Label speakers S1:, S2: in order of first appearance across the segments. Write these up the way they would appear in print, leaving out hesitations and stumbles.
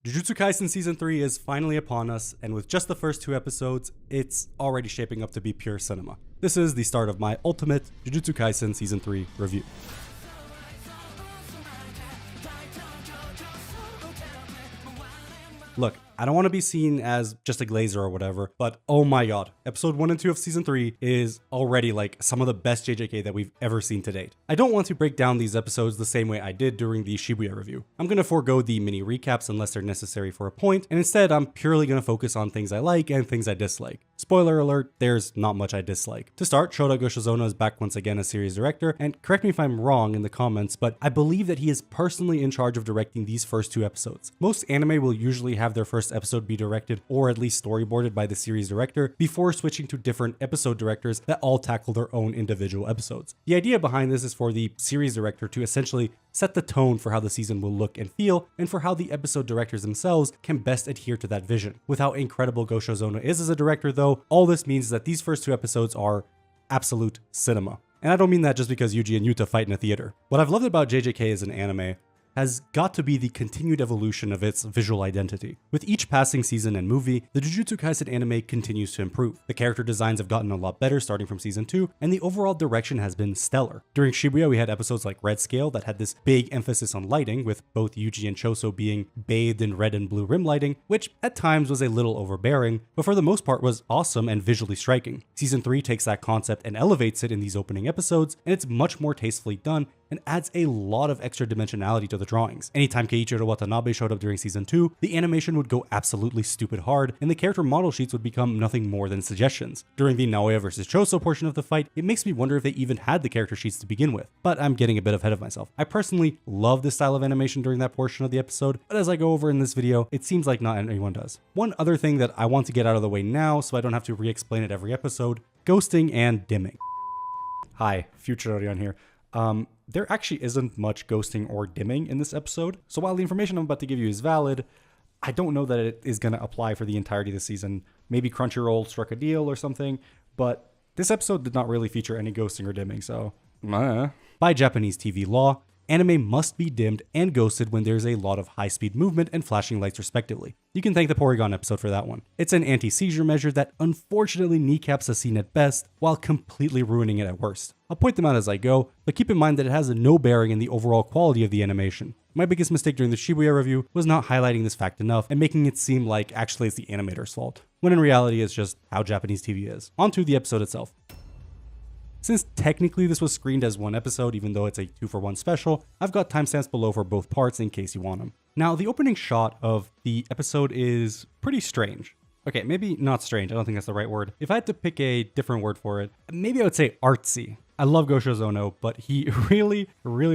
S1: Jujutsu Kaisen Season 3 is finally upon us, and with just the first 2 episodes, it's already shaping up to be pure cinema. This is the start of my ultimate Jujutsu Kaisen Season 3 review. Look, I don't want to be seen as just a glazer or whatever, but oh my god, episode 1 and 2 of season 3 is already like some of the best JJK that we've ever seen to date. I don't want to break down these episodes the same way I did during the Shibuya review. I'm going to forego the mini recaps unless they're necessary for a point, and instead I'm purely going to focus on things I like and things I dislike. Spoiler alert, there's not much I dislike. To start, Shota Goshizono is back once again as series director, and correct me if I'm wrong in the comments, but I believe that he is personally in charge of directing these first 2 episodes. Most anime will usually have their first episode be directed or at least storyboarded by the series director before switching to different episode directors that all tackle their own individual episodes. The idea behind this is for the series director to essentially set the tone for how the season will look and feel, and for how the episode directors themselves can best adhere to that vision. With how incredible Goshizono is as a director though, all this means is that these first 2 episodes are absolute cinema. And I don't mean that just because Yuji and Yuta fight in a theater. What I've loved about JJK as an anime has got to be the continued evolution of its visual identity. With each passing season and movie, the Jujutsu Kaisen anime continues to improve. The character designs have gotten a lot better starting from season 2, and the overall direction has been stellar. During Shibuya, we had episodes like Red Scale that had this big emphasis on lighting, with both Yuji and Choso being bathed in red and blue rim lighting, which at times was a little overbearing, but for the most part was awesome and visually striking. Season 3 takes that concept and elevates it in these opening episodes, and it's much more tastefully done and adds a lot of extra dimensionality to the drawings. Anytime Keiichiro Watanabe showed up during season 2, the animation would go absolutely stupid hard, and the character model sheets would become nothing more than suggestions. During the Naoya vs Choso portion of the fight, it makes me wonder if they even had the character sheets to begin with, but I'm getting a bit ahead of myself. I personally love this style of animation during that portion of the episode, but as I go over in this video, it seems like not anyone does. One other thing that I want to get out of the way now so I don't have to re-explain it every episode: ghosting and dimming. Hi, future Orion here. There actually isn't much ghosting or dimming in this episode, so while the information I'm about to give you is valid, I don't know that it is going to apply for the entirety of the season. Maybe Crunchyroll struck a deal or something, but this episode did not really feature any ghosting or dimming, so By Japanese TV law, anime must be dimmed and ghosted when there's a lot of high-speed movement and flashing lights respectively. You can thank the Porygon episode for that one. It's an anti-seizure measure that unfortunately kneecaps a scene at best, while completely ruining it at worst. I'll point them out as I go, but keep in mind that it has no bearing in the overall quality of the animation. My biggest mistake during the Shibuya review was not highlighting this fact enough and making it seem like actually it's the animator's fault, when in reality it's just how Japanese TV is. On to the episode itself. Since technically this was screened as one episode, even though it's a 2-for-1 special, I've got timestamps below for both parts in case you want them. Now, the opening shot of the episode is pretty strange. Okay, maybe not strange, I don't think that's the right word. If I had to pick a different word for it, maybe I would say artsy. I love Goshizono, but he really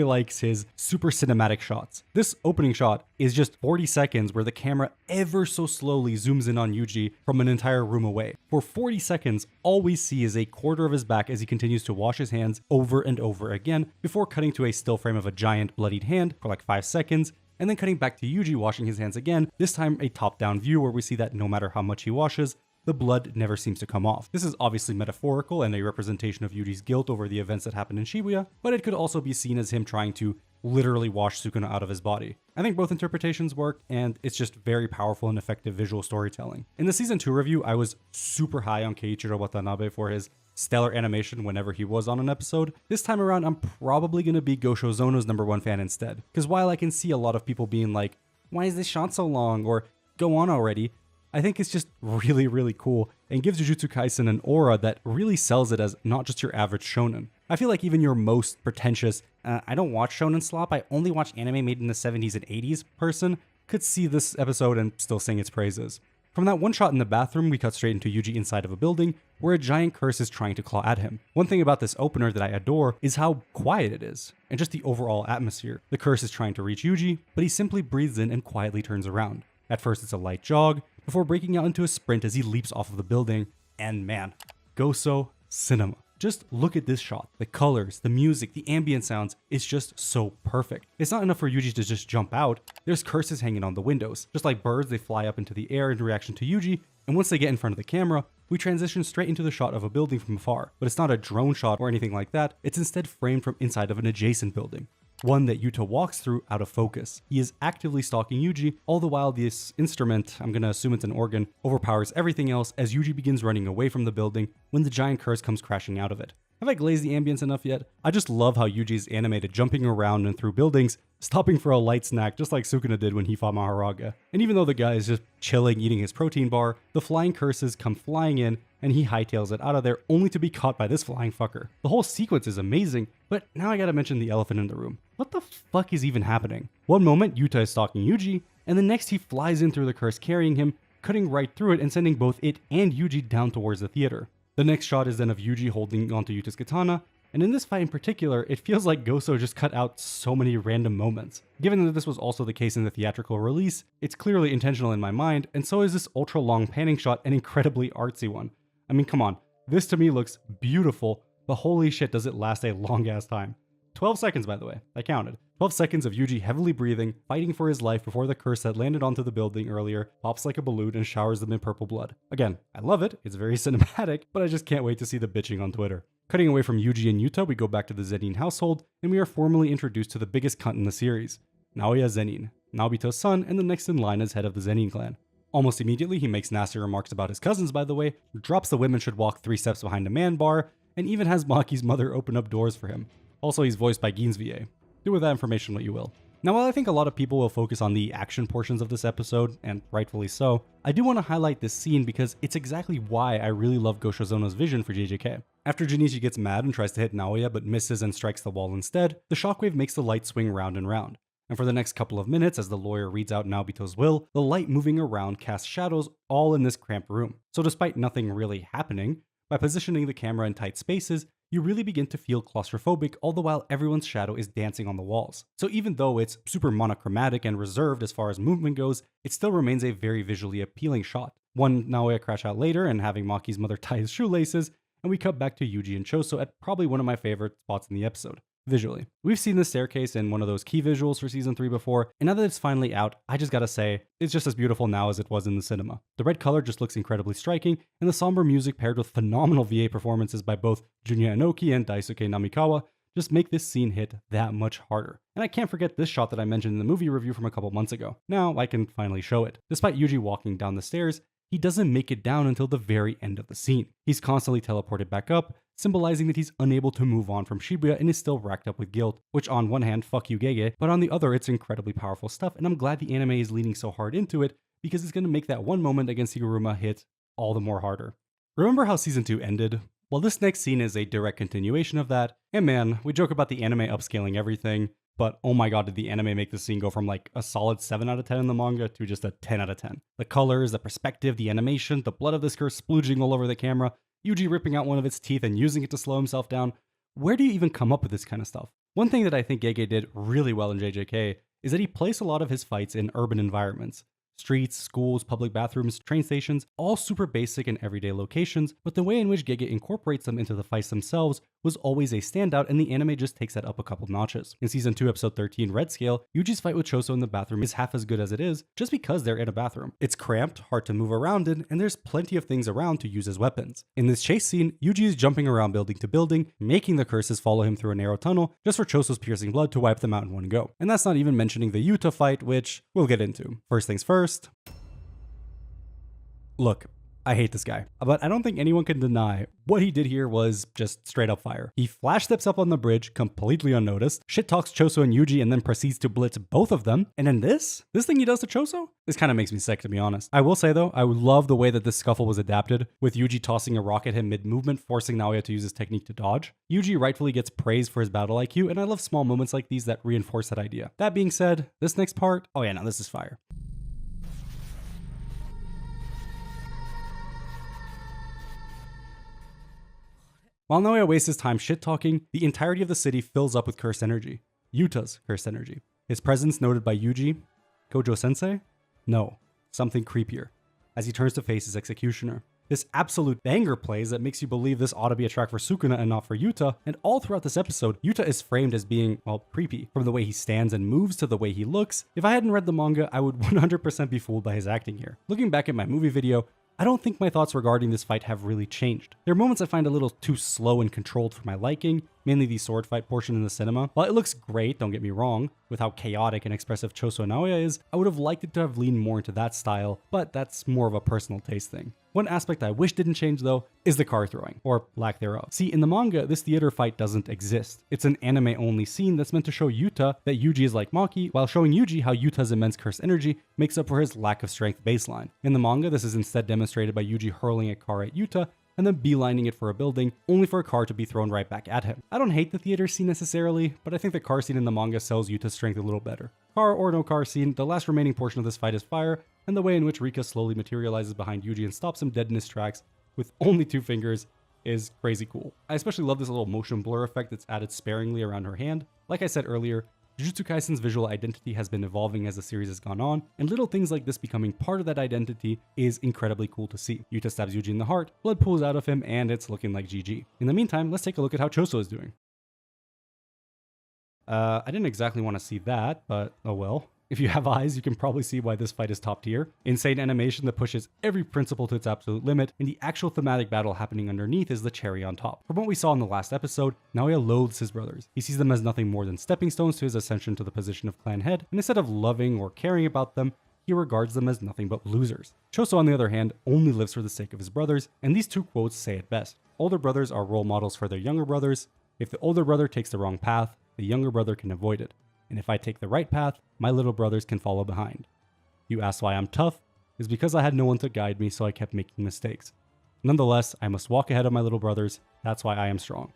S1: likes his super cinematic shots. This opening shot is just 40 seconds where the camera ever so slowly zooms in on Yuji from an entire room away. For 40 seconds, all we see is a quarter of his back as he continues to wash his hands over and over again, before cutting to a still frame of a giant bloodied hand for like 5 seconds, and then cutting back to Yuji washing his hands again, this time a top-down view where we see that no matter how much he washes, the blood never seems to come off. This is obviously metaphorical and a representation of Yuji's guilt over the events that happened in Shibuya, but it could also be seen as him trying to literally wash Sukuna out of his body. I think both interpretations work, and it's just very powerful and effective visual storytelling. In the season 2 review, I was super high on Keiichiro Watanabe for his stellar animation whenever he was on an episode. This time around, I'm probably going to be Goshizono's #1 fan instead, because while I can see a lot of people being like, why is this shot so long, or go on already, I think it's just really cool and gives Jujutsu Kaisen an aura that really sells it as not just your average shonen. I feel like even your most pretentious, I don't watch shonen slop, I only watch anime made in the 70s and 80s person could see this episode and still sing its praises. From that one shot in the bathroom, we cut straight into Yuji inside of a building where a giant curse is trying to claw at him. One thing about this opener that I adore is how quiet it is, and just the overall atmosphere. The curse is trying to reach Yuji, but he simply breathes in and quietly turns around. At first it's a light jog, before breaking out into a sprint as he leaps off of the building, and man, Goso cinema. Just look at this shot. The colors, the music, the ambient sounds, it's just so perfect. It's not enough for Yuji to just jump out. There's curses hanging on the windows. Just like birds, they fly up into the air in reaction to Yuji, and once they get in front of the camera, we transition straight into the shot of a building from afar. But it's not a drone shot or anything like that, it's instead framed from inside of an adjacent building. one that Yuta walks through out of focus. He is actively stalking Yuji, all the while this instrument, I'm gonna assume it's an organ, overpowers everything else as Yuji begins running away from the building when the giant curse comes crashing out of it. Have I glazed the ambience enough yet? I just love how Yuji's animated jumping around and through buildings, stopping for a light snack just like Sukuna did when he fought Maharaga. And even though the guy is just chilling eating his protein bar, the flying curses come flying in and he hightails it out of there only to be caught by this flying fucker. The whole sequence is amazing, but now I gotta mention the elephant in the room. What the fuck is even happening? One moment Yuta is stalking Yuji, and the next he flies in through the curse carrying him, cutting right through it and sending both it and Yuji down towards the theater. The next shot is then of Yuji holding onto Yuta's katana, and in this fight in particular, it feels like Goso just cut out so many random moments. Given that this was also the case in the theatrical release, it's clearly intentional in my mind, and so is this ultra long panning shot an incredibly artsy one. I mean, come on, this to me looks beautiful, but holy shit does it last a long ass time. 12 seconds by the way, I counted. 12 seconds of Yuji heavily breathing, fighting for his life before the curse that landed onto the building earlier pops like a balloon and showers them in purple blood. Again, I love it, it's very cinematic, but I just can't wait to see the bitching on Twitter. Cutting away from Yuji and Yuta, we go back to the Zenin household, and we are formally introduced to the biggest cunt in the series, Naoya Zenin, Naobito's son and the next in line as head of the Zenin clan. Almost immediately, he makes nasty remarks about his cousins by the way, drops the women should walk 3 steps behind a man bar, and even has Maki's mother open up doors for him. Also, he's voiced by Ginsvie. Do with that information what you will. Now, while I think a lot of people will focus on the action portions of this episode, and rightfully so, I do want to highlight this scene because it's exactly why I really love Goshozono's vision for JJK. After Junichi gets mad and tries to hit Naoya but misses and strikes the wall instead, the shockwave makes the light swing round and round. And for the next couple of minutes, as the lawyer reads out Naobito's will, the light moving around casts shadows all in this cramped room. So despite nothing really happening, by positioning the camera in tight spaces, you really begin to feel claustrophobic all the while everyone's shadow is dancing on the walls. So even though it's super monochromatic and reserved as far as movement goes, it still remains a very visually appealing shot. One Naoya crash out later and having Maki's mother tie his shoelaces, and we cut back to Yuji and Choso at probably one of my favorite spots in the episode. Visually. We've seen this staircase in one of those key visuals for season 3 before, and now that it's finally out, I just gotta say, it's just as beautiful now as it was in the cinema. The red color just looks incredibly striking, and the somber music paired with phenomenal VA performances by both Junya Inoki and Daisuke Namikawa just make this scene hit that much harder. And I can't forget this shot that I mentioned in the movie review from a couple months ago. Now I can finally show it. Despite Yuji walking down the stairs, he doesn't make it down until the very end of the scene. He's constantly teleported back up, symbolizing that he's unable to move on from Shibuya and is still racked up with guilt, which on one hand, fuck you Gege, but on the other, it's incredibly powerful stuff, and I'm glad the anime is leaning so hard into it, because it's going to make that one moment against Higuruma hit all the more harder. Remember how season 2 ended? Well, this next scene is a direct continuation of that, and man, we joke about the anime upscaling everything, but oh my god, did the anime make this scene go from like a solid 7 out of 10 in the manga to just a 10 out of 10. The colors, the perspective, the animation, the blood of this curse splooging all over the camera, Yuji ripping out one of its teeth and using it to slow himself down. Where do you even come up with this kind of stuff? One thing that I think Gege did really well in JJK is that he placed a lot of his fights in urban environments. Streets, schools, public bathrooms, train stations, all super basic and everyday locations, but the way in which Gege incorporates them into the fights themselves was always a standout, and the anime just takes that up a couple notches. In season 2 episode 13 Red Scale, Yuji's fight with Choso in the bathroom is half as good as it is, just because they're in a bathroom. It's cramped, hard to move around in, and there's plenty of things around to use as weapons. In this chase scene, Yuji is jumping around building to building, making the curses follow him through a narrow tunnel, just for Choso's piercing blood to wipe them out in one go. And that's not even mentioning the Yuta fight, which we'll get into. First things first. Look, I hate this guy, but I don't think anyone can deny what he did here was just straight up fire. He flash steps up on the bridge, completely unnoticed, shit talks Choso and Yuji, and then proceeds to blitz both of them. And then this thing he does to Choso? This kind of makes me sick, to be honest. I will say though, I love the way that this scuffle was adapted, with Yuji tossing a rock at him mid-movement, forcing Naoya to use his technique to dodge. Yuji rightfully gets praised for his battle IQ, and I love small moments like these that reinforce that idea. That being said, this next part, oh yeah, no, this is fire. While Naoya wastes his time shit-talking, the entirety of the city fills up with cursed energy. Yuta's cursed energy. His presence noted by Yuji. Gojo-sensei? No, something creepier, as he turns to face his executioner. This absolute banger plays that makes you believe this ought to be a track for Sukuna and not for Yuta, and all throughout this episode, Yuta is framed as being, well, creepy. From the way he stands and moves to the way he looks. If I hadn't read the manga, I would 100% be fooled by his acting here. Looking back at my movie video, I don't think my thoughts regarding this fight have really changed. There are moments I find a little too slow and controlled for my liking, mainly the sword fight portion in the cinema. While it looks great, don't get me wrong, with how chaotic and expressive Choso and Naoya is, I would have liked it to have leaned more into that style, but that's more of a personal taste thing. One aspect I wish didn't change though is the car throwing, or lack thereof. See, in the manga, this theater fight doesn't exist. It's an anime only scene that's meant to show Yuta that Yuji is like Maki, while showing Yuji how Yuta's immense cursed energy makes up for his lack of strength baseline. In the manga, this is instead demonstrated by Yuji hurling a car at Yuta, and then beelining it for a building, only for a car to be thrown right back at him. I don't hate the theater scene necessarily, but I think the car scene in the manga sells Yuta's strength a little better. Car or no car scene, the last remaining portion of this fight is fire, and the way in which Rika slowly materializes behind Yuji and stops him dead in his tracks with only 2 fingers is crazy cool. I especially love this little motion blur effect that's added sparingly around her hand. Like I said earlier, Jujutsu Kaisen's visual identity has been evolving as the series has gone on, and little things like this becoming part of that identity is incredibly cool to see. Yuta stabs Yuji in the heart, blood pools out of him, and it's looking like GG. In the meantime, let's take a look at how Choso is doing. I didn't exactly want to see that, but oh well. If you have eyes, you can probably see why this fight is top tier. Insane animation that pushes every principle to its absolute limit, and the actual thematic battle happening underneath is the cherry on top. From what we saw in the last episode, Naoya loathes his brothers. He sees them as nothing more than stepping stones to his ascension to the position of clan head, and instead of loving or caring about them, he regards them as nothing but losers. Choso, on the other hand, only lives for the sake of his brothers, and these 2 quotes say it best. Older brothers are role models for their younger brothers. If the older brother takes the wrong path, the younger brother can avoid it. And if I take the right path, my little brothers can follow behind. You ask why I'm tough? It's because I had no one to guide me, so I kept making mistakes. Nonetheless, I must walk ahead of my little brothers. That's why I am strong.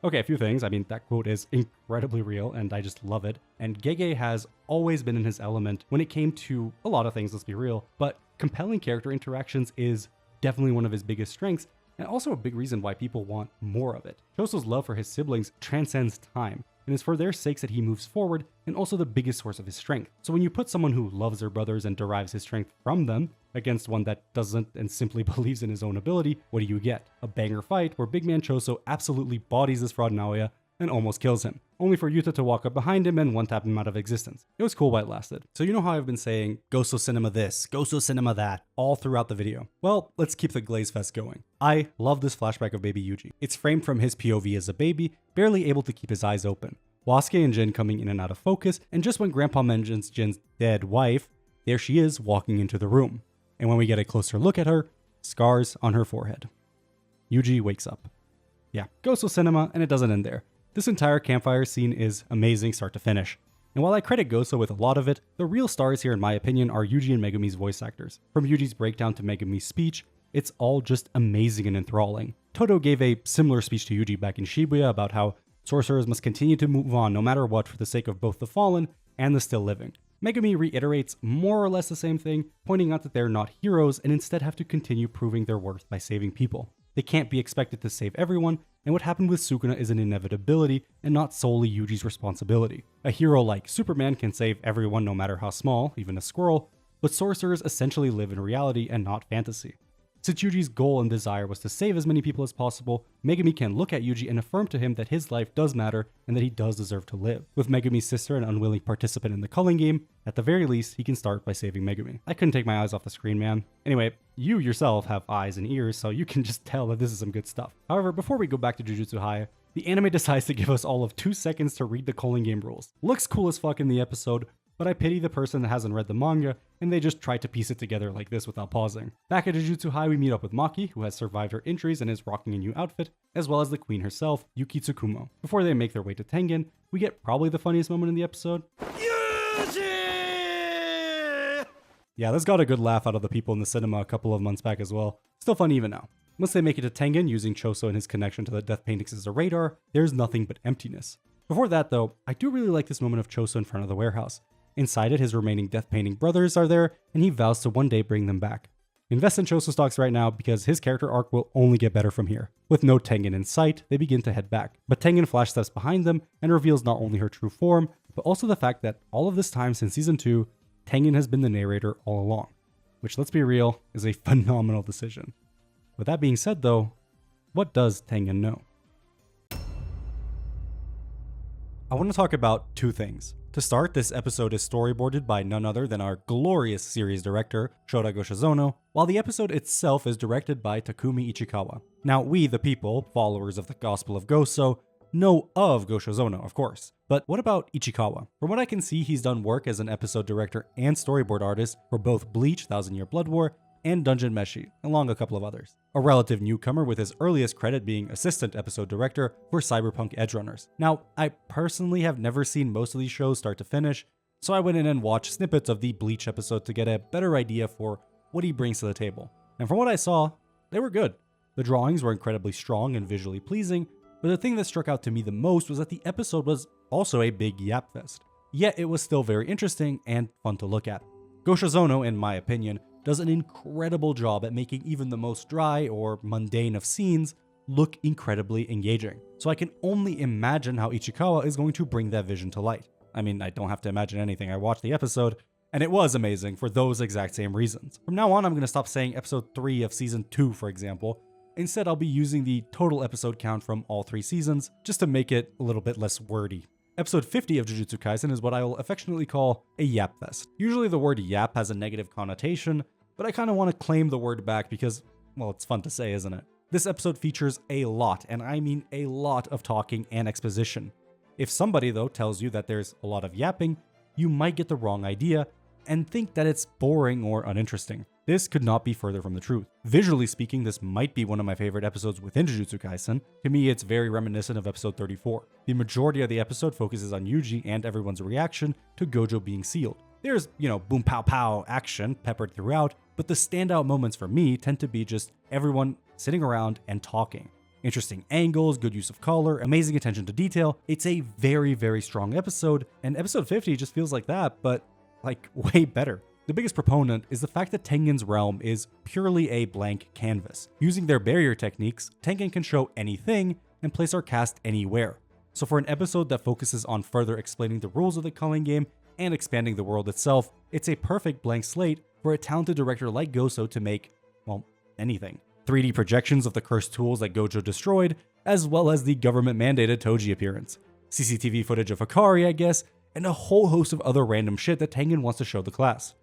S1: Okay, a few things. I mean, that quote is incredibly real, and I just love it. And Gege has always been in his element when it came to a lot of things, let's be real. But compelling character interactions is definitely one of his biggest strengths, and also a big reason why people want more of it. Choso's love for his siblings transcends time, and it's for their sakes that he moves forward, and also the biggest source of his strength. So when you put someone who loves their brothers and derives his strength from them against one that doesn't and simply believes in his own ability, what do you get? A banger fight where big man Choso absolutely bodies this fraud Naoya and almost kills him, only for Yuta to walk up behind him and one-tap him out of existence. It was cool while it lasted. So you know how I've been saying, Goso Cinema this, Goso Cinema that, all throughout the video. Well, let's keep the glaze fest going. I love this flashback of baby Yuji. It's framed from his POV as a baby, barely able to keep his eyes open. Wasuke and Jin coming in and out of focus, and just when Grandpa mentions Jin's dead wife, there she is walking into the room. And when we get a closer look at her, scars on her forehead. Yuji wakes up. Yeah, Goso Cinema, and it doesn't end there. This entire campfire scene is amazing start to finish. And while I credit Goso with a lot of it, the real stars here in my opinion are Yuji and Megumi's voice actors. From Yuji's breakdown to Megumi's speech, it's all just amazing and enthralling. Todo gave a similar speech to Yuji back in Shibuya about how sorcerers must continue to move on no matter what for the sake of both the fallen and the still living. Megumi reiterates more or less the same thing, pointing out that they're not heroes and instead have to continue proving their worth by saving people. They can't be expected to save everyone, and what happened with Sukuna is an inevitability and not solely Yuji's responsibility. A hero like Superman can save everyone no matter how small, even a squirrel, but sorcerers essentially live in reality and not fantasy. Since Yuji's goal and desire was to save as many people as possible, Megumi can look at Yuji and affirm to him that his life does matter and that he does deserve to live. With Megumi's sister an unwilling participant in the culling game, at the very least, he can start by saving Megumi. I couldn't take my eyes off the screen, man. Anyway, you yourself have eyes and ears, so you can just tell that this is some good stuff. However, before we go back to Jujutsu High, the anime decides to give us all of 2 seconds to read the culling game rules. Looks cool as fuck in the episode, but I pity the person that hasn't read the manga, and they just try to piece it together like this without pausing. Back at Jujutsu High, we meet up with Maki, who has survived her injuries and is rocking a new outfit, as well as the queen herself, Yuki Tsukumo. Before they make their way to Tengen, we get probably the funniest moment in the episode. Yuji! Yeah, this got a good laugh out of the people in the cinema a couple of months back as well. Still funny even now. Once they make it to Tengen, using Choso and his connection to the death paintings as a radar, there's nothing but emptiness. Before that though, I do really like this moment of Choso in front of the warehouse. Inside it, his remaining death painting brothers are there, and he vows to one day bring them back. Invest in Choso stocks right now because his character arc will only get better from here. With no Tengen in sight, they begin to head back. But Tengen flash steps behind them and reveals not only her true form, but also the fact that all of this time since Season 2, Tengen has been the narrator all along. Which, let's be real, is a phenomenal decision. With that being said though, what does Tengen know? I want to talk about 2 things. To start, this episode is storyboarded by none other than our glorious series director, Shota Goshizono, while the episode itself is directed by Takumi Ichikawa. Now, we, the people, followers of the Gospel of Goso, know of Goshizono, of course. But what about Ichikawa? From what I can see, he's done work as an episode director and storyboard artist for both Bleach, Thousand Year Blood War, and Dungeon Meshi, along a couple of others. A relative newcomer with his earliest credit being assistant episode director for Cyberpunk Edgerunners. Now, I personally have never seen most of these shows start to finish, so I went in and watched snippets of the Bleach episode to get a better idea for what he brings to the table. And from what I saw, they were good. The drawings were incredibly strong and visually pleasing, but the thing that struck out to me the most was that the episode was also a big yap fest. Yet it was still very interesting and fun to look at. Goshizono, in my opinion, does an incredible job at making even the most dry or mundane of scenes look incredibly engaging. So I can only imagine how Ichikawa is going to bring that vision to light. I mean, I don't have to imagine anything. I watched the episode, and it was amazing for those exact same reasons. From now on, I'm going to stop saying episode 3 of season 2, for example. Instead, I'll be using the total episode count from all 3 seasons, just to make it a little bit less wordy. Episode 50 of Jujutsu Kaisen is what I will affectionately call a yap fest. Usually the word yap has a negative connotation, but I kind of want to claim the word back because, well, it's fun to say, isn't it? This episode features a lot, and I mean a lot of talking and exposition. If somebody, though, tells you that there's a lot of yapping, you might get the wrong idea and think that it's boring or uninteresting. This could not be further from the truth. Visually speaking, this might be one of my favorite episodes within Jujutsu Kaisen. To me, it's very reminiscent of episode 34. The majority of the episode focuses on Yuji and everyone's reaction to Gojo being sealed. There's, boom pow pow action peppered throughout, but the standout moments for me tend to be just everyone sitting around and talking. Interesting angles, good use of color, amazing attention to detail. It's a very, very strong episode, and episode 50 just feels like that, but way better. The biggest proponent is the fact that Tengen's realm is purely a blank canvas. Using their barrier techniques, Tengen can show anything and place our cast anywhere. So for an episode that focuses on further explaining the rules of the culling game and expanding the world itself, it's a perfect blank slate for a talented director like Goso to make, well, anything. 3D projections of the cursed tools that Gojo destroyed, as well as the government-mandated Toji appearance. CCTV footage of Hakari, I guess, and a whole host of other random shit that Tengen wants to show the class.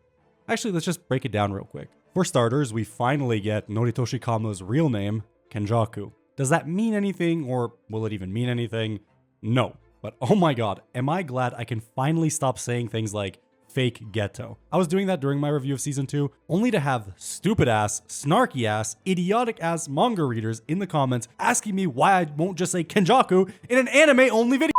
S1: Actually, let's just break it down real quick. For starters, we finally get Noritoshi Kama's real name, Kenjaku. Does that mean anything, or will it even mean anything? No. But oh my god, am I glad I can finally stop saying things like fake ghetto. I was doing that during my review of season 2, only to have stupid ass, snarky ass, idiotic ass manga readers in the comments asking me why I won't just say Kenjaku in an anime only video.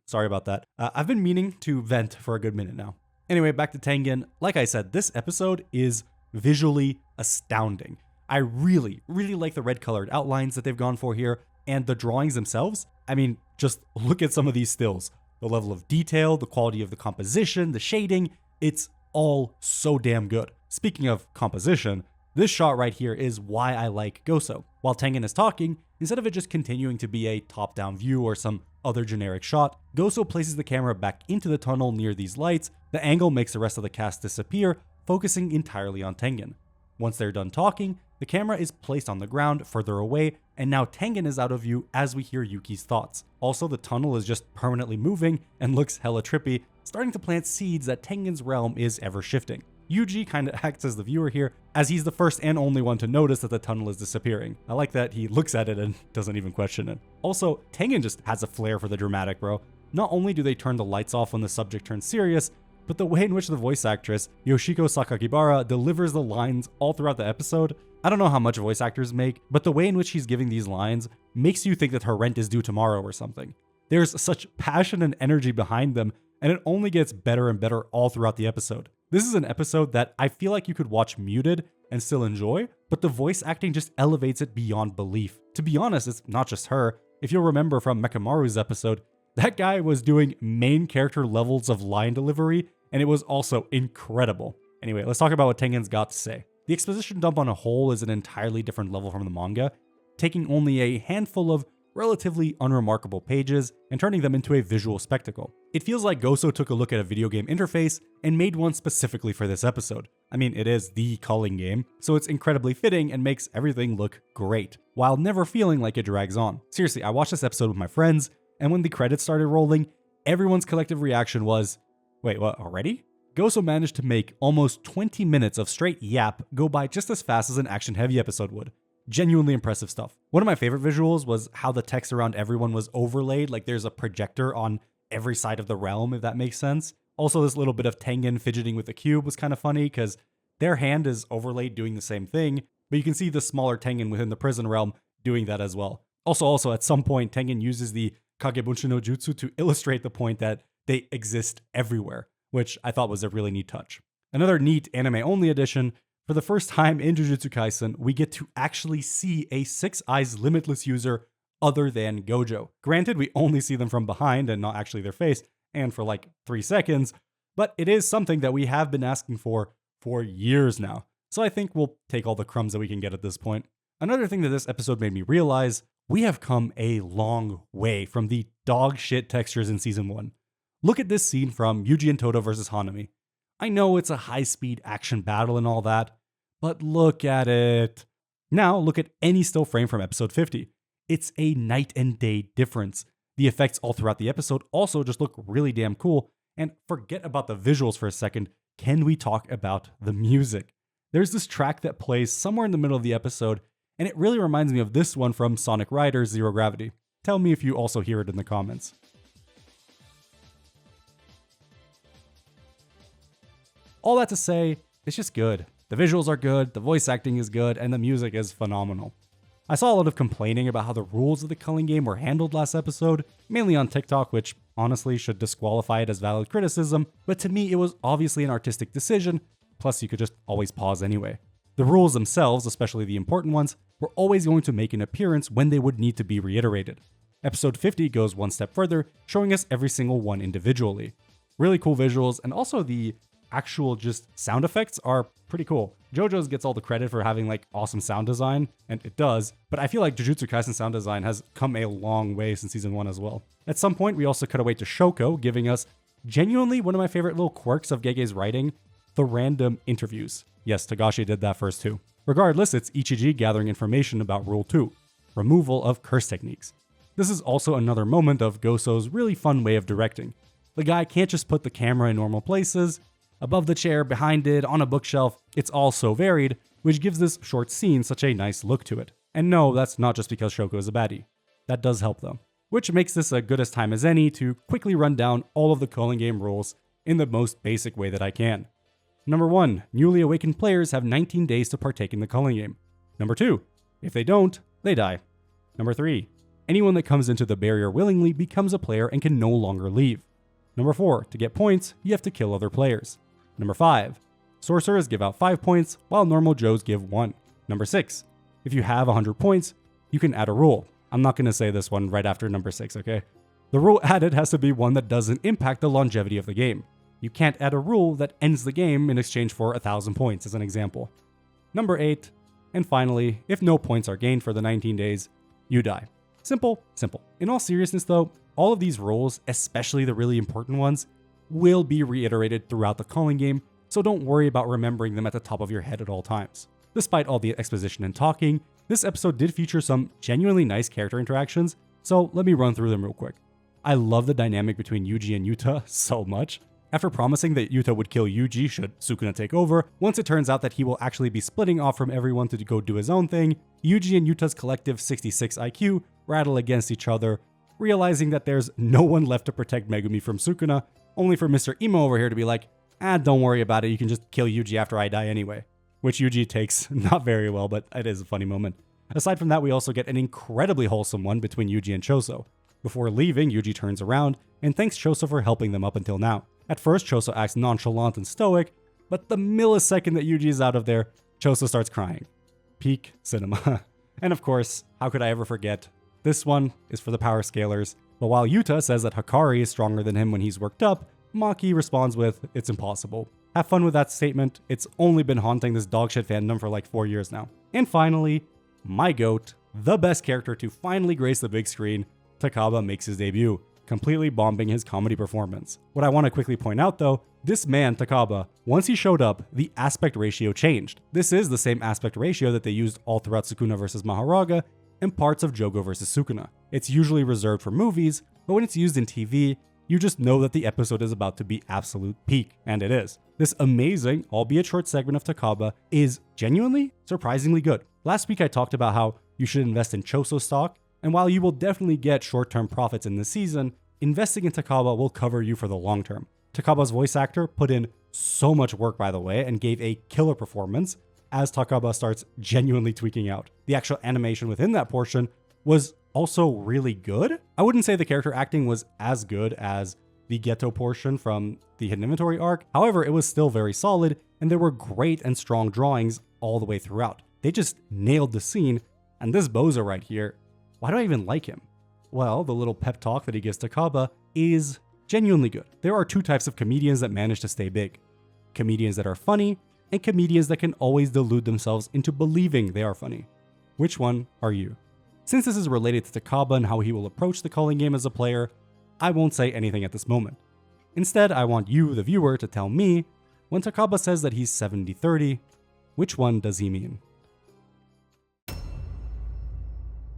S1: Sorry about that. I've been meaning to vent for a good minute now. Anyway, back to Tengen. Like I said, this episode is visually astounding. I really like the red colored outlines that they've gone for here, and the drawings themselves. I mean, just look at some of these stills. The level of detail, the quality of the composition, the shading, it's all so damn good. Speaking of composition, this shot right here is why I like Goso. While Tengen is talking, instead of it just continuing to be a top-down view or some other generic shot, Goso places the camera back into the tunnel near these lights. The angle makes the rest of the cast disappear, focusing entirely on Tengen. Once they're done talking, the camera is placed on the ground further away, and now Tengen is out of view as we hear Yuki's thoughts. Also, the tunnel is just permanently moving and looks hella trippy, starting to plant seeds that Tengen's realm is ever shifting. Yuji kinda acts as the viewer here, as he's the first and only one to notice that the tunnel is disappearing. I like that he looks at it and doesn't even question it. Also, Tengen just has a flair for the dramatic, bro. Not only do they turn the lights off when the subject turns serious, but the way in which the voice actress, Yoshiko Sakakibara, delivers the lines all throughout the episode. I don't know how much voice actors make, but the way in which she's giving these lines makes you think that her rent is due tomorrow or something. There's such passion and energy behind them, and it only gets better and better all throughout the episode. This is an episode that I feel like you could watch muted and still enjoy, but the voice acting just elevates it beyond belief. To be honest, it's not just her. If you'll remember from Mekamaru's episode, that guy was doing main character levels of line delivery, and it was also incredible. Anyway, let's talk about what Tengen's got to say. The exposition dump on a whole is an entirely different level from the manga, taking only a handful of relatively unremarkable pages and turning them into a visual spectacle. It feels like Goso took a look at a video game interface and made one specifically for this episode. I mean, it is the culling game, so it's incredibly fitting and makes everything look great, while never feeling like it drags on. Seriously, I watched this episode with my friends, and when the credits started rolling, everyone's collective reaction was, wait, what, already? Goso managed to make almost 20 minutes of straight yap go by just as fast as an action-heavy episode would. Genuinely impressive stuff. One of my favorite visuals was how the text around everyone was overlaid, like there's a projector on every side of the realm, if that makes sense. Also, this little bit of Tengen fidgeting with the cube was kind of funny, because their hand is overlaid doing the same thing, but you can see the smaller Tengen within the prison realm doing that as well. Also, at some point, Tengen uses the Kagebunshi no Jutsu to illustrate the point that they exist everywhere, which I thought was a really neat touch. Another neat anime-only addition, for the first time in Jujutsu Kaisen, we get to actually see a Six Eyes Limitless user other than Gojo. Granted, we only see them from behind and not actually their face, and for like 3 seconds, but it is something that we have been asking for years now. So I think we'll take all the crumbs that we can get at this point. Another thing that this episode made me realize, we have come a long way from the dog shit textures in Season 1. Look at this scene from Yuji and Todo versus Hanami. I know it's a high-speed action battle and all that, but look at it. Now look at any still frame from episode 50. It's a night and day difference. The effects all throughout the episode also just look really damn cool, and forget about the visuals for a second, can we talk about the music? There's this track that plays somewhere in the middle of the episode, and it really reminds me of this one from Sonic Riders Zero Gravity. Tell me if you also hear it in the comments. All that to say, it's just good. The visuals are good, the voice acting is good, and the music is phenomenal. I saw a lot of complaining about how the rules of the culling game were handled last episode, mainly on TikTok, which honestly should disqualify it as valid criticism, but to me it was obviously an artistic decision, plus you could just always pause anyway. The rules themselves, especially the important ones, were always going to make an appearance when they would need to be reiterated. Episode 50 goes one step further, showing us every single one individually. Really cool visuals, and also the actual just sound effects are pretty cool. JoJo's gets all the credit for having like awesome sound design, and it does, but I feel like Jujutsu Kaisen sound design has come a long way since Season 1 as well. At some point, we also cut away to Shoko, giving us genuinely one of my favorite little quirks of Gege's writing, the random interviews. Yes, Togashi did that first too. Regardless, it's Ichiji gathering information about Rule 2, removal of curse techniques. This is also another moment of Goso's really fun way of directing. The guy can't just put the camera in normal places, above the chair, behind it, on a bookshelf, it's all so varied, which gives this short scene such a nice look to it. And no, that's not just because Shoko is a baddie. That does help though. Which makes this a good as time as any to quickly run down all of the culling game rules in the most basic way that I can. Number 1, newly awakened players have 19 days to partake in the culling game. Number 2, if they don't, they die. Number 3, anyone that comes into the barrier willingly becomes a player and can no longer leave. Number 4, to get points, you have to kill other players. Number 5, sorcerers give out 5 points, while normal Joes give 1. Number 6, if you have 100 points, you can add a rule. I'm not going to say this one right after number 6, okay? The rule added has to be one that doesn't impact the longevity of the game. You can't add a rule that ends the game in exchange for 1,000 points, as an example. Number 8, and finally, if no points are gained for the 19 days, you die. Simple, simple. In all seriousness though, all of these rules, especially the really important ones, will be reiterated throughout the culling game, so don't worry about remembering them at the top of your head at all times. Despite all the exposition and talking, this episode did feature some genuinely nice character interactions, so let me run through them real quick. I love the dynamic between Yuji and Yuta so much. After promising that Yuta would kill Yuji should Sukuna take over, once it turns out that he will actually be splitting off from everyone to go do his own thing, Yuji and Yuta's collective 66 IQ rattle against each other, realizing that there's no one left to protect Megumi from Sukuna, only for Mr. Emo over here to be like, don't worry about it, you can just kill Yuji after I die anyway. Which Yuji takes not very well, but it is a funny moment. Aside from that, we also get an incredibly wholesome one between Yuji and Choso. Before leaving, Yuji turns around and thanks Choso for helping them up until now. At first, Choso acts nonchalant and stoic, but the millisecond that Yuji is out of there, Choso starts crying. Peak cinema. And of course, how could I ever forget? This one is for the power scalers. But while Yuta says that Hakari is stronger than him when he's worked up, Maki responds with, it's impossible. Have fun with that statement, it's only been haunting this dogshit fandom for like 4 years now. And finally, my GOAT, the best character to finally grace the big screen, TAKABA makes his debut, completely bombing his comedy performance. What I want to quickly point out though, this man, TAKABA, once he showed up, the aspect ratio changed. This is the same aspect ratio that they used all throughout Sukuna vs. Maharaga and parts of Jogo vs. Sukuna. It's usually reserved for movies, but when it's used in TV, You just know that the episode is about to be absolute peak, and it is. This amazing, albeit short segment of TAKABA is genuinely surprisingly good. Last week I talked about how you should invest in Choso stock, and while you will definitely get short-term profits in this season, investing in TAKABA will cover you for the long term. TAKABA's voice actor put in so much work, by the way, and gave a killer performance as TAKABA starts genuinely tweaking out. The actual animation within that portion was also really good. I wouldn't say the character acting was as good as the ghetto portion from the Hidden Inventory arc. However, it was still very solid, and there were great and strong drawings all the way throughout. They just nailed the scene, and this bozo right here, why do I even like him? Well, the little pep talk that he gives to TAKABA is genuinely good. There are two types of comedians that manage to stay big. Comedians that are funny, and comedians that can always delude themselves into believing they are funny. Which one are you? Since this is related to TAKABA and how he will approach the calling game as a player, I won't say anything at this moment. Instead, I want you, the viewer, to tell me, when TAKABA says that he's 70-30, which one does he mean?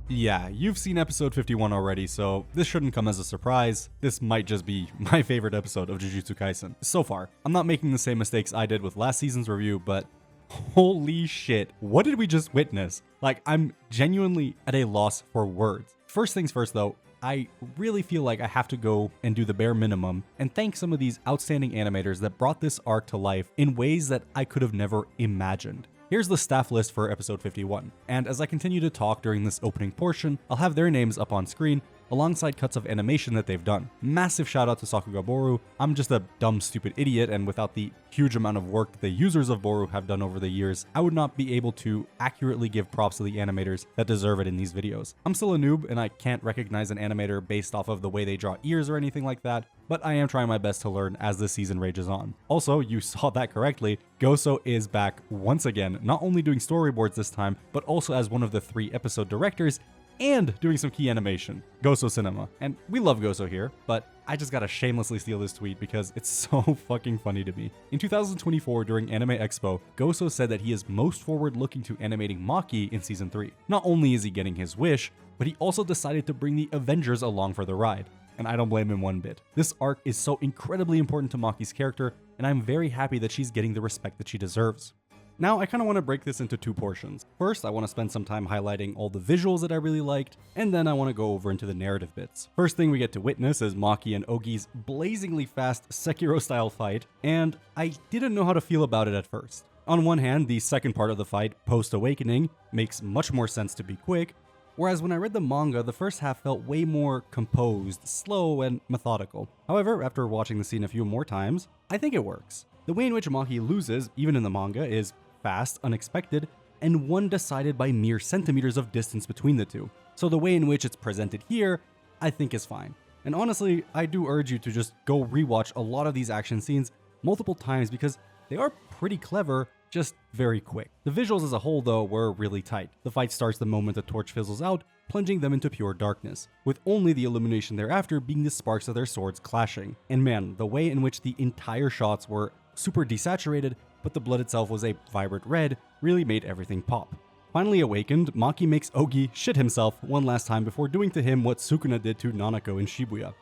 S1: Yeah, you've seen episode 51 already, so this shouldn't come as a surprise. This might just be my favorite episode of Jujutsu Kaisen so far. I'm not making the same mistakes I did with last season's review, but holy shit, what did we just witness? Like, I'm genuinely at a loss for words. First things first though, I really feel like I have to go and do the bare minimum and thank some of these outstanding animators that brought this arc to life in ways that I could have never imagined. Here's the staff list for episode 51, and as I continue to talk during this opening portion, I'll have their names up on screen alongside cuts of animation that they've done. Massive shout out to Sakuga Boru. I'm just a dumb, stupid idiot, and without the huge amount of work the users of Boru have done over the years, I would not be able to accurately give props to the animators that deserve it in these videos. I'm still a noob, and I can't recognize an animator based off of the way they draw ears or anything like that, but I am trying my best to learn as this season rages on. Also, you saw that correctly, Goso is back once again, not only doing storyboards this time, but also as one of the 3 episode directors, and doing some key animation. Goso Cinema. And we love Goso here, but I just gotta shamelessly steal this tweet because it's so fucking funny to me. In 2024, during Anime Expo, Goso said that he is most forward looking to animating Maki in season 3. Not only is he getting his wish, but he also decided to bring the Avengers along for the ride. And I don't blame him one bit. This arc is so incredibly important to Maki's character, and I'm very happy that she's getting the respect that she deserves. Now, I kind of want to break this into 2 portions. First, I want to spend some time highlighting all the visuals that I really liked, and then I want to go over into the narrative bits. First thing we get to witness is Maki and Ogi's blazingly fast Sekiro-style fight, and I didn't know how to feel about it at first. On one hand, the second part of the fight, post-awakening, makes much more sense to be quick, whereas when I read the manga, the first half felt way more composed, slow, and methodical. However, after watching the scene a few more times, I think it works. The way in which Maki loses, even in the manga, is fast, unexpected, and one decided by mere centimeters of distance between the two. So the way in which it's presented here, I think is fine. And honestly, I do urge you to just go rewatch a lot of these action scenes multiple times because they are pretty clever, just very quick. The visuals as a whole though were really tight. The fight starts the moment the torch fizzles out, plunging them into pure darkness, with only the illumination thereafter being the sparks of their swords clashing. And man, the way in which the entire shots were super desaturated, but the blood itself was a vibrant red, really made everything pop. Finally awakened, Maki makes Ogi shit himself one last time before doing to him what Sukuna did to Nanako in Shibuya.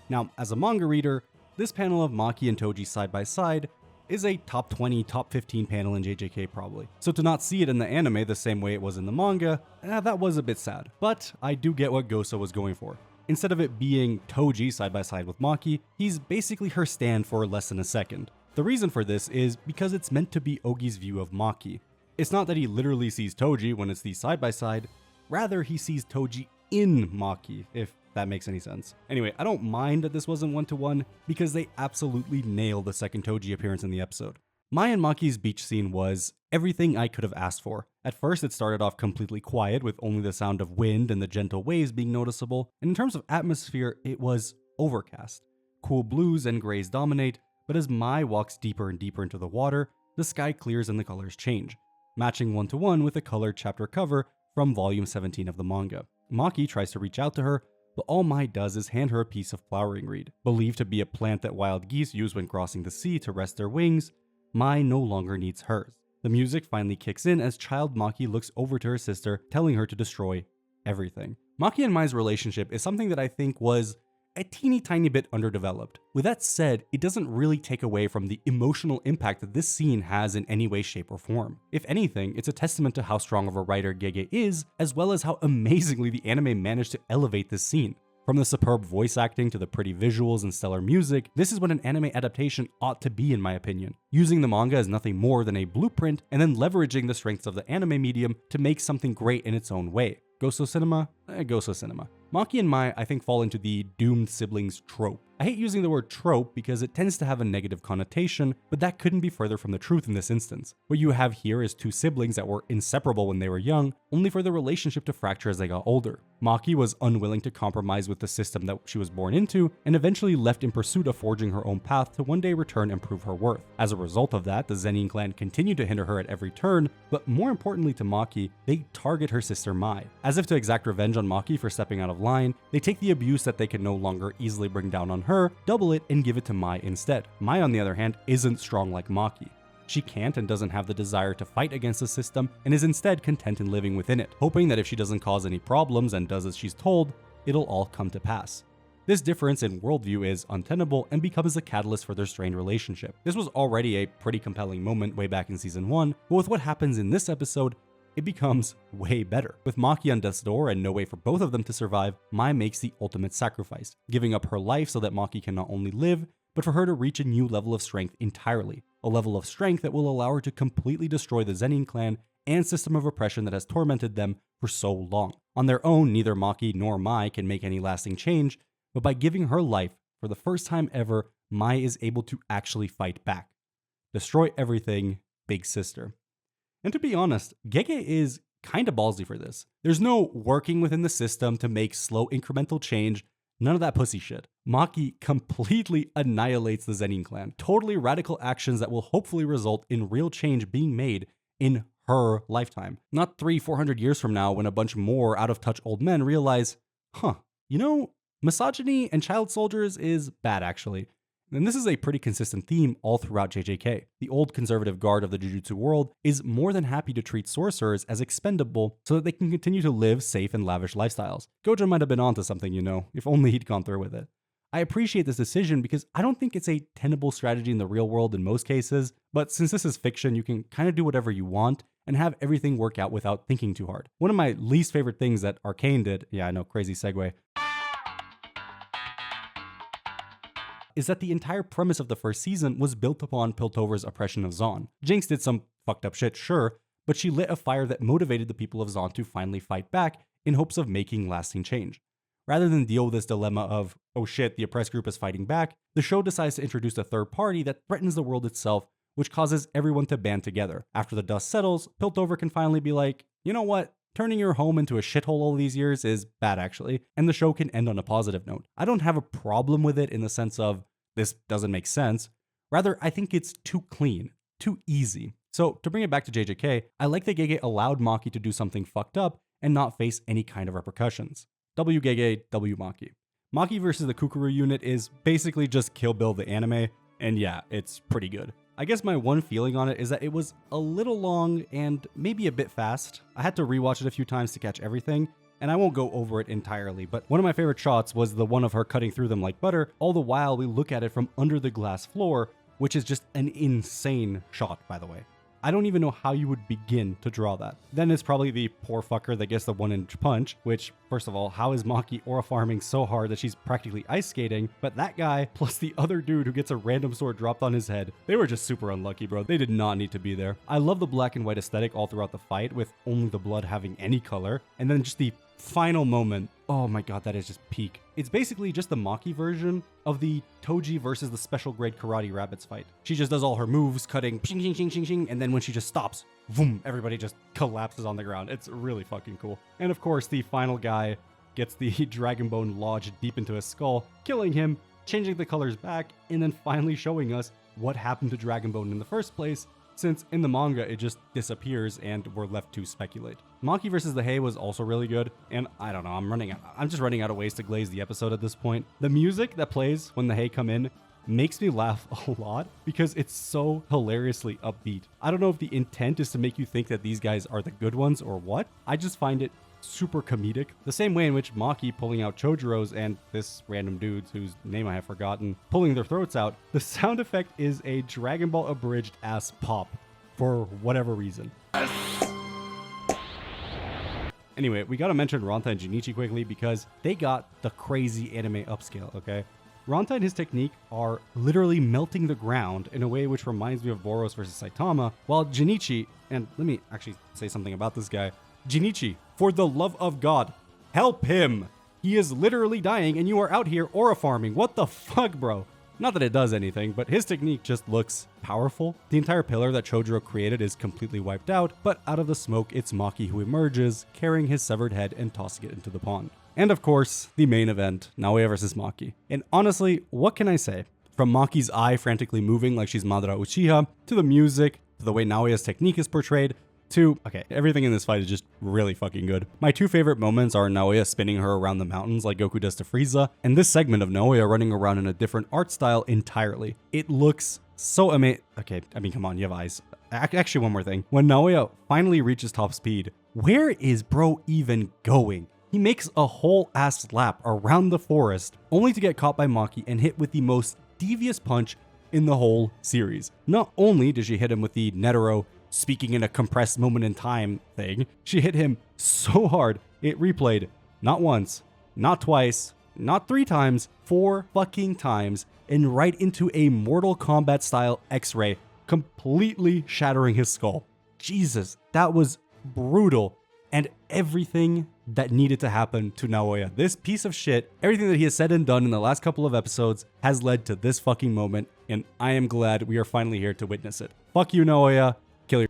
S1: Now, as a manga reader, this panel of Maki and Toji side by side is a top 20, top 15 panel in JJK probably. So to not see it in the anime the same way it was in the manga, that was a bit sad. But I do get what Goso was going for. Instead of it being Toji side by side with Maki, he's basically her stand for less than a second. The reason for this is because it's meant to be Ogi's view of Maki. It's not that he literally sees Toji when it's the side by side, rather he sees Toji in Maki, if that makes any sense. Anyway, I don't mind that this wasn't 1-to-1 because they absolutely nailed the second Toji appearance in the episode. Mai and Maki's beach scene was everything I could have asked for. At first, it started off completely quiet with only the sound of wind and the gentle waves being noticeable, and in terms of atmosphere, it was overcast. Cool blues and grays dominate, but as Mai walks deeper and deeper into the water, the sky clears and the colors change, matching 1-to-1 with the colored chapter cover from volume 17 of the manga. Maki tries to reach out to her, but all Mai does is hand her a piece of flowering reed. Believed to be a plant that wild geese use when crossing the sea to rest their wings, Mai no longer needs hers. The music finally kicks in as child Maki looks over to her sister, telling her to destroy everything. Maki and Mai's relationship is something that I think was a teeny tiny bit underdeveloped. With that said, it doesn't really take away from the emotional impact that this scene has in any way, shape, or form. If anything, it's a testament to how strong of a writer Gege is, as well as how amazingly the anime managed to elevate this scene. From the superb voice acting to the pretty visuals and stellar music, this is what an anime adaptation ought to be in my opinion. Using the manga as nothing more than a blueprint, and then leveraging the strengths of the anime medium to make something great in its own way. Goso cinema? Goso cinema. Maki and Mai, I think, fall into the doomed siblings trope. I hate using the word trope because it tends to have a negative connotation, but that couldn't be further from the truth in this instance. What you have here is two siblings that were inseparable when they were young, only for the relationship to fracture as they got older. Maki was unwilling to compromise with the system that she was born into, and eventually left in pursuit of forging her own path to one day return and prove her worth. As a result of that, the Zenin clan continued to hinder her at every turn, but more importantly to Maki, they target her sister Mai. As if to exact revenge on Maki for stepping out of line, they take the abuse that they can no longer easily bring down on her, double it, and give it to Mai instead. Mai, on the other hand, isn't strong like Maki. She can't and doesn't have the desire to fight against the system, and is instead content in living within it, hoping that if she doesn't cause any problems and does as she's told, it'll all come to pass. This difference in worldview is untenable and becomes a catalyst for their strained relationship. This was already a pretty compelling moment way back in season 1, but with what happens in this episode, it becomes way better. With Maki on death's door and no way for both of them to survive, Mai makes the ultimate sacrifice, giving up her life so that Maki can not only live, but for her to reach a new level of strength entirely. A level of strength that will allow her to completely destroy the Zenin clan and system of oppression that has tormented them for so long. On their own, neither Maki nor Mai can make any lasting change, but by giving her life, for the first time ever, Mai is able to actually fight back. Destroy everything, big sister. And to be honest, Gege is kinda ballsy for this. There's no working within the system to make slow incremental change, none of that pussy shit. Maki completely annihilates the Zenin clan. Totally radical actions that will hopefully result in real change being made in her lifetime. Not 300-400 years from now when a bunch more out-of-touch old men realize, misogyny and child soldiers is bad actually. And this is a pretty consistent theme all throughout JJK. The old conservative guard of the Jujutsu world is more than happy to treat sorcerers as expendable so that they can continue to live safe and lavish lifestyles. Gojo might have been onto something, if only he'd gone through with it. I appreciate this decision because I don't think it's a tenable strategy in the real world in most cases, but since this is fiction, you can kind of do whatever you want and have everything work out without thinking too hard. One of my least favorite things that Arcane did, yeah I know, crazy segue, is that the entire premise of the first season was built upon Piltover's oppression of Zon. Jinx did some fucked up shit, sure, but she lit a fire that motivated the people of Zon to finally fight back in hopes of making lasting change. Rather than deal with this dilemma of, oh shit, the oppressed group is fighting back, the show decides to introduce a third party that threatens the world itself, which causes everyone to band together. After the dust settles, Piltover can finally be like, you know what? Turning your home into a shithole all these years is bad actually, and the show can end on a positive note. I don't have a problem with it in the sense of, this doesn't make sense. Rather, I think it's too clean, too easy. So to bring it back to JJK, I like that Gege allowed Maki to do something fucked up and not face any kind of repercussions. W Gege, W Maki. Maki versus the Kukuru unit is basically just Kill Bill the anime, and yeah, it's pretty good. I guess my one feeling on it is that it was a little long and maybe a bit fast. I had to rewatch it a few times to catch everything, and I won't go over it entirely, but one of my favorite shots was the one of her cutting through them like butter, all the while we look at it from under the glass floor, which is just an insane shot, by the way. I don't even know how you would begin to draw that. Then it's probably the poor fucker that gets the 1-inch punch, which, first of all, how is Maki aura farming so hard that she's practically ice skating? But that guy, plus the other dude who gets a random sword dropped on his head, they were just super unlucky, bro. They did not need to be there. I love the black and white aesthetic all throughout the fight, with only the blood having any color, and then just the final moment, oh my god, that is just peak. It's basically just the Maki version of the Toji versus the special grade karate rabbits fight. She just does all her moves, cutting, shing, shing, shing, shing, shing, and then when she just stops, boom, everybody just collapses on the ground. It's really fucking cool. And of course, the final guy gets the dragon bone lodged deep into his skull, killing him, changing the colors back, and then finally showing us what happened to dragon bone in the first place, since in the manga it just disappears and we're left to speculate. Maki vs. the Hay was also really good, and I don't know, I'm just running out of ways to glaze the episode at this point. The music that plays when the Hay come in makes me laugh a lot because it's so hilariously upbeat. I don't know if the intent is to make you think that these guys are the good ones or what. I just find it super comedic. The same way in which Maki pulling out Chojiro's and this random dude's whose name I have forgotten, pulling their throats out, the sound effect is a Dragon Ball abridged ass pop for whatever reason. Anyway, we gotta mention Ranta and Junichi quickly because they got the crazy anime upscale, okay? Ranta and his technique are literally melting the ground in a way which reminds me of Boros versus Saitama, while Junichi, and let me actually say something about this guy, Junichi, for the love of God, help him! He is literally dying and you are out here aura farming. What the fuck, bro? Not that it does anything, but his technique just looks powerful. The entire pillar that Chojiro created is completely wiped out, but out of the smoke, it's Maki who emerges, carrying his severed head and tossing it into the pond. And of course, the main event, Naoya versus Maki. And honestly, what can I say? From Maki's eye frantically moving like she's Madara Uchiha, to the music, to the way Naoya's technique is portrayed, to, okay, everything in this fight is just really fucking good. My two favorite moments are Naoya spinning her around the mountains like Goku does to Frieza, and this segment of Naoya running around in a different art style entirely. It looks so amazing. Okay, I mean, come on, you have eyes. Actually, one more thing. When Naoya finally reaches top speed, where is bro even going? He makes a whole ass lap around the forest, only to get caught by Maki and hit with the most devious punch in the whole series. Not only did she hit him with the Netero speaking in a compressed moment in time thing, she hit him so hard it replayed not once, not twice, not 3 times, 4 fucking times, and right into a Mortal Kombat style X-ray, completely shattering his skull. Jesus, that was brutal. And everything that needed to happen to Naoya, this piece of shit, everything that he has said and done in the last couple of episodes has led to this fucking moment, and I am glad we are finally here to witness it. Fuck you, Naoya. Kill your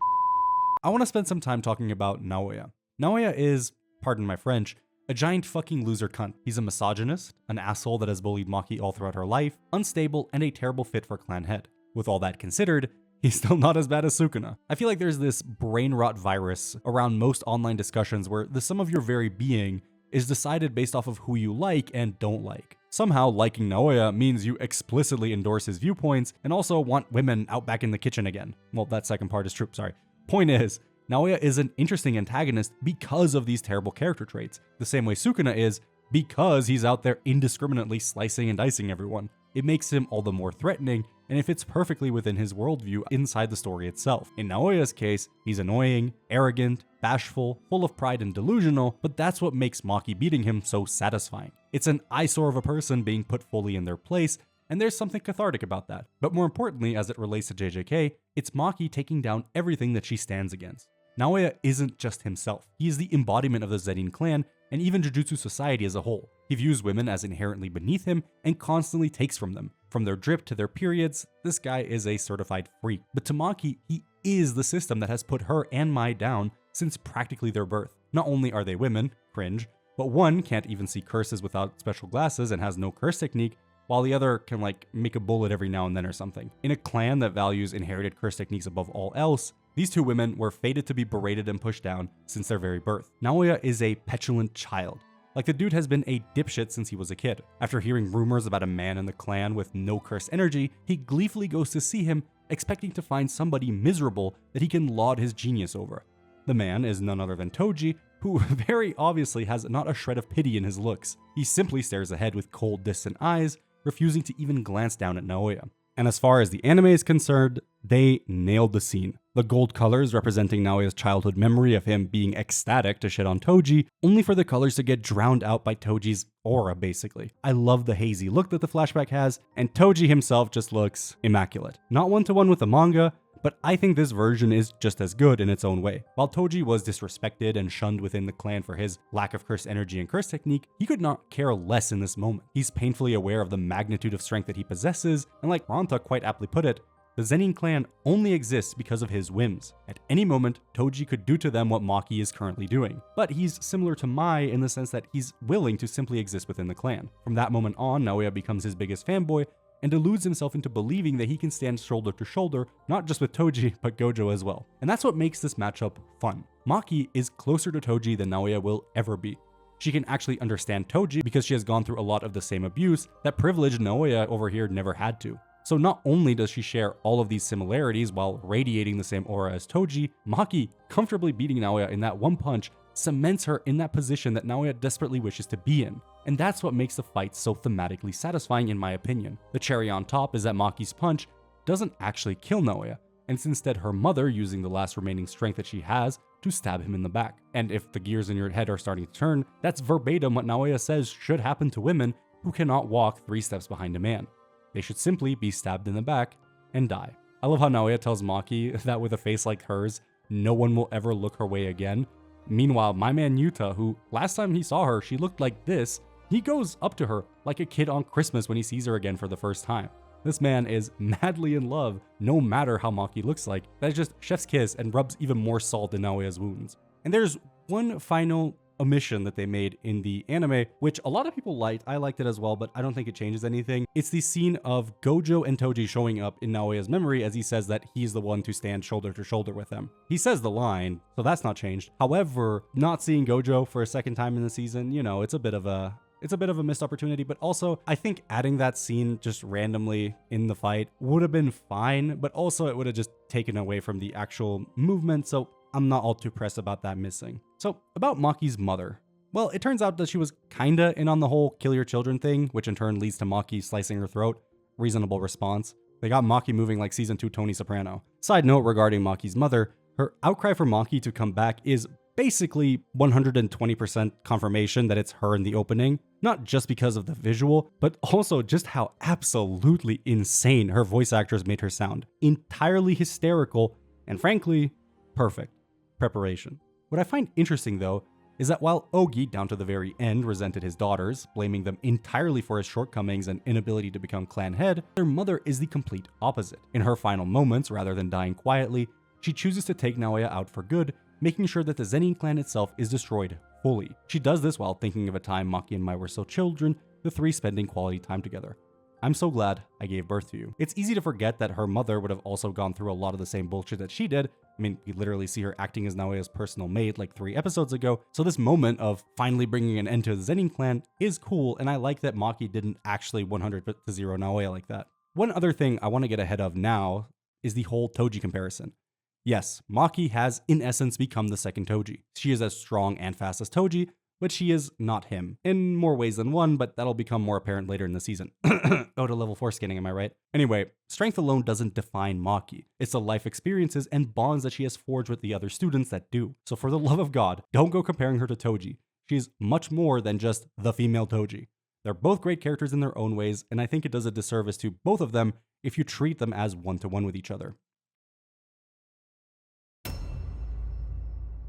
S1: I want to spend some time talking about Naoya. Naoya is, pardon my French, a giant fucking loser cunt. He's a misogynist, an asshole that has bullied Maki all throughout her life, unstable, and a terrible fit for clan head. With all that considered, he's still not as bad as Sukuna. I feel like there's this brain rot virus around most online discussions where the sum of your very being is decided based off of who you like and don't like. Somehow, liking Naoya means you explicitly endorse his viewpoints and also want women out back in the kitchen again. Well, that second part is true, sorry. Point is, Naoya is an interesting antagonist because of these terrible character traits, the same way Sukuna is because he's out there indiscriminately slicing and dicing everyone. It makes him all the more threatening, and it fits perfectly within his worldview inside the story itself. In Naoya's case, he's annoying, arrogant, bashful, full of pride and delusional, but that's what makes Maki beating him so satisfying. It's an eyesore of a person being put fully in their place, and there's something cathartic about that. But more importantly, as it relates to JJK, it's Maki taking down everything that she stands against. Naoya isn't just himself. He is the embodiment of the Zenin clan and even Jujutsu society as a whole. He views women as inherently beneath him and constantly takes from them. From their drip to their periods, this guy is a certified freak. But to Maki, he is the system that has put her and Mai down since practically their birth. Not only are they women, cringe, but one can't even see curses without special glasses and has no curse technique, while the other can like make a bullet every now and then or something. In a clan that values inherited curse techniques above all else, these two women were fated to be berated and pushed down since their very birth. Naoya is a petulant child. Like the dude has been a dipshit since he was a kid. After hearing rumors about a man in the clan with no cursed energy, he gleefully goes to see him, expecting to find somebody miserable that he can laud his genius over. The man is none other than Toji, who very obviously has not a shred of pity in his looks. He simply stares ahead with cold, distant eyes, refusing to even glance down at Naoya. And as far as the anime is concerned, they nailed the scene. The gold colors representing Naoya's childhood memory of him being ecstatic to shit on Toji, only for the colors to get drowned out by Toji's aura, basically. I love the hazy look that the flashback has, and Toji himself just looks immaculate. Not one-to-one with the manga, but I think this version is just as good in its own way. While Toji was disrespected and shunned within the clan for his lack of curse energy and curse technique, he could not care less in this moment. He's painfully aware of the magnitude of strength that he possesses, and like Ranta quite aptly put it, the Zenin clan only exists because of his whims. At any moment, Toji could do to them what Maki is currently doing. But he's similar to Mai in the sense that he's willing to simply exist within the clan. From that moment on, Naoya becomes his biggest fanboy, and deludes himself into believing that he can stand shoulder to shoulder, not just with Toji, but Gojo as well. And that's what makes this matchup fun. Maki is closer to Toji than Naoya will ever be. She can actually understand Toji because she has gone through a lot of the same abuse that privileged Naoya over here never had to. So not only does she share all of these similarities while radiating the same aura as Toji, Maki comfortably beating Naoya in that one punch cements her in that position that Naoya desperately wishes to be in. And that's what makes the fight so thematically satisfying in my opinion. The cherry on top is that Maki's punch doesn't actually kill Naoya, and it's instead her mother using the last remaining strength that she has to stab him in the back. And if the gears in your head are starting to turn, that's verbatim what Naoya says should happen to women who cannot walk 3 steps behind a man. They should simply be stabbed in the back and die. I love how Naoya tells Maki that with a face like hers, no one will ever look her way again. Meanwhile, my man Yuta, who last time he saw her, she looked like this, he goes up to her like a kid on Christmas when he sees her again for the first time. This man is madly in love, no matter how Maki looks like. That is just chef's kiss and rubs even more salt in Naoya's wounds. And there's one final omission that they made in the anime, which a lot of people liked. I liked it as well, but I don't think it changes anything. It's the scene of Gojo and Toji showing up in Naoya's memory as he says that he's the one to stand shoulder to shoulder with him. He says the line, so that's not changed. However, not seeing Gojo for a second time in the season, you know, it's a bit of a missed opportunity, but also I think adding that scene just randomly in the fight would have been fine, but also it would have just taken away from the actual movement, so I'm not all too pressed about that missing. So about Maki's mother. Well, it turns out that she was kinda in on the whole kill your children thing, which in turn leads to Maki slicing her throat. Reasonable response. They got Maki moving like season 2 Tony Soprano. Side note regarding Maki's mother, her outcry for Maki to come back is basically 120% confirmation that it's her in the opening, not just because of the visual, but also just how absolutely insane her voice actress made her sound. Entirely hysterical, and frankly, perfect preparation. What I find interesting though, is that while Ogi, down to the very end, resented his daughters, blaming them entirely for his shortcomings and inability to become clan head, their mother is the complete opposite. In her final moments, rather than dying quietly, she chooses to take Naoya out for good, making sure that the Zenin clan itself is destroyed fully. She does this while thinking of a time Maki and Mai were still children, the 3 spending quality time together. I'm so glad I gave birth to you. It's easy to forget that her mother would have also gone through a lot of the same bullshit that she did. I mean, we literally see her acting as Naoya's personal maid like 3 episodes ago, so this moment of finally bringing an end to the Zenin clan is cool, and I like that Maki didn't actually 100-0 Naoya like that. One other thing I want to get ahead of now is the whole Toji comparison. Yes, Maki has in essence become the second Toji. She is as strong and fast as Toji, but she is not him. In more ways than one, but that'll become more apparent later in the season. Oh, to level 4 scanning, am I right? Anyway, strength alone doesn't define Maki. It's the life experiences and bonds that she has forged with the other students that do. So for the love of God, don't go comparing her to Toji. She's much more than just the female Toji. They're both great characters in their own ways, and I think it does a disservice to both of them if you treat them as one-to-one with each other.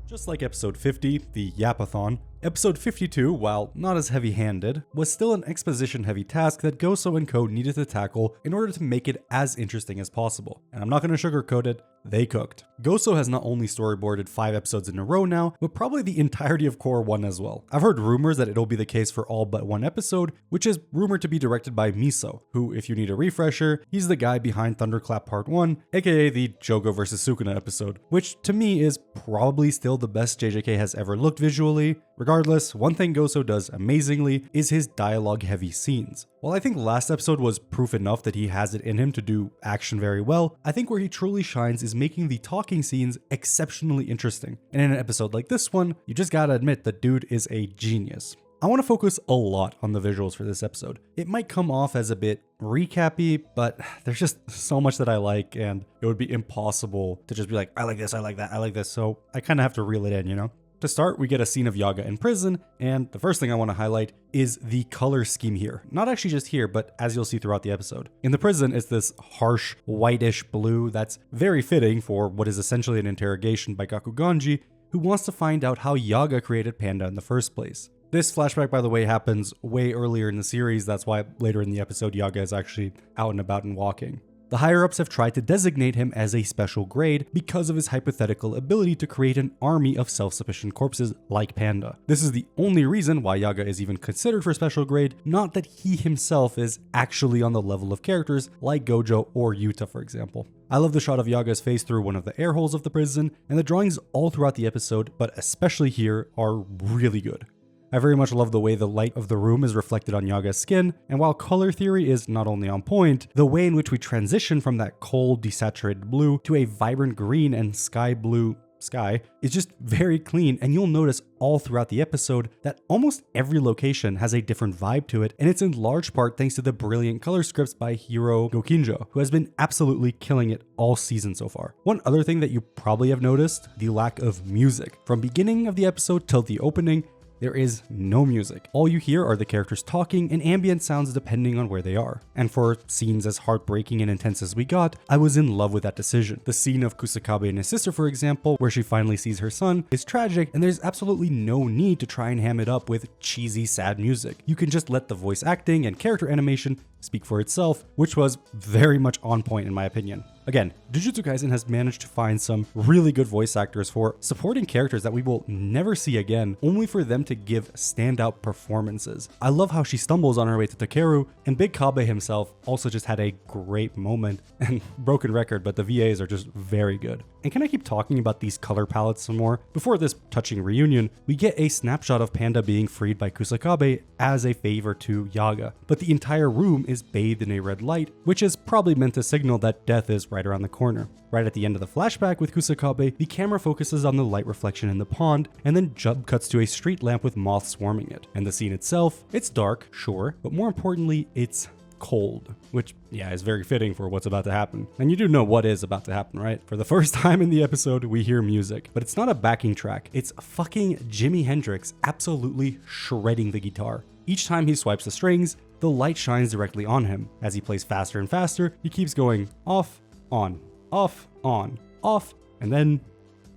S1: Just like episode 50, the Yapathon, episode 52, while not as heavy-handed, was still an exposition-heavy task that Goso and co needed to tackle in order to make it as interesting as possible. And I'm not going to sugarcoat it, they cooked. Goso has not only storyboarded 5 episodes in a row now, but probably the entirety of Core 1 as well. I've heard rumors that it'll be the case for all but 1 episode, which is rumored to be directed by Miso, who, if you need a refresher, he's the guy behind Thunderclap Part 1, aka the Jogo vs Sukuna episode, which to me is probably still the best JJK has ever looked visually. Regardless, one thing Goso does amazingly is his dialogue-heavy scenes. While I think last episode was proof enough that he has it in him to do action very well, I think where he truly shines is making the talking scenes exceptionally interesting. And in an episode like this one, you just gotta admit the dude is a genius. I want to focus a lot on the visuals for this episode. It might come off as a bit recappy, but there's just so much that I like, and it would be impossible to just be like, I like this, I like that, I like this, so I kind of have to reel it in, you know? To start, we get a scene of Yaga in prison, and the first thing I want to highlight is the color scheme here. Not actually just here, but as you'll see throughout the episode. In the prison, it's this harsh, whitish blue that's very fitting for what is essentially an interrogation by Gakuganji, who wants to find out how Yaga created Panda in the first place. This flashback, by the way, happens way earlier in the series. That's why later in the episode, Yaga is actually out and about and walking. The higher-ups have tried to designate him as a special grade because of his hypothetical ability to create an army of self-sufficient corpses like Panda. This is the only reason why Yaga is even considered for special grade, not that he himself is actually on the level of characters like Gojo or Yuta, for example. I love the shot of Yaga's face through one of the air holes of the prison, and the drawings all throughout the episode, but especially here, are really good. I very much love the way the light of the room is reflected on Yaga's skin, and while color theory is not only on point, the way in which we transition from that cold, desaturated blue to a vibrant green and sky blue sky, is just very clean, and you'll notice all throughout the episode that almost every location has a different vibe to it, and it's in large part thanks to the brilliant color scripts by Hiro Gokinjo, who has been absolutely killing it all season so far. One other thing that you probably have noticed, the lack of music. From beginning of the episode till the opening, there is no music. All you hear are the characters talking and ambient sounds depending on where they are. And for scenes as heartbreaking and intense as we got, I was in love with that decision. The scene of Kusakabe and his sister, for example, where she finally sees her son, is tragic, and there's absolutely no need to try and ham it up with cheesy, sad music. You can just let the voice acting and character animation speak for itself, which was very much on point in my opinion. Again, Jujutsu Kaisen has managed to find some really good voice actors for supporting characters that we will never see again, only for them to give standout performances. I love how she stumbles on her way to Takeru, and Big Kabe himself also just had a great moment. And broken record, but the VAs are just very good. And can I keep talking about these color palettes some more? Before this touching reunion, we get a snapshot of Panda being freed by Kusakabe as a favor to Yaga, but the entire room is bathed in a red light, which is probably meant to signal that death is right around the corner. Right at the end of the flashback with Kusakabe, the camera focuses on the light reflection in the pond, and then jump cuts to a street lamp with moths swarming it. And the scene itself, it's dark, sure, but more importantly, it's cold, which, yeah, is very fitting for what's about to happen. And you do know what is about to happen, right? For the first time in the episode, we hear music, but it's not a backing track. It's fucking Jimi Hendrix absolutely shredding the guitar. Each time he swipes the strings, the light shines directly on him. As he plays faster and faster, he keeps going off, on, off, on, off, and then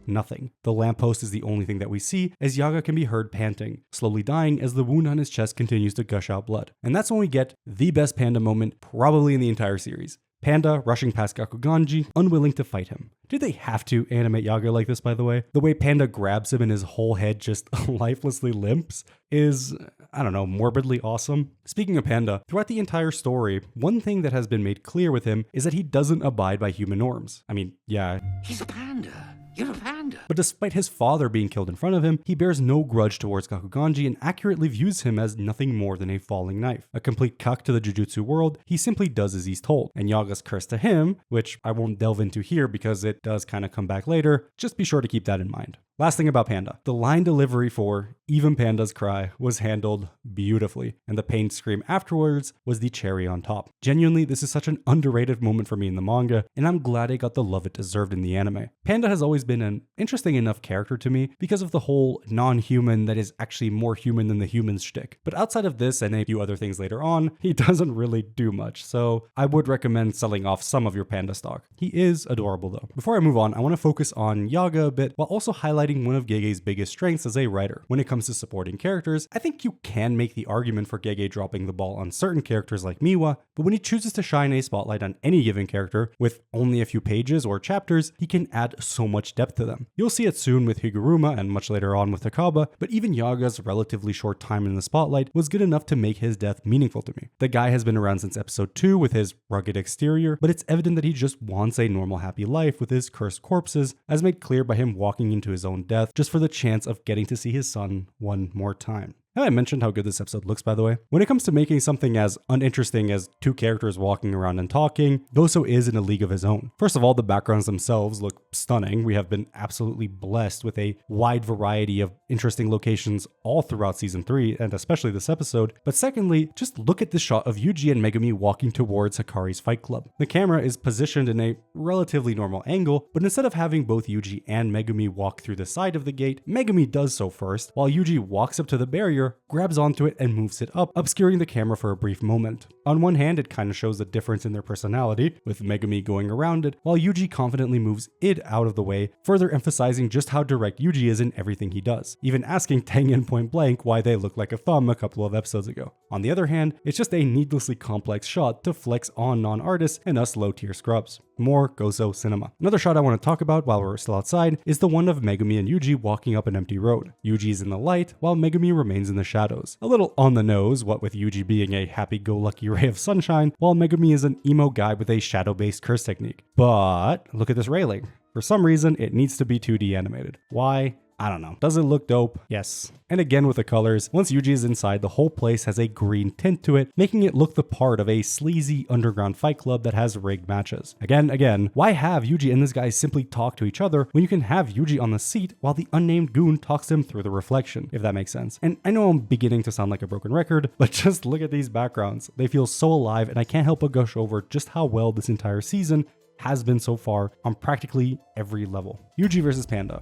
S1: nothing. The lamppost is the only thing that we see, as Yaga can be heard panting, slowly dying as the wound on his chest continues to gush out blood. And that's when we get the best Panda moment probably in the entire series. Panda rushing past Gakuganji, unwilling to fight him. Did they have to animate Yaga like this, by the way? The way Panda grabs him and his whole head just lifelessly limps is, I don't know, morbidly awesome. Speaking of Panda, throughout the entire story, one thing that has been made clear with him is that he doesn't abide by human norms. I mean, yeah.
S2: He's a panda. You're a panda.
S1: But despite his father being killed in front of him, he bears no grudge towards Gakuganji and accurately views him as nothing more than a falling knife. A complete cuck to the Jujutsu world, he simply does as he's told. And Yaga's curse to him, which I won't delve into here because it does kind of come back later, just be sure to keep that in mind. Last thing about Panda, the line delivery for "Even Pandas Cry" was handled beautifully, and the pain scream afterwards was the cherry on top. Genuinely, this is such an underrated moment for me in the manga, and I'm glad it got the love it deserved in the anime. Panda has always been an interesting enough character to me because of the whole non-human that is actually more human than the humans shtick. But outside of this and a few other things later on, he doesn't really do much, so I would recommend selling off some of your Panda stock. He is adorable though. Before I move on, I want to focus on Yaga a bit while also highlighting one of Gege's biggest strengths as a writer. When it comes to supporting characters, I think you can make the argument for Gege dropping the ball on certain characters like Miwa, but when he chooses to shine a spotlight on any given character with only a few pages or chapters, he can add so much depth to them. You'll see it soon with Higuruma and much later on with TAKABA, but even Yaga's relatively short time in the spotlight was good enough to make his death meaningful to me. The guy has been around since episode 2 with his rugged exterior, but it's evident that he just wants a normal happy life with his cursed corpses, as made clear by him walking into his own death just for the chance of getting to see his son one more time. Have I mentioned how good this episode looks, by the way? When it comes to making something as uninteresting as two characters walking around and talking, Goso is in a league of his own. First of all, the backgrounds themselves look stunning. We have been absolutely blessed with a wide variety of interesting locations all throughout season 3, and especially this episode. But secondly, just look at this shot of Yuji and Megumi walking towards Hakari's fight club. The camera is positioned in a relatively normal angle, but instead of having both Yuji and Megumi walk through the side of the gate, Megumi does so first, while Yuji walks up to the barrier, grabs onto it and moves it up, obscuring the camera for a brief moment. On one hand, it kind of shows the difference in their personality, with Megumi going around it, while Yuji confidently moves it out of the way, further emphasizing just how direct Yuji is in everything he does, even asking Tengen point blank why they look like a thumb a couple of episodes ago. On the other hand, it's just a needlessly complex shot to flex on non-artists and us low-tier scrubs. More Goso cinema. Another shot I want to talk about while we're still outside is the one of Megumi and Yuji walking up an empty road. Yuji is in the light, while Megumi remains in the shadows. A little on the nose, what with Yuji being a happy-go-lucky ray of sunshine, while Megumi is an emo guy with a shadow-based curse technique. But look at this railing. For some reason, it needs to be 2D animated. Why? I don't know. Does it look dope? Yes. And again with the colors, once Yuji is inside, the whole place has a green tint to it, making it look the part of a sleazy underground fight club that has rigged matches. Again, why have Yuji and this guy simply talk to each other when you can have Yuji on the seat while the unnamed goon talks to him through the reflection, if that makes sense. And I know I'm beginning to sound like a broken record, but just look at these backgrounds. They feel so alive, and I can't help but gush over just how well this entire season has been so far on practically every level. Yuji versus Panda.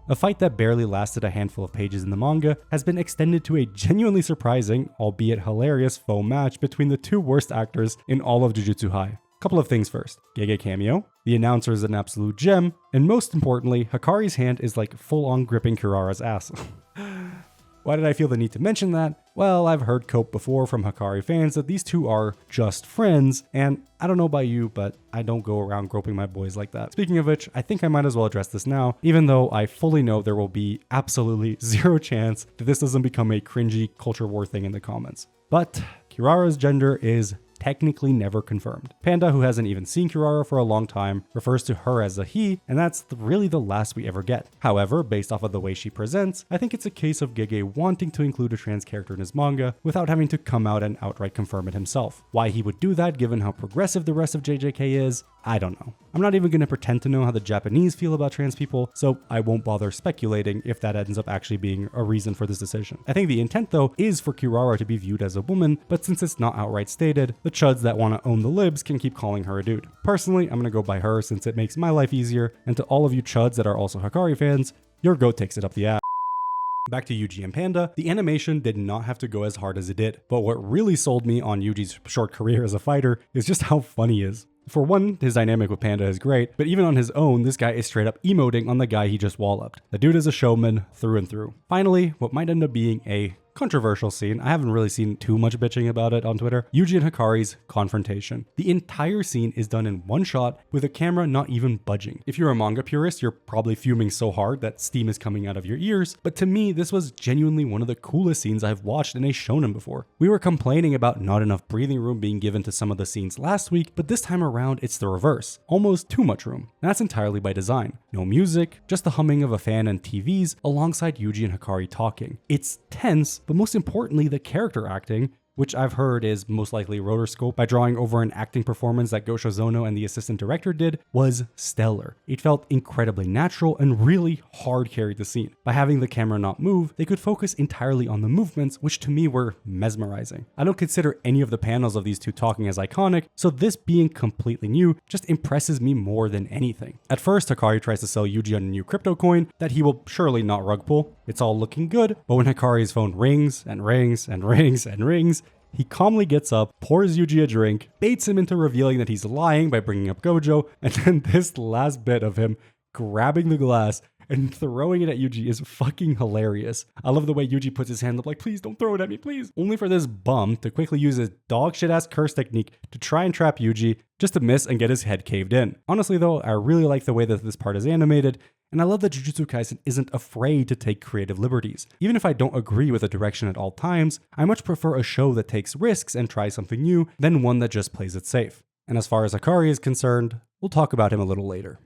S1: A fight that barely lasted a handful of pages in the manga has been extended to a genuinely surprising, albeit hilarious, faux match between the two worst actors in all of Jujutsu High. Couple of things first. Gege cameo, the announcer is an absolute gem, and most importantly, Hakari's hand is like full-on gripping Kirara's ass. Why did I feel the need to mention that? Well, I've heard cope before from Hakari fans that these two are just friends, and I don't know about you, but I don't go around groping my boys like that. Speaking of which, I think I might as well address this now, even though I fully know there will be absolutely zero chance that this doesn't become a cringy culture war thing in the comments. But Kirara's gender is technically never confirmed. Panda, who hasn't even seen Kirara for a long time, refers to her as a he, and that's really the last we ever get. However, based off of the way she presents, I think it's a case of Gege wanting to include a trans character in his manga without having to come out and outright confirm it himself. Why he would do that given how progressive the rest of JJK is, I don't know. I'm not even going to pretend to know how the Japanese feel about trans people, so I won't bother speculating if that ends up actually being a reason for this decision. I think the intent though is for Kirara to be viewed as a woman, but since it's not outright stated, the chuds that want to own the libs can keep calling her a dude. Personally, I'm going to go by her since it makes my life easier, and to all of you chuds that are also Hakari fans, your goat takes it up the ass. Back to Yuji and Panda, the animation did not have to go as hard as it did, but what really sold me on Yuji's short career as a fighter is just how funny he is. For one, his dynamic with Panda is great, but even on his own, this guy is straight up emoting on the guy he just walloped. The dude is a showman through and through. Finally, what might end up being a controversial scene, I haven't really seen too much bitching about it on Twitter, Yuji and Hakari's confrontation. The entire scene is done in one shot with the camera not even budging. If you're a manga purist, you're probably fuming so hard that steam is coming out of your ears, but to me, this was genuinely one of the coolest scenes I've watched in a shonen before. We were complaining about not enough breathing room being given to some of the scenes last week, but this time around, it's the reverse. Almost too much room. That's entirely by design. No music, just the humming of a fan and TVs alongside Yuji and Hakari talking. It's tense, but most importantly, the character acting, which I've heard is most likely rotoscope by drawing over an acting performance that Gosho Zono and the assistant director did, was stellar. It felt incredibly natural and really hard carried the scene. By having the camera not move, they could focus entirely on the movements, which to me were mesmerizing. I don't consider any of the panels of these two talking as iconic, so this being completely new just impresses me more than anything. At first, Hakari tries to sell Yuji on a new crypto coin that he will surely not rug pull. It's all looking good, but when Hakari's phone rings and rings and rings and rings, he calmly gets up, pours Yuji a drink, baits him into revealing that he's lying by bringing up Gojo, and then this last bit of him grabbing the glass and throwing it at Yuji is fucking hilarious. I love the way Yuji puts his hand up like, please don't throw it at me, please. Only for this bum to quickly use his dog shit ass curse technique to try and trap Yuji, just to miss and get his head caved in. Honestly though, I really like the way that this part is animated, and I love that Jujutsu Kaisen isn't afraid to take creative liberties. Even if I don't agree with the direction at all times, I much prefer a show that takes risks and tries something new than one that just plays it safe. And as far as Hakari is concerned, we'll talk about him a little later.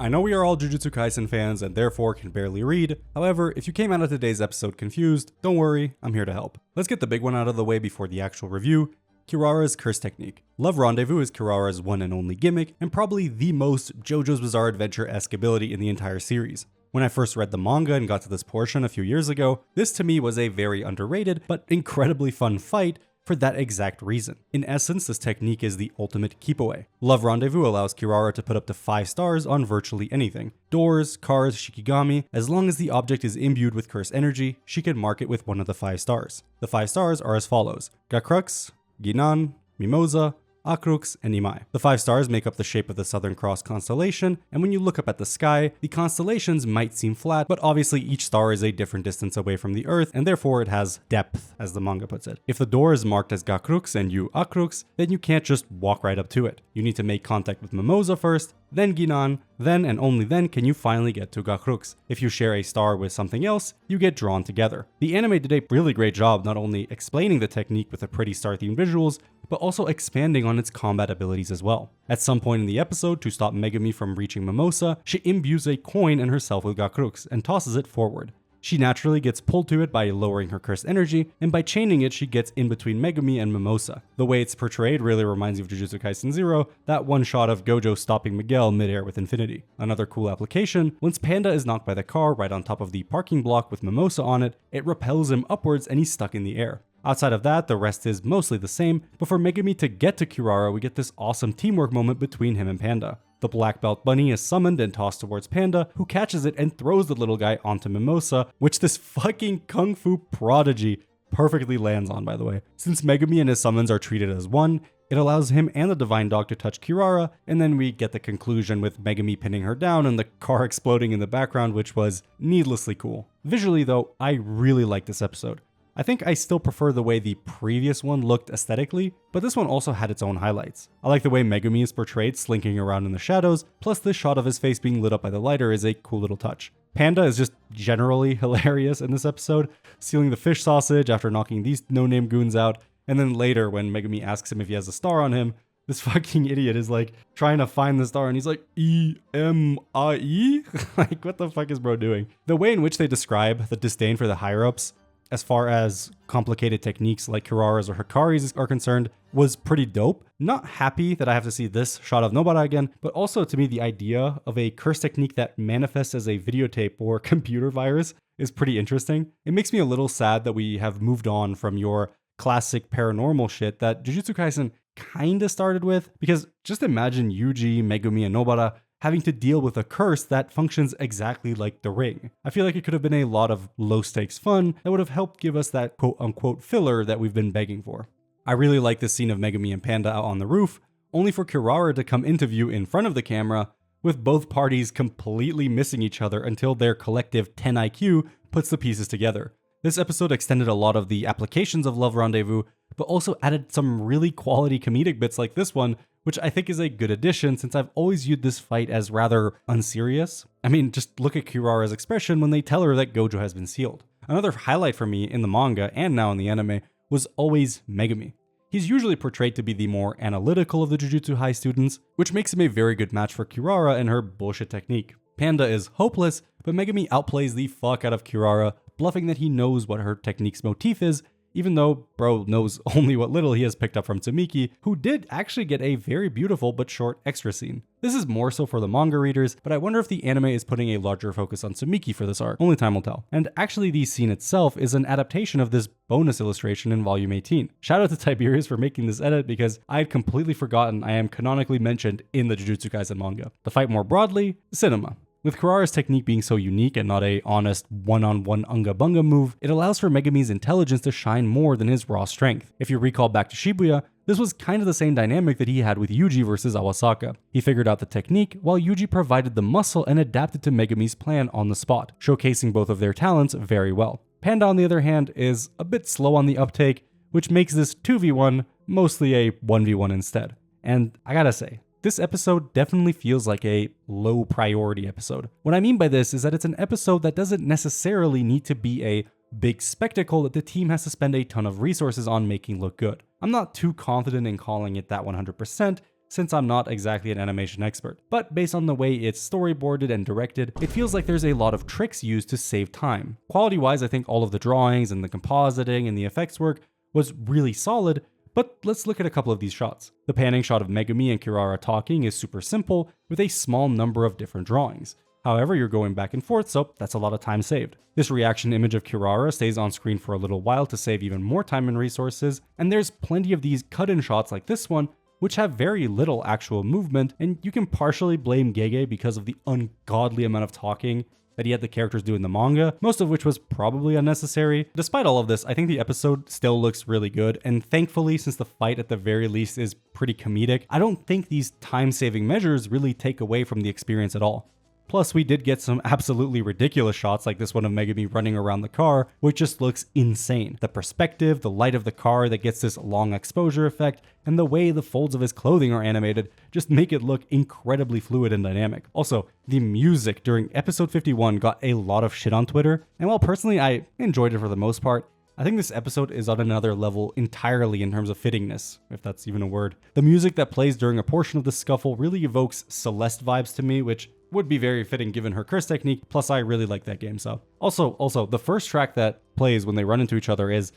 S1: I know we are all Jujutsu Kaisen fans and therefore can barely read. However, if you came out of today's episode confused, don't worry, I'm here to help. Let's get the big one out of the way before the actual review. Kirara's curse technique. Love Rendezvous is Kirara's one and only gimmick, and probably the most JoJo's Bizarre Adventure-esque ability in the entire series. When I first read the manga and got to this portion a few years ago, this to me was a very underrated but incredibly fun fight for that exact reason. In essence, this technique is the ultimate keep away. Love Rendezvous allows Kirara to put up to 5 stars on virtually anything. Doors, cars, shikigami, as long as the object is imbued with curse energy, she can mark it with one of the 5 stars. The 5 stars are as follows: Gakrux, Ginan, Mimosa, Akrux, and Imai. The 5 stars make up the shape of the Southern Cross constellation, and when you look up at the sky, the constellations might seem flat, but obviously each star is a different distance away from the Earth, and therefore it has depth, as the manga puts it. If the door is marked as Gakrux and you Akrux, then you can't just walk right up to it. You need to make contact with Mimosa first, then Ginan, then and only then can you finally get to Gakrux. If you share a star with something else, you get drawn together. The anime did a really great job not only explaining the technique with the pretty star-themed visuals, but also expanding on its combat abilities as well. At some point in the episode, to stop Megumi from reaching Mimosa, she imbues a coin in herself with Gakrux and tosses it forward. She naturally gets pulled to it by lowering her cursed energy, and by chaining it she gets in between Megumi and Mimosa. The way it's portrayed really reminds you of Jujutsu Kaisen 0, that one shot of Gojo stopping Miguel midair with infinity. Another cool application, once Panda is knocked by the car right on top of the parking block with Mimosa on it, it repels him upwards and he's stuck in the air. Outside of that, the rest is mostly the same, but for Megumi to get to Kirara, we get this awesome teamwork moment between him and Panda. The black belt bunny is summoned and tossed towards Panda, who catches it and throws the little guy onto Mimosa, which this fucking kung fu prodigy perfectly lands on, by the way. Since Megumi and his summons are treated as one, it allows him and the Divine Dog to touch Kirara, and then we get the conclusion with Megumi pinning her down and the car exploding in the background, which was needlessly cool. Visually though, I really like this episode. I think I still prefer the way the previous one looked aesthetically, but this one also had its own highlights. I like the way Megumi is portrayed slinking around in the shadows, plus this shot of his face being lit up by the lighter is a cool little touch. Panda is just generally hilarious in this episode, stealing the fish sausage after knocking these no-name goons out, and then later when Megumi asks him if he has a star on him, this fucking idiot is like trying to find the star and he's like, E-M-I-E? Like, what the fuck is bro doing? The way in which they describe the disdain for the higher-ups as far as complicated techniques like Kirara's or Hakari's are concerned, was pretty dope. Not happy that I have to see this shot of Nobara again, but also to me the idea of a curse technique that manifests as a videotape or computer virus is pretty interesting. It makes me a little sad that we have moved on from your classic paranormal shit that Jujutsu Kaisen kinda started with, because just imagine Yuji, Megumi, and Nobara having to deal with a curse that functions exactly like the ring. I feel like it could have been a lot of low-stakes fun that would have helped give us that quote-unquote filler that we've been begging for. I really like this scene of Megumi and Panda out on the roof, only for Kirara to come into view in front of the camera, with both parties completely missing each other until their collective 10 IQ puts the pieces together. This episode extended a lot of the applications of Love Rendezvous, but also added some really quality comedic bits like this one, which I think is a good addition since I've always viewed this fight as rather unserious. I mean, just look at Kirara's expression when they tell her that Gojo has been sealed. Another highlight for me in the manga and now in the anime was always Megumi. He's usually portrayed to be the more analytical of the Jujutsu High students, which makes him a very good match for Kirara and her bullshit technique. Panda is hopeless, but Megumi outplays the fuck out of Kirara, bluffing that he knows what her technique's motif is, even though bro knows only what little he has picked up from Tsuki, who did actually get a very beautiful but short extra scene. This is more so for the manga readers, but I wonder if the anime is putting a larger focus on Tsuki for this arc. Only time will tell. And actually the scene itself is an adaptation of this bonus illustration in volume 18. Shout out to Tiberius for making this edit because I had completely forgotten I am canonically mentioned in the Jujutsu Kaisen manga. The fight more broadly, cinema. With Kirara's technique being so unique and not a honest one-on-one unga-bunga move, it allows for Megumi's intelligence to shine more than his raw strength. If you recall back to Shibuya, this was kind of the same dynamic that he had with Yuji versus Awasaka. He figured out the technique, while Yuji provided the muscle and adapted to Megumi's plan on the spot, showcasing both of their talents very well. Panda, on the other hand, is a bit slow on the uptake, which makes this 2v1 mostly a 1v1 instead. And I gotta say, this episode definitely feels like a low priority episode. What I mean by this is that it's an episode that doesn't necessarily need to be a big spectacle that the team has to spend a ton of resources on making look good. I'm not too confident in calling it that 100%, since I'm not exactly an animation expert. But based on the way it's storyboarded and directed, it feels like there's a lot of tricks used to save time. Quality-wise, I think all of the drawings and the compositing and the effects work was really solid, but let's look at a couple of these shots. The panning shot of Megumi and Kirara talking is super simple, with a small number of different drawings. However, you're going back and forth, so that's a lot of time saved. This reaction image of Kirara stays on screen for a little while to save even more time and resources, and there's plenty of these cut-in shots like this one, which have very little actual movement, and you can partially blame Gege because of the ungodly amount of talking that he had the characters do in the manga, most of which was probably unnecessary. Despite all of this, I think the episode still looks really good, and thankfully, since the fight at the very least is pretty comedic, I don't think these time-saving measures really take away from the experience at all. Plus, we did get some absolutely ridiculous shots like this one of Megumi running around the car, which just looks insane. The perspective, the light of the car that gets this long exposure effect, and the way the folds of his clothing are animated just make it look incredibly fluid and dynamic. Also, the music during episode 51 got a lot of shit on Twitter, and while personally I enjoyed it for the most part, I think this episode is on another level entirely in terms of fittingness, if that's even a word. The music that plays during a portion of the scuffle really evokes Celeste vibes to me, which would be very fitting given her curse technique, plus I really like that game, so. Also, the first track that plays when they run into each other is,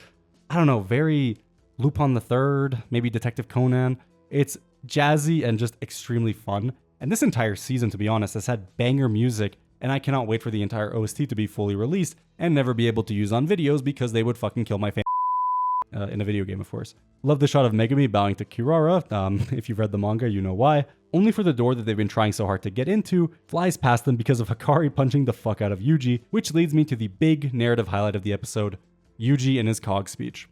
S1: I don't know, very Lupin the Third, maybe Detective Conan. It's jazzy and just extremely fun, and this entire season, to be honest, has had banger music, and I cannot wait for the entire OST to be fully released and never be able to use on videos because they would fucking kill my in a video game, of course. Love the shot of Megumi bowing to Kirara. If you've read the manga, you know why. Only for the door that they've been trying so hard to get into flies past them because of Hakari punching the fuck out of Yuji, which leads me to the big narrative highlight of the episode, Yuji and his cog speech.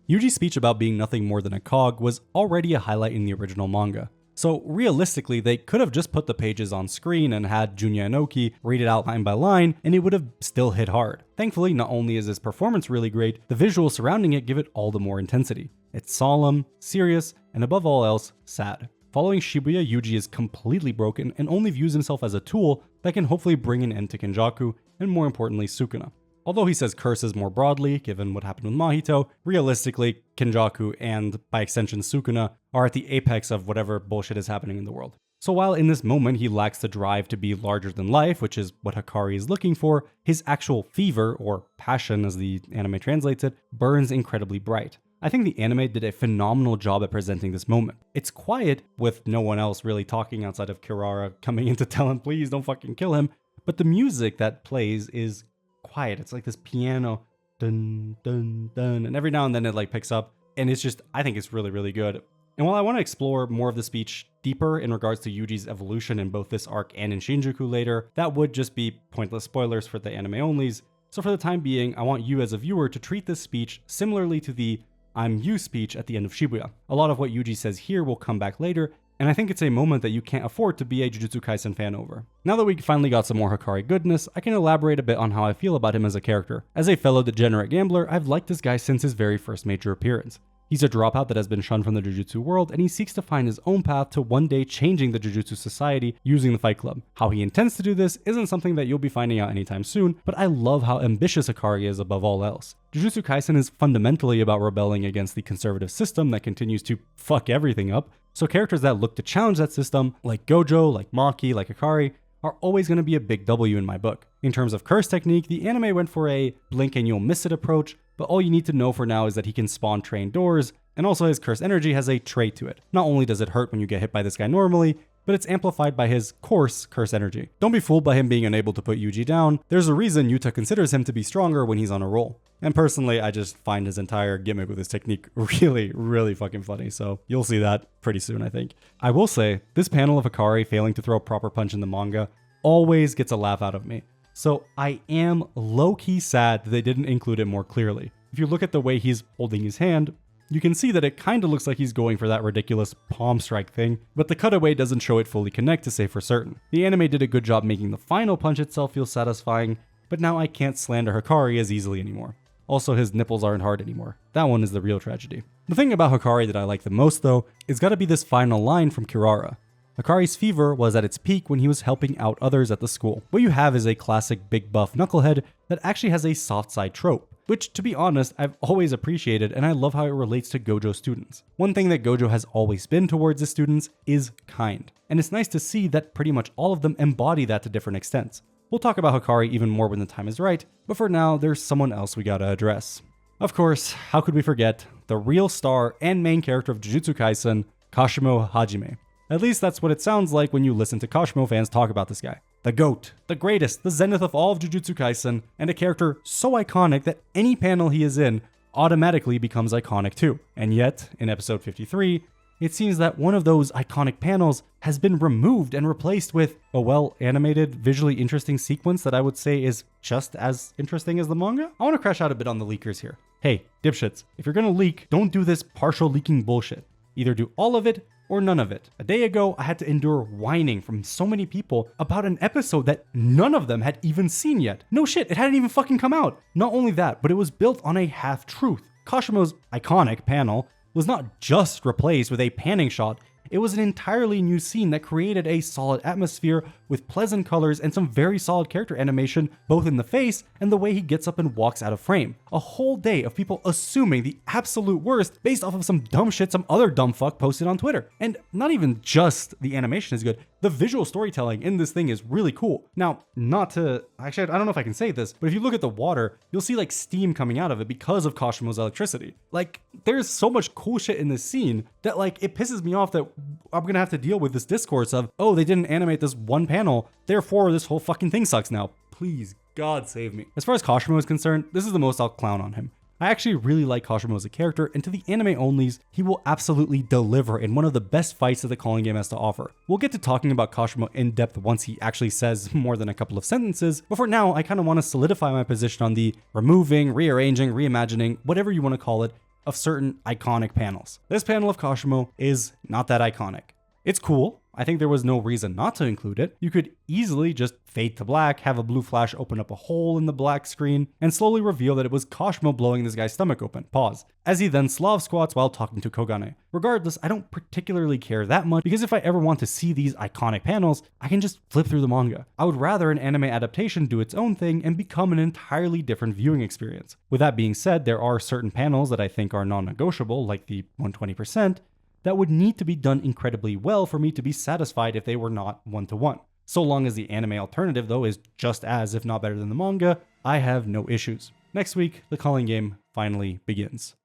S1: Yuji's speech about being nothing more than a cog was already a highlight in the original manga. So realistically, they could have just put the pages on screen and had Junya and Oki read it out line by line, and it would have still hit hard. Thankfully, not only is his performance really great, the visuals surrounding it give it all the more intensity. It's solemn, serious, and above all else, sad. Following Shibuya, Yuji is completely broken and only views himself as a tool that can hopefully bring an end to Kenjaku, and more importantly, Sukuna. Although he says curses more broadly, given what happened with Mahito, realistically, Kenjaku and, by extension, Sukuna are at the apex of whatever bullshit is happening in the world. So while in this moment he lacks the drive to be larger than life, which is what Hakari is looking for, his actual fever, or passion as the anime translates it, burns incredibly bright. I think the anime did a phenomenal job at presenting this moment. It's quiet, with no one else really talking outside of Kirara coming in to tell him, please don't fucking kill him, but the music that plays is quiet. It's like this piano, dun dun dun, and every now and then it like picks up, and it's just, I think it's really, really good. And while I want to explore more of the speech deeper in regards to Yuji's evolution in both this arc and in Shinjuku later, that would just be pointless spoilers for the anime onlys. So for the time being, I want you as a viewer to treat this speech similarly to the I'm you speech at the end of Shibuya. A lot of what Yuji says here will come back later, and I think it's a moment that you can't afford to be a Jujutsu Kaisen fan over. Now that we finally got some more Hakari goodness, I can elaborate a bit on how I feel about him as a character. As a fellow degenerate gambler, I've liked this guy since his very first major appearance. He's a dropout that has been shunned from the Jujutsu world, and he seeks to find his own path to one day changing the Jujutsu society using the Fight Club. How he intends to do this isn't something that you'll be finding out anytime soon, but I love how ambitious Hakari is above all else. Jujutsu Kaisen is fundamentally about rebelling against the conservative system that continues to fuck everything up, so characters that look to challenge that system, like Gojo, like Maki, like Hakari, are always going to be a big W in my book. In terms of curse technique, the anime went for a blink and you'll miss it approach, but all you need to know for now is that he can spawn trained doors, and also his curse energy has a trait to it. Not only does it hurt when you get hit by this guy normally, but it's amplified by his coarse curse energy. Don't be fooled by him being unable to put Yuji down. There's a reason Yuta considers him to be stronger when he's on a roll. And personally, I just find his entire gimmick with his technique really, really fucking funny, so you'll see that pretty soon, I think. I will say, this panel of Hakari failing to throw a proper punch in the manga always gets a laugh out of me. So I am low-key sad that they didn't include it more clearly. If you look at the way he's holding his hand, you can see that it kinda looks like he's going for that ridiculous palm strike thing, but the cutaway doesn't show it fully connect to say for certain. The anime did a good job making the final punch itself feel satisfying, but now I can't slander Hakari as easily anymore. Also, his nipples aren't hard anymore. That one is the real tragedy. The thing about Hakari that I like the most though, is gotta be this final line from Kirara. Hakari's fever was at its peak when he was helping out others at the school. What you have is a classic big buff knucklehead that actually has a soft side trope, which, to be honest, I've always appreciated, and I love how it relates to Gojo students. One thing that Gojo has always been towards his students is kind, and it's nice to see that pretty much all of them embody that to different extents. We'll talk about Hakari even more when the time is right, but for now, there's someone else we gotta address. Of course, how could we forget the real star and main character of Jujutsu Kaisen, Kashimo Hajime. At least that's what it sounds like when you listen to Kashimo fans talk about this guy. The GOAT, the greatest, the zenith of all of Jujutsu Kaisen, and a character so iconic that any panel he is in automatically becomes iconic too. And yet, in episode 53, it seems that one of those iconic panels has been removed and replaced with a well-animated, visually interesting sequence that I would say is just as interesting as the manga. I want to crash out a bit on the leakers here. Hey, dipshits, if you're gonna leak, don't do this partial leaking bullshit. Either do all of it, or none of it. A day ago, I had to endure whining from so many people about an episode that none of them had even seen yet. No shit, it hadn't even fucking come out. Not only that, but it was built on a half-truth. Kashimo's iconic panel was not just replaced with a panning shot, it was an entirely new scene that created a solid atmosphere with pleasant colors and some very solid character animation, both in the face and the way he gets up and walks out of frame. A whole day of people assuming the absolute worst based off of some dumb shit some other dumb fuck posted on Twitter. And not even just the animation is good, the visual storytelling in this thing is really cool. Now, actually, I don't know if I can say this, but if you look at the water, you'll see like steam coming out of it because of Kashimo's electricity. Like, there's so much cool shit in this scene that like, it pisses me off that I'm gonna have to deal with this discourse of, oh, they didn't animate this one panel, therefore this whole fucking thing sucks now. Please, God save me. As far as Kashimo is concerned, this is the most I'll clown on him. I actually really like Kashimo as a character, and to the anime onlys, he will absolutely deliver in one of the best fights that the calling game has to offer. We'll get to talking about Kashimo in depth once he actually says more than a couple of sentences, but for now, I kind of want to solidify my position on the removing, rearranging, reimagining, whatever you want to call it, of certain iconic panels. This panel of Kashimo is not that iconic. It's cool. I think there was no reason not to include it. You could easily just fade to black, have a blue flash open up a hole in the black screen, and slowly reveal that it was Kashimo blowing this guy's stomach open. Pause. As he then Slav squats while talking to Kogane. Regardless, I don't particularly care that much because if I ever want to see these iconic panels, I can just flip through the manga. I would rather an anime adaptation do its own thing and become an entirely different viewing experience. With that being said, there are certain panels that I think are non-negotiable, like the 120%, that would need to be done incredibly well for me to be satisfied if they were not one-to-one. So long as the anime alternative, though, is just as, if not better than the manga, I have no issues. Next week, the calling game finally begins.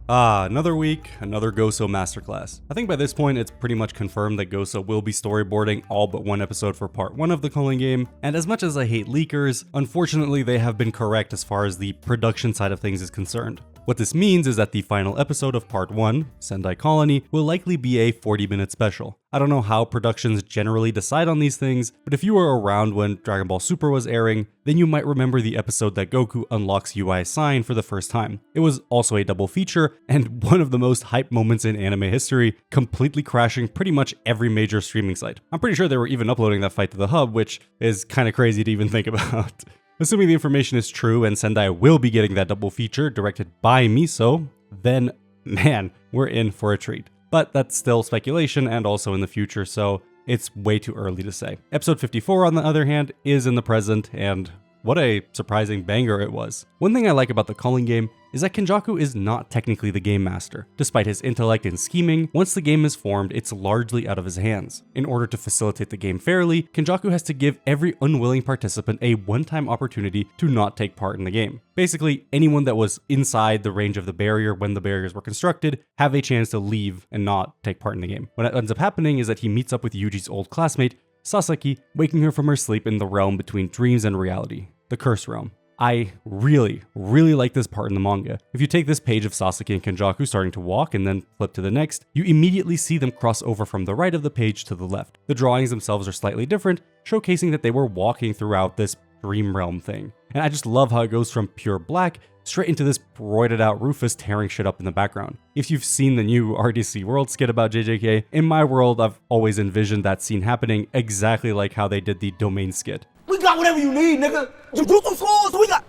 S1: Another week, another Goso masterclass. I think by this point it's pretty much confirmed that Goso will be storyboarding all but one episode for part 1 of the calling game, and as much as I hate leakers, unfortunately they have been correct as far as the production side of things is concerned. What this means is that the final episode of part 1, Sendai Colony, will likely be a 40-minute special. I don't know how productions generally decide on these things, but if you were around when Dragon Ball Super was airing, then you might remember the episode that Goku unlocks UI Sign for the first time. It was also a double feature, and one of the most hyped moments in anime history, completely crashing pretty much every major streaming site. I'm pretty sure they were even uploading that fight to the hub, which is kinda crazy to even think about. Assuming the information is true and Sendai will be getting that double feature directed by Miso, then, man, we're in for a treat. But that's still speculation and also in the future, so it's way too early to say. Episode 54, on the other hand, is in the present, and what a surprising banger it was. One thing I like about the calling game is that Kenjaku is not technically the game master. Despite his intellect and scheming, once the game is formed, it's largely out of his hands. In order to facilitate the game fairly, Kenjaku has to give every unwilling participant a one-time opportunity to not take part in the game. Basically, anyone that was inside the range of the barrier when the barriers were constructed have a chance to leave and not take part in the game. What ends up happening is that he meets up with Yuji's old classmate, Sasaki, waking her from her sleep in the realm between dreams and reality, the Curse Realm. I really like this part in the manga. If you take this page of Sasaki and Kenjaku starting to walk and then flip to the next, you immediately see them cross over from the right of the page to the left. The drawings themselves are slightly different, showcasing that they were walking throughout this dream realm thing. And I just love how it goes from pure black straight into this roided out Rufus tearing shit up in the background. If you've seen the new RDC World skit about JJK, in my world I've always envisioned that scene happening exactly like how they did the Domain skit.
S3: We got whatever you need, nigga. Jujutsu schools, we got.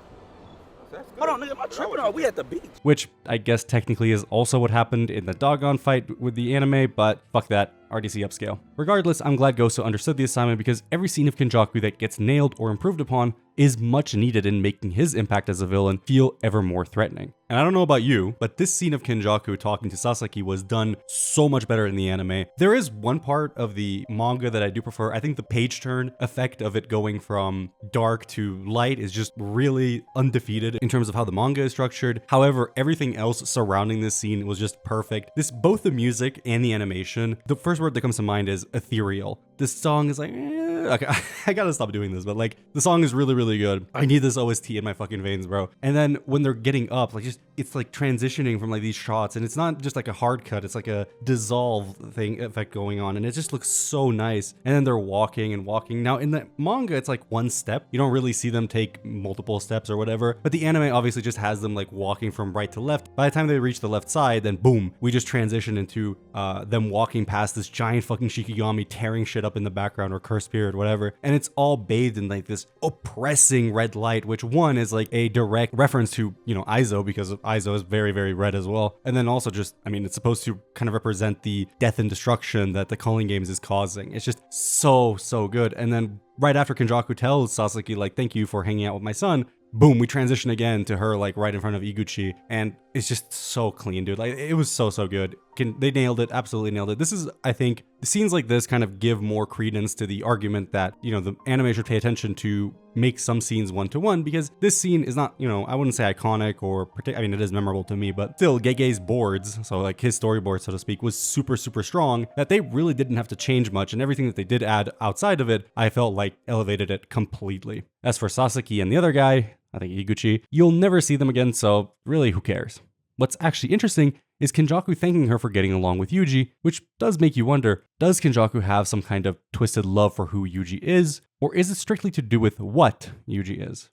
S3: Hold on, nigga, am I tripping or we at the beach?
S1: Which I guess technically is also what happened in the Doggone fight with the anime, but fuck that. RDC upscale. Regardless, I'm glad Goso understood the assignment because every scene of Kenjaku that gets nailed or improved upon is much needed in making his impact as a villain feel ever more threatening. And I don't know about you, but this scene of Kenjaku talking to Sasaki was done so much better in the anime. There is one part of the manga that I do prefer. I think the page turn effect of it going from dark to light is just really undefeated in terms of how the manga is structured. However, everything else surrounding this scene was just perfect. Both the music and the animation, the first word that comes to mind is ethereal. This song is like, Okay, I gotta stop doing this, but like the song is really, really good. I need this OST in my fucking veins, bro. And then when they're getting up, like it's like transitioning from like these shots, and it's not just like a hard cut, it's like a dissolve thing effect going on, and it just looks so nice. And then they're walking and walking. Now in the manga, it's like one step. You don't really see them take multiple steps or whatever, but the anime obviously just has them like walking from right to left. By the time they reach the left side, then boom, we just transition into them walking past this giant fucking Shikigami tearing shit up in the background, or curse period, whatever. And it's all bathed in like this oppressing red light, which one is like a direct reference to, you know, Aizo, because Aizo is very, very red as well. And then also just, I mean, it's supposed to kind of represent the death and destruction that the Culling Games is causing. It's just so, so good. And then right after Kenjaku tells Sasaki, like, thank you for hanging out with my son, boom, we transition again to her like right in front of Iguchi, and it's just so clean, dude. Like it was so, so good. They nailed it, absolutely nailed it. This is, I think, the scenes like this kind of give more credence to the argument that, you know, the anime should pay attention to make some scenes one-to-one, because this scene is not, you know, I wouldn't say iconic or I mean, it is memorable to me, but still, Gege's boards, so like his storyboard, so to speak, was super, super strong, that they really didn't have to change much, and everything that they did add outside of it, I felt like elevated it completely. As for Sasaki and the other guy, I think Iguchi, you'll never see them again, so really, who cares? What's actually interesting is Kenjaku thanking her for getting along with Yuji, which does make you wonder, does Kenjaku have some kind of twisted love for who Yuji is, or is it strictly to do with what Yuji is?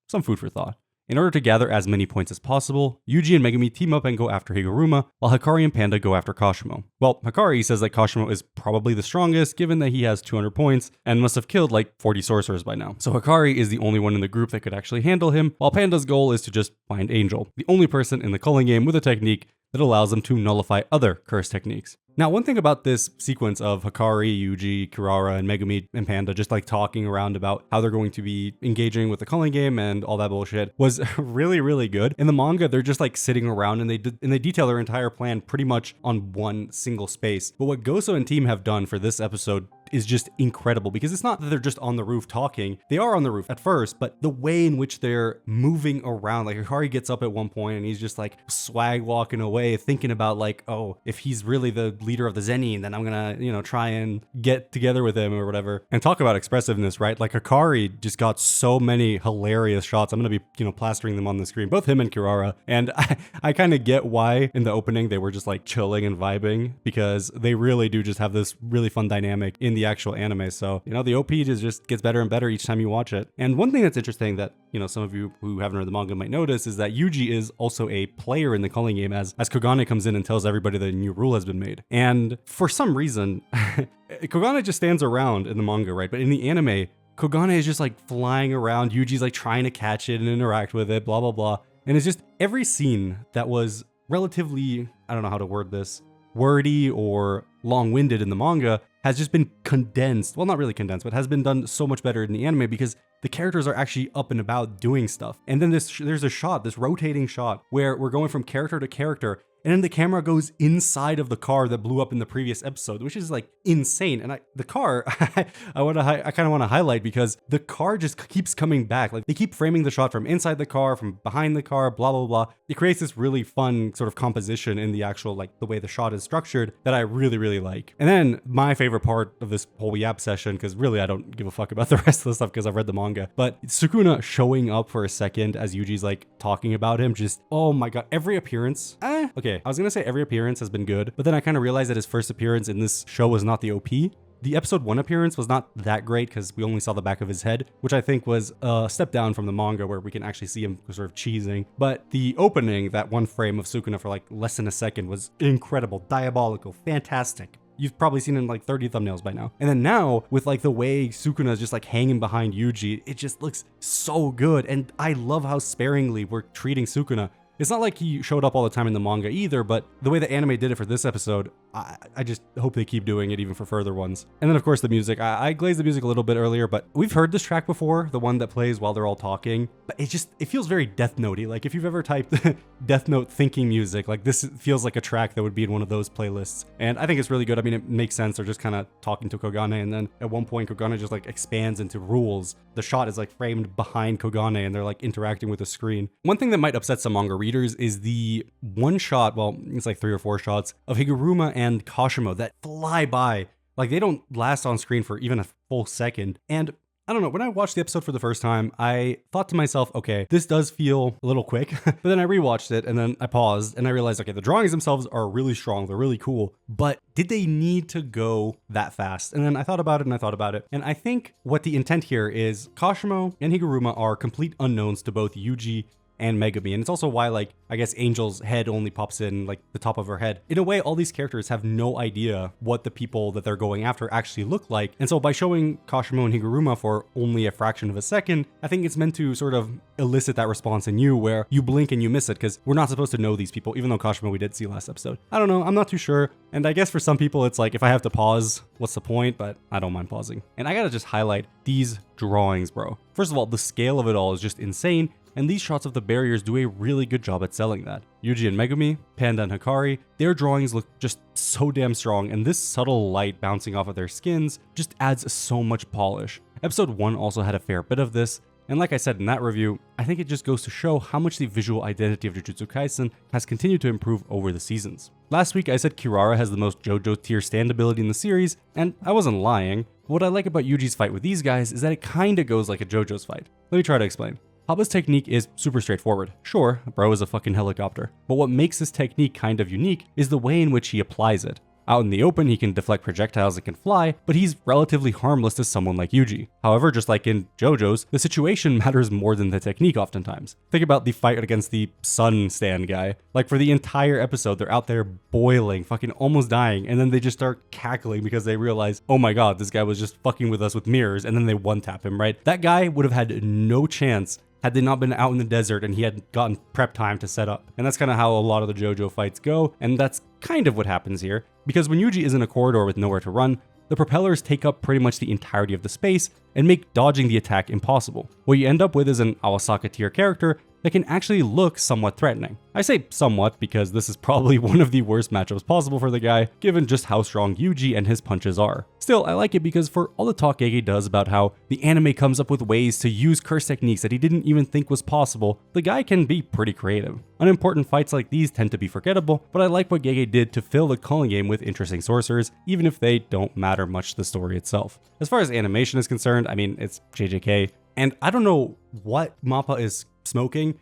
S1: Some food for thought. In order to gather as many points as possible, Yuji and Megumi team up and go after Higuruma, while Hakari and Panda go after Kashimo. Well, Hakari says that Kashimo is probably the strongest, given that he has 200 points, and must have killed like 40 sorcerers by now. So Hakari is the only one in the group that could actually handle him, while Panda's goal is to just find Angel, the only person in the Culling game with a technique that allows them to nullify other curse techniques. Now, one thing about this sequence of Hakari, Yuji, Kirara, and Megumi and Panda just like talking around about how they're going to be engaging with the Culling game and all that bullshit was really, really good. In the manga, they're just like sitting around and they detail their entire plan pretty much on one single space. But what Goso and team have done for this episode is just incredible, because it's not that they're just on the roof talking. They are on the roof at first, but the way in which they're moving around, like Hakari gets up at one point and he's just like swag walking away, thinking about like, oh, if he's really the leader of the Zenin, then I'm gonna, you know, try and get together with him or whatever. And talk about expressiveness, right? Like Hakari just got so many hilarious shots. I'm gonna be, you know, plastering them on the screen, both him and Kirara. And I kind of get why in the opening they were just like chilling and vibing, because they really do just have this really fun dynamic in the actual anime. So, you know, the OP just gets better and better each time you watch it. And one thing that's interesting that, you know, some of you who haven't read the manga might notice is that Yuji is also a player in the Culling game, as Kogane comes in and tells everybody that a new rule has been made. And for some reason, Kogane just stands around in the manga, right? But in the anime, Kogane is just like flying around. Yuji's like trying to catch it and interact with it, blah, blah, blah. And it's just every scene that was relatively, I don't know how to word this, wordy or long-winded in the manga has just been condensed. Well, not really condensed, but has been done so much better in the anime, because the characters are actually up and about doing stuff. And then there's a shot, this rotating shot, where we're going from character to character, and then the camera goes inside of the car that blew up in the previous episode, which is like insane. And the car, I kind of want to highlight, because the car just keeps coming back. Like they keep framing the shot from inside the car, from behind the car, blah, blah, blah. It creates this really fun sort of composition in the actual, like the way the shot is structured that I really, really like. And then my favorite part of this whole Yap session, because really I don't give a fuck about the rest of the stuff because I've read the manga, but Sukuna showing up for a second as Yuji's like talking about him, just, oh my God, every appearance. Okay, I was gonna say every appearance has been good, but then I kind of realized that his first appearance in this show was not the OP. The episode 1 appearance was not that great because we only saw the back of his head, which I think was a step down from the manga where we can actually see him sort of cheesing. But the opening, that one frame of Sukuna for like less than a second, was incredible, diabolical, fantastic. You've probably seen it in like 30 thumbnails by now. And then now, with like the way Sukuna is just like hanging behind Yuji, it just looks so good. And I love how sparingly we're treating Sukuna. It's not like he showed up all the time in the manga either, but the way the anime did it for this episode, I just hope they keep doing it even for further ones. And then of course the music, I glazed the music a little bit earlier, but we've heard this track before, the one that plays while they're all talking, but it feels very Death Note-y. Like if you've ever typed Death Note thinking music, like this feels like a track that would be in one of those playlists. And I think it's really good. I mean, it makes sense. They're just kind of talking to Kogane, and then at one point Kogane just like expands into rules. The shot is like framed behind Kogane and they're like interacting with the screen. One thing that might upset some manga readers is the one shot, well, it's like 3 or 4 shots of Higuruma and Kashimo that fly by Like, they don't last on screen for even a full second. And I don't know, when I watched the episode for the first time, I thought to myself, okay, this does feel a little quick, but then I rewatched it and then I paused and I realized, okay, the drawings themselves are really strong, they're really cool, but did they need to go that fast? And then I thought about it, and I think what the intent here is Kashimo and Higuruma are complete unknowns to both Yuji and Megumi. And it's also why, like, I guess Angel's head only pops in like the top of her head. In a way, all these characters have no idea what the people that they're going after actually look like. And so by showing Kashimo and Higuruma for only a fraction of a second, I think it's meant to sort of elicit that response in you where you blink and you miss it, because we're not supposed to know these people, even though Kashimo we did see last episode. I don't know, I'm not too sure. And I guess for some people it's like, if I have to pause, what's the point? But I don't mind pausing. And I gotta just highlight these drawings, bro. First of all, the scale of it all is just insane. And these shots of the barriers do a really good job at selling that. Yuji and Megumi, Panda and Hakari, their drawings look just so damn strong, and this subtle light bouncing off of their skins just adds so much polish. Episode 1 also had a fair bit of this, and like I said in that review, I think it just goes to show how much the visual identity of Jujutsu Kaisen has continued to improve over the seasons. Last week I said Kirara has the most JoJo tier standability in the series, and I wasn't lying. What I like about Yuji's fight with these guys is that it kinda goes like a JoJo's fight. Let me try to explain. Haba's technique is super straightforward. Sure, bro is a fucking helicopter, but what makes this technique kind of unique is the way in which he applies it. Out in the open, he can deflect projectiles that can fly, but he's relatively harmless to someone like Yuji. However, just like in JoJo's, the situation matters more than the technique oftentimes. Think about the fight against the sun stand guy. Like, for the entire episode, they're out there boiling, fucking almost dying, and then they just start cackling because they realize, oh my god, this guy was just fucking with us with mirrors, and then they one-tap him, right? That guy would have had no chance had they not been out in the desert and he had gotten prep time to set up. And that's kind of how a lot of the JoJo fights go, and that's kind of what happens here. Because when Yuji is in a corridor with nowhere to run, the propellers take up pretty much the entirety of the space and make dodging the attack impossible. What you end up with is an Awasaka tier character that can actually look somewhat threatening. I say somewhat because this is probably one of the worst matchups possible for the guy, given just how strong Yuji and his punches are. Still, I like it because for all the talk Gege does about how the anime comes up with ways to use curse techniques that he didn't even think was possible, the guy can be pretty creative. Unimportant fights like these tend to be forgettable, but I like what Gege did to fill the calling game with interesting sorcerers, even if they don't matter much to the story itself. As far as animation is concerned, I mean, it's JJK, and I don't know what MAPPA is smoking.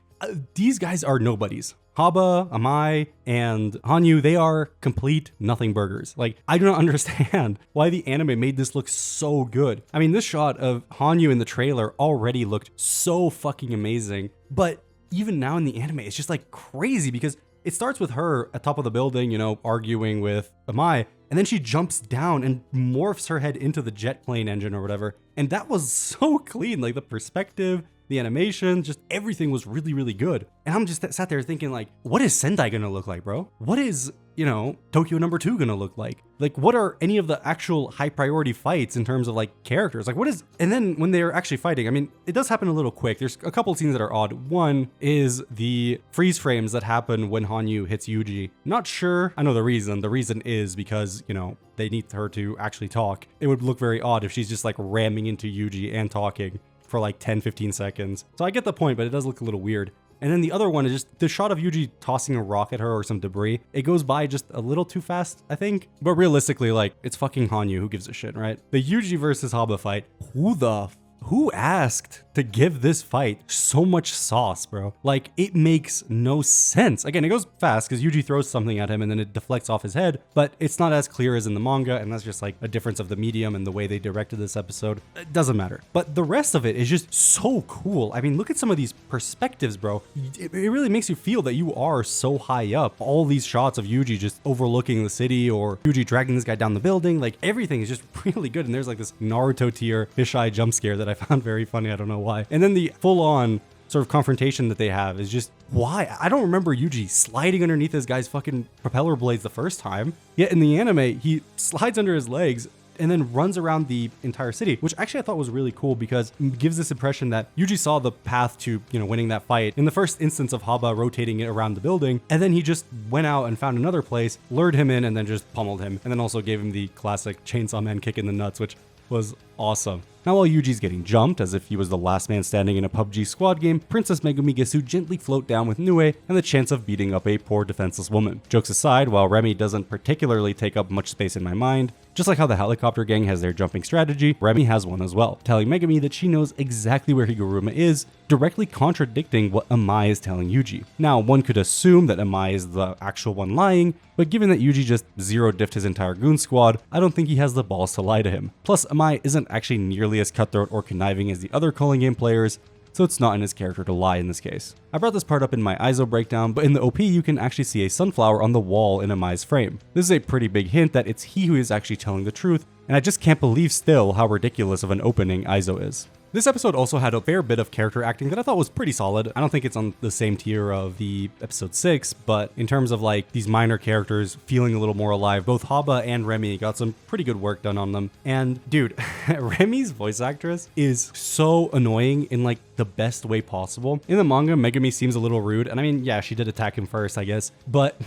S1: These guys are nobodies. Haba, Amai, and Hanyu, they are complete nothing burgers. Like, I do not understand why the anime made this look so good. I mean, this shot of Hanyu in the trailer already looked so fucking amazing, but even now in the anime, it's just like crazy because it starts with her at top of the building, you know, arguing with Amai, and then she jumps down and morphs her head into the jet plane engine or whatever. And that was so clean, like the perspective, the animation, just everything was really, really good. And I'm just sat there thinking, like, what is Sendai gonna look like, bro? What is, you know, Tokyo number 2 gonna look like? Like, what are any of the actual high priority fights in terms of like characters? Like, what is, and then when they're actually fighting, I mean, it does happen a little quick. There's a couple of scenes that are odd. One is the freeze frames that happen when Hanyu hits Yuji. Not sure, I know the reason. The reason is because, you know, they need her to actually talk. It would look very odd if she's just like ramming into Yuji and talking for like 10-15 seconds. So I get the point, but it does look a little weird. And then the other one is just the shot of Yuji tossing a rock at her or some debris. It goes by just a little too fast, I think. But realistically, like, it's fucking Hanyu, who gives a shit, right? The Yuji versus Haba fight, who asked to give this fight so much sauce, bro? Like, it makes no sense. Again, it goes fast because Yuji throws something at him and then it deflects off his head, but it's not as clear as in the manga, and that's just like a difference of the medium and the way they directed this episode. It doesn't matter. But the rest of it is just so cool. I mean, look at some of these perspectives, bro. It really makes you feel that you are so high up. All these shots of Yuji just overlooking the city or Yuji dragging this guy down the building, like everything is just really good. And there's like this Naruto tier fisheye jump scare that I found very funny. I don't know why. And then the full-on sort of confrontation that they have is just, why? I don't remember Yuji sliding underneath this guy's fucking propeller blades the first time. Yet in the anime, he slides under his legs and then runs around the entire city, which actually I thought was really cool because it gives this impression that Yuji saw the path to, you know, winning that fight in the first instance of Haba rotating it around the building, and then he just went out and found another place, lured him in, and then just pummeled him, and then also gave him the classic Chainsaw Man kick in the nuts, which was awesome. Now while Yuji's getting jumped as if he was the last man standing in a PUBG squad game, Princess Megumi gets to gently float down with Nue and the chance of beating up a poor defenseless woman. Jokes aside, while Remy doesn't particularly take up much space in my mind, just like how the helicopter gang has their jumping strategy, Remy has one as well, telling Megumi that she knows exactly where Higuruma is, directly contradicting what Amai is telling Yuji. Now, one could assume that Amai is the actual one lying, but given that Yuji just zero-diffed his entire goon squad, I don't think he has the balls to lie to him. Plus, Amai isn't actually nearly as cutthroat or conniving as the other calling game players, so it's not in his character to lie in this case. I brought this part up in my ISO breakdown, but in the OP you can actually see a sunflower on the wall in Amai's frame. This is a pretty big hint that it's he who is actually telling the truth, and I just can't believe still how ridiculous of an opening ISO is. This episode also had a fair bit of character acting that I thought was pretty solid. I don't think it's on the same tier of the episode 6, but in terms of like these minor characters feeling a little more alive, both Haba and Remy got some pretty good work done on them. And dude, Remy's voice actress is so annoying in like the best way possible. In the manga, Megumi seems a little rude, and I mean, yeah, she did attack him first, I guess, but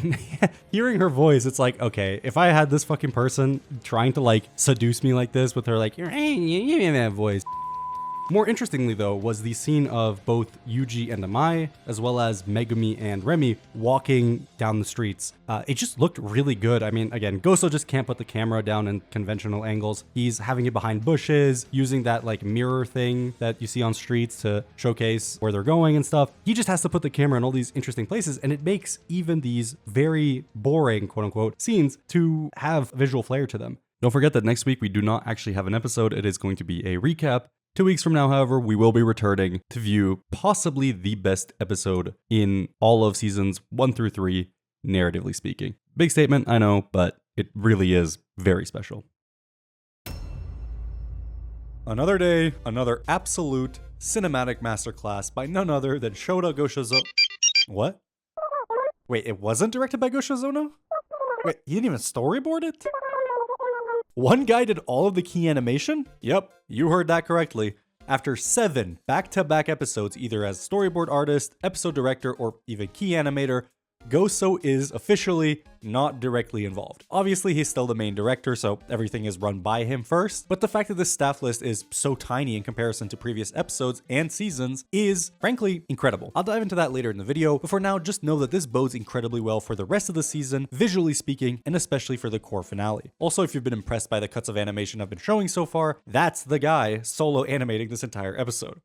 S1: hearing her voice, it's like, okay, if I had this fucking person trying to like seduce me like this with her like, that voice. More interestingly though was the scene of both Yuji and Amai, as well as Megumi and Remy walking down the streets. It just looked really good. I mean, again, Goso just can't put the camera down in conventional angles. He's having it behind bushes, using that like mirror thing that you see on streets to showcase where they're going and stuff. He just has to put the camera in all these interesting places, and it makes even these very boring, quote unquote, scenes to have visual flair to them. Don't forget that next week we do not actually have an episode. It is going to be a recap. 2 weeks from now, however, we will be returning to view possibly the best episode in all of seasons 1 through 3, narratively speaking. Big statement, I know, but it really is very special. Another day, another absolute cinematic masterclass by none other than Shota Goshozo. What? Wait, it wasn't directed by Goshozono? Wait, he didn't even storyboard it? One guy did all of the key animation? Yep, you heard that correctly. After 7 back-to-back episodes, either as storyboard artist, episode director, or even key animator, Goso is officially not directly involved. Obviously, he's still the main director, so everything is run by him first, but the fact that this staff list is so tiny in comparison to previous episodes and seasons is, frankly, incredible. I'll dive into that later in the video, but for now, just know that this bodes incredibly well for the rest of the season, visually speaking, and especially for the core finale. Also, if you've been impressed by the cuts of animation I've been showing so far, that's the guy solo animating this entire episode.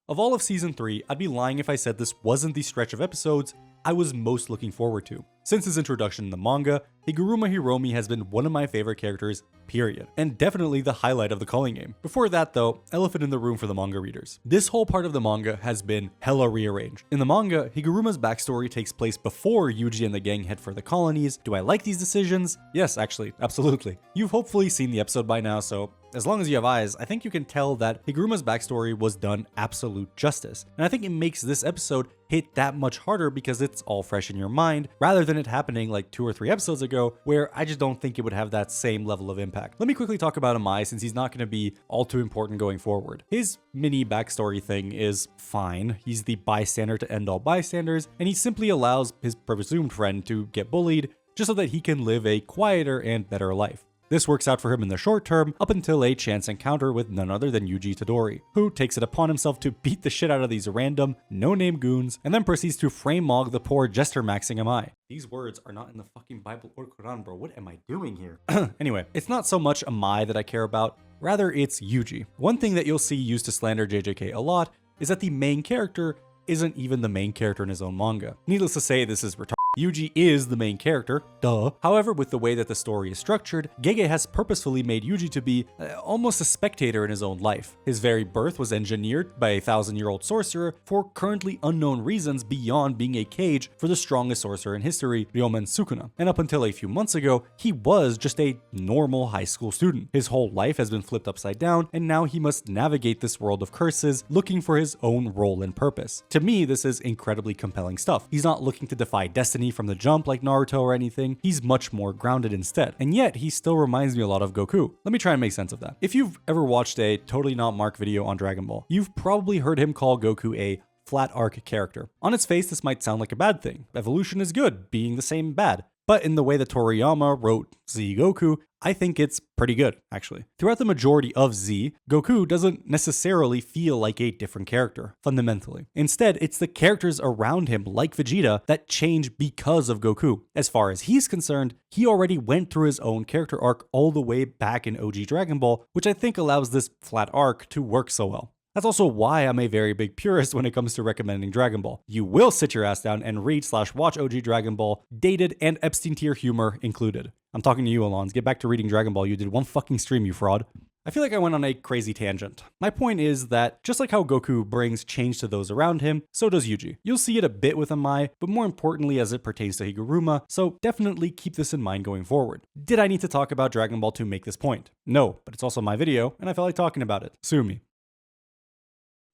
S1: Of all of season 3, I'd be lying if I said this wasn't the stretch of episodes I was most looking forward to. Since his introduction in the manga, Higuruma Hiromi has been one of my favorite characters, period, and definitely the highlight of the calling game. Before that though, elephant in the room for the manga readers. This whole part of the manga has been hella rearranged. In the manga, Higuruma's backstory takes place before Yuji and the gang head for the colonies. Do I like these decisions? Yes, actually, absolutely. You've hopefully seen the episode by now, so as long as you have eyes, I think you can tell that Higuruma's backstory was done absolute justice. And I think it makes this episode hit that much harder because it's all fresh in your mind, rather than it happening like 2 or 3 episodes ago, where I just don't think it would have that same level of impact. Let me quickly talk about Amai since he's not going to be all too important going forward. His mini backstory thing is fine. He's the bystander to end all bystanders, and he simply allows his presumed friend to get bullied just so that he can live a quieter and better life. This works out for him in the short term, up until a chance encounter with none other than Yuji Todori, who takes it upon himself to beat the shit out of these random, no-name goons, and then proceeds to frame Mog the poor jester maxing Amai. These words are not in the fucking Bible or Quran, bro. What am I doing here? Anyway, it's not so much Amai that I care about, rather it's Yuji. One thing that you'll see used to slander JJK a lot is that the main character isn't even the main character in his own manga. Needless to say, this is retarded. Yuji is the main character, duh. However, with the way that the story is structured, Gege has purposefully made Yuji to be almost a spectator in his own life. His very birth was engineered by a 1,000-year-old sorcerer for currently unknown reasons beyond being a cage for the strongest sorcerer in history, Ryomen Sukuna. And up until a few months ago, he was just a normal high school student. His whole life has been flipped upside down, and now he must navigate this world of curses, looking for his own role and purpose. To me, this is incredibly compelling stuff. He's not looking to defy destiny from the jump like Naruto or anything. He's much more grounded instead. And yet, he still reminds me a lot of Goku. Let me try and make sense of that. If you've ever watched a Totally Not Mark video on Dragon Ball, you've probably heard him call Goku a flat arc character. On its face, this might sound like a bad thing. Evolution is good, being the same bad. But in the way that Toriyama wrote Z Goku, I think it's pretty good, actually. Throughout the majority of Z, Goku doesn't necessarily feel like a different character, fundamentally. Instead, it's the characters around him, like Vegeta, that change because of Goku. As far as he's concerned, he already went through his own character arc all the way back in OG Dragon Ball, which I think allows this flat arc to work so well. That's also why I'm a very big purist when it comes to recommending Dragon Ball. You will sit your ass down and read/watch OG Dragon Ball, dated and Epstein tier humor included. I'm talking to you, Alons. Get back to reading Dragon Ball. You did one fucking stream, you fraud. I feel like I went on a crazy tangent. My point is that just like how Goku brings change to those around him, so does Yuji. You'll see it a bit with Amai, but more importantly as it pertains to Higuruma, so definitely keep this in mind going forward. Did I need to talk about Dragon Ball to make this point? No, but it's also my video, and I felt like talking about it. Sue me.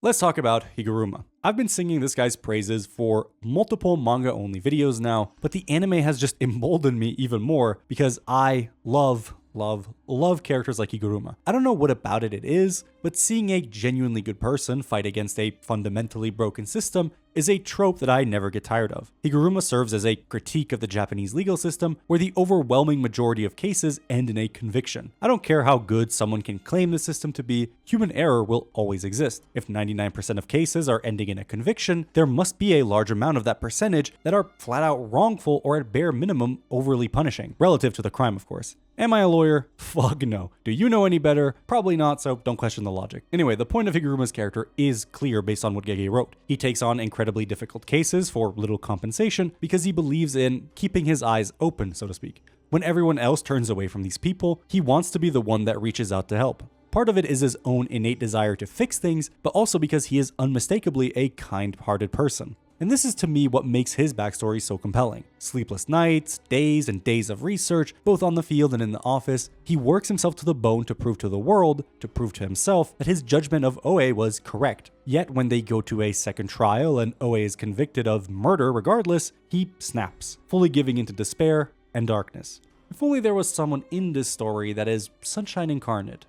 S1: Let's talk about Higuruma. I've been singing this guy's praises for multiple manga-only videos now, but the anime has just emboldened me even more because I love characters like Higuruma. I don't know what about it is, but seeing a genuinely good person fight against a fundamentally broken system is a trope that I never get tired of. Higuruma serves as a critique of the Japanese legal system, where the overwhelming majority of cases end in a conviction. I don't care how good someone can claim the system to be, human error will always exist. If 99% of cases are ending in a conviction, there must be a large amount of that percentage that are flat out wrongful or at bare minimum overly punishing, relative to the crime of course. Am I a lawyer? Fuck no. Do you know any better? Probably not, so don't question the logic. Anyway, the point of Higuruma's character is clear based on what Gege wrote. He takes on incredibly difficult cases for little compensation because he believes in keeping his eyes open, so to speak. When everyone else turns away from these people, he wants to be the one that reaches out to help. Part of it is his own innate desire to fix things, but also because he is unmistakably a kind-hearted person. And this is to me what makes his backstory so compelling. Sleepless nights, days and days of research, both on the field and in the office, he works himself to the bone to prove to the world, to prove to himself, that his judgment of Oe was correct. Yet when they go to a second trial and Oe is convicted of murder regardless, he snaps, fully giving into despair and darkness. If only there was someone in this story that is sunshine incarnate.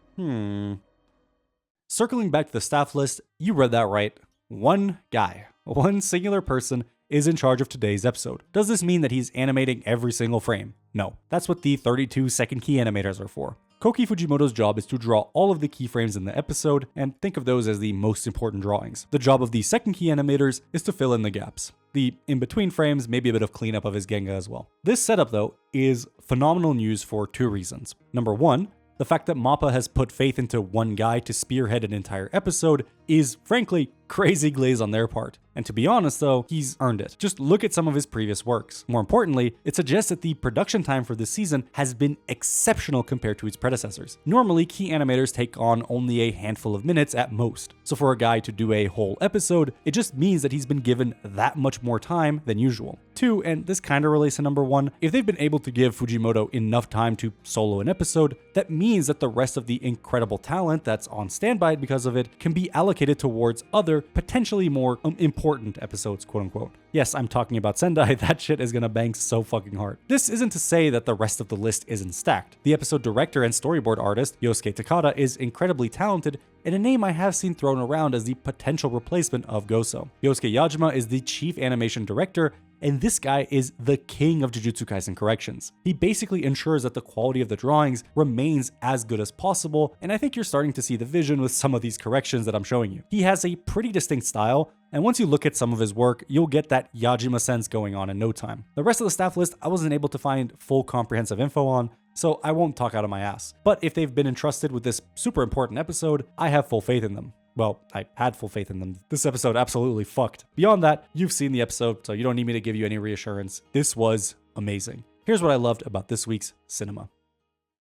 S1: Circling back to the staff list, you read that right. One guy. One singular person is in charge of today's episode. Does this mean that he's animating every single frame? No, that's what the 32 second key animators are for. Koki Fujimoto's job is to draw all of the keyframes in the episode, and think of those as the most important drawings. The job of the second key animators is to fill in the gaps. The in-between frames, maybe a bit of cleanup of his Genga as well. This setup though is phenomenal news for two reasons. Number one, the fact that MAPPA has put faith into one guy to spearhead an entire episode is, frankly, crazy glaze on their part. And to be honest though, he's earned it. Just look at some of his previous works. More importantly, it suggests that the production time for this season has been exceptional compared to its predecessors. Normally, key animators take on only a handful of minutes at most. So for a guy to do a whole episode, it just means that he's been given that much more time than usual. Two, and this kind of relates to number one, if they've been able to give Fujimoto enough time to solo an episode, that means that the rest of the incredible talent that's on standby because of it can be allocated towards other, potentially more important episodes, quote unquote. Yes, I'm talking about Sendai, that shit is gonna bang so fucking hard. This isn't to say that the rest of the list isn't stacked. The episode director and storyboard artist, Yosuke Takada, is incredibly talented, and a name I have seen thrown around as the potential replacement of Goso. Yosuke Yajima is the chief animation director, and this guy is the king of Jujutsu Kaisen corrections. He basically ensures that the quality of the drawings remains as good as possible, and I think you're starting to see the vision with some of these corrections that I'm showing you. He has a pretty distinct style, and once you look at some of his work, you'll get that Yajima sense going on in no time. The rest of the staff list I wasn't able to find full comprehensive info on, so I won't talk out of my ass. But if they've been entrusted with this super important episode, I have full faith in them. Well, I had full faith in them. This episode absolutely fucked. Beyond that, you've seen the episode, so you don't need me to give you any reassurance. This was amazing. Here's what I loved about this week's cinema.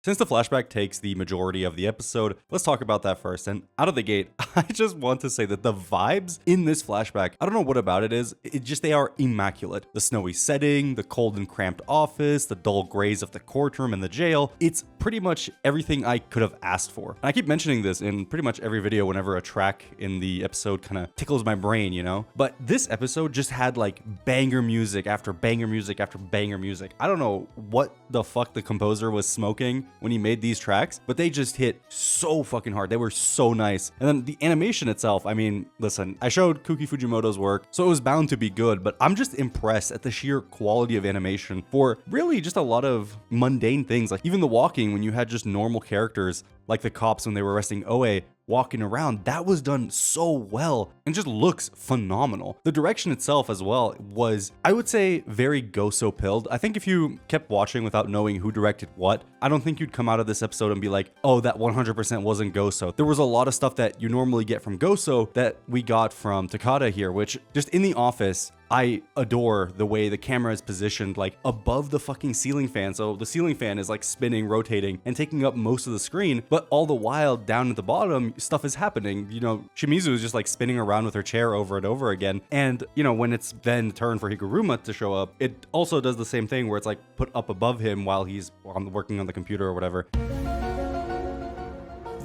S1: Since the flashback takes the majority of the episode, let's talk about that first. And out of the gate, I just want to say that the vibes in this flashback, I don't know what about it is, they are immaculate. The snowy setting, the cold and cramped office, the dull grays of the courtroom and the jail, it's pretty much everything I could have asked for. And I keep mentioning this in pretty much every video whenever a track in the episode kind of tickles my brain, you know? But this episode just had like banger music after banger music after banger music. I don't know what the fuck the composer was smoking, when he made these tracks, but they just hit so fucking hard. They were so nice. And then the animation itself, I mean, listen, I showed Kuki Fujimoto's work, so it was bound to be good, but I'm just impressed at the sheer quality of animation for really just a lot of mundane things. Like even the walking, when you had just normal characters like the cops when they were arresting Oe walking around, that was done so well and just looks phenomenal. The direction itself as well was, I would say, very Goso pilled. I think if you kept watching without knowing who directed what, I don't think you'd come out of this episode and be like, oh, that 100% wasn't Goso. There was a lot of stuff that you normally get from Goso that we got from Takada here, which just in the office, I adore the way the camera is positioned like above the fucking ceiling fan. So the ceiling fan is like spinning, rotating, and taking up most of the screen, but all the while down at the bottom, stuff is happening. You know, Shimizu is just like spinning around with her chair over and over again. And, you know, when it's then turn for Higuruma to show up, it also does the same thing where it's like put up above him while he's working on the computer or whatever.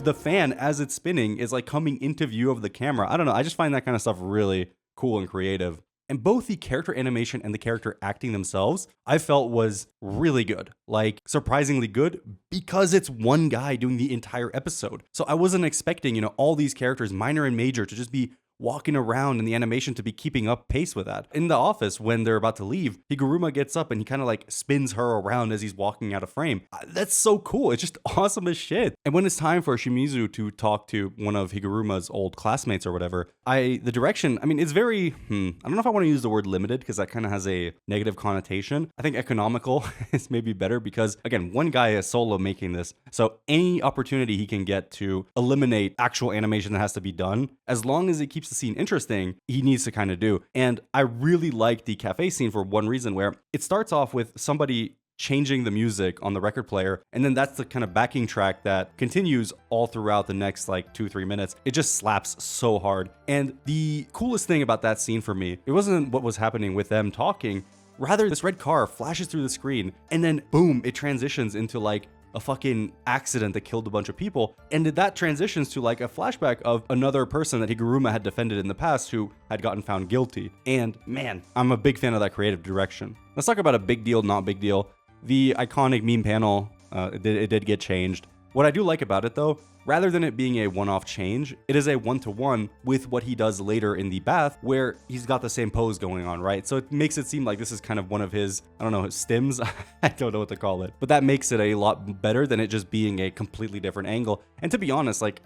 S1: The fan, as it's spinning, is like coming into view of the camera. I don't know. I just find that kind of stuff really cool and creative. And both the character animation and the character acting themselves, I felt was really good. Like surprisingly good because it's one guy doing the entire episode. So I wasn't expecting, you know, all these characters, minor and major, to just be walking around and the animation to be keeping up pace with that. In the office, when they're about to leave, Higuruma gets up and he kind of like spins her around as he's walking out of frame. That's so cool. It's just awesome as shit. And when it's time for Shimizu to talk to one of Higuruma's old classmates or whatever, the direction, I mean, it's very, I don't know if I want to use the word limited because that kind of has a negative connotation. I think economical is maybe better because, again, one guy is solo making this. So any opportunity he can get to eliminate actual animation that has to be done, as long as it keeps the scene interesting, he needs to kind of do. And I really like the cafe scene for one reason, where it starts off with somebody changing the music on the record player, and then that's the kind of backing track that continues all throughout the next like 2-3 minutes. It just slaps so hard. And the coolest thing about that scene for me, it wasn't what was happening with them talking, rather this red car flashes through the screen and then boom, it transitions into like a fucking accident that killed a bunch of people. And that transitions to like a flashback of another person that Higuruma had defended in the past who had gotten found guilty. And man, I'm a big fan of that creative direction. Let's talk about a big deal, not big deal. The iconic meme panel, it did get changed. What I do like about it though, rather than it being a one-off change, it is a one-to-one with what he does later in the bath, where he's got the same pose going on, right? So it makes it seem like this is kind of one of his, I don't know, his stims? I don't know what to call it. But that makes it a lot better than it just being a completely different angle. And to be honest, like,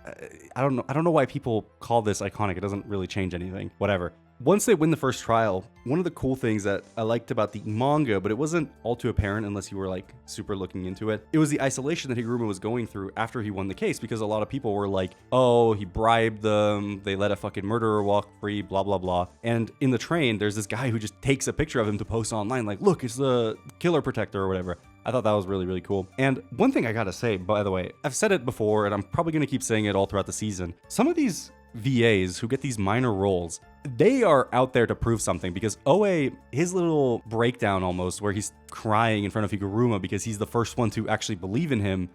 S1: I don't know why people call this iconic. It doesn't really change anything. Whatever. Once they win the first trial, one of the cool things that I liked about the manga, but it wasn't all too apparent unless you were like super looking into it, it was the isolation that Higuruma was going through after he won the case, because a lot of people were like, oh, he bribed them, they let a fucking murderer walk free, blah, blah, blah. And in the train, there's this guy who just takes a picture of him to post online, like, look, it's the killer protector or whatever. I thought that was really, really cool. And one thing I gotta say, by the way, I've said it before, and I'm probably gonna keep saying it all throughout the season. Some of these VAs who get these minor roles, they are out there to prove something, because Oe, his little breakdown almost where he's crying in front of Higuruma because he's the first one to actually believe in him,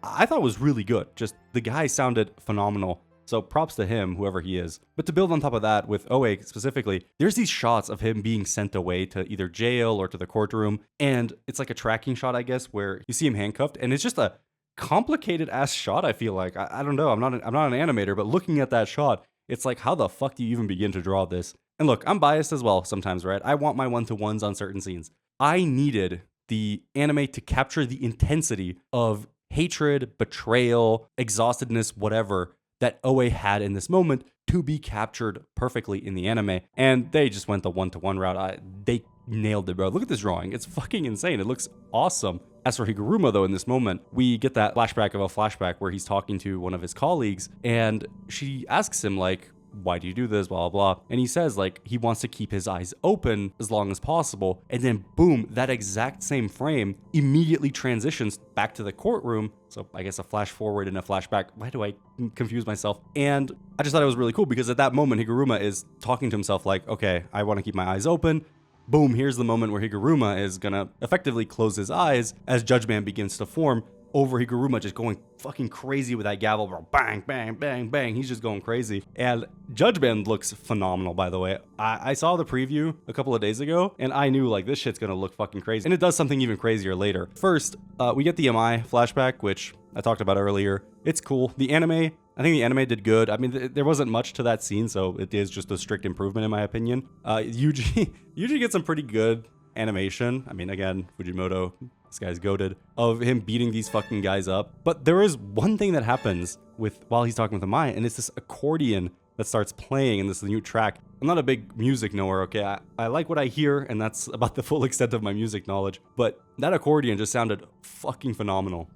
S1: I thought was really good. Just the guy sounded phenomenal. So props to him, whoever he is. But to build on top of that, with Oe specifically, there's these shots of him being sent away to either jail or to the courtroom. And it's like a tracking shot, I guess, where you see him handcuffed. And it's just a complicated ass shot, I feel like. I don't know. I'm not an animator, but looking at that shot, it's like, how the fuck do you even begin to draw this? And look, I'm biased as well sometimes, right? I want my one-to-ones on certain scenes. I needed the anime to capture the intensity of hatred, betrayal, exhaustedness, whatever, that Oe had in this moment to be captured perfectly in the anime. And they just went the one-to-one route. They nailed it, bro. Look at this drawing. It's fucking insane. It looks awesome. As for Higuruma, though, in this moment, we get that flashback of a flashback where he's talking to one of his colleagues, and she asks him, like, why do you do this, blah, blah, blah. And he says, like, he wants to keep his eyes open as long as possible. And then, boom, that exact same frame immediately transitions back to the courtroom. So I guess a flash forward and a flashback. Why do I confuse myself? And I just thought it was really cool, because at that moment, Higuruma is talking to himself like, okay, I want to keep my eyes open. Boom, here's the moment where Higuruma is gonna effectively close his eyes as Judgment begins to form. over Higuruma just going fucking crazy with that gavel, bro. Bang, bang, bang, bang. He's just going crazy. And Judgment looks phenomenal, by the way. I saw the preview a couple of days ago, and I knew like this shit's gonna look fucking crazy. And it does something even crazier later. First, we get the MI flashback, which I talked about earlier. It's cool. The anime, I think the anime did good. I mean, there wasn't much to that scene, so it is just a strict improvement in my opinion. Yuji gets some pretty good animation. I mean, again, Fujimoto, this guy's goated, of him beating these fucking guys up. But there is one thing that happens while he's talking with Amai, and it's this accordion that starts playing in this new track. I'm not a big music knower, okay? I like what I hear, and that's about the full extent of my music knowledge. But that accordion just sounded fucking phenomenal.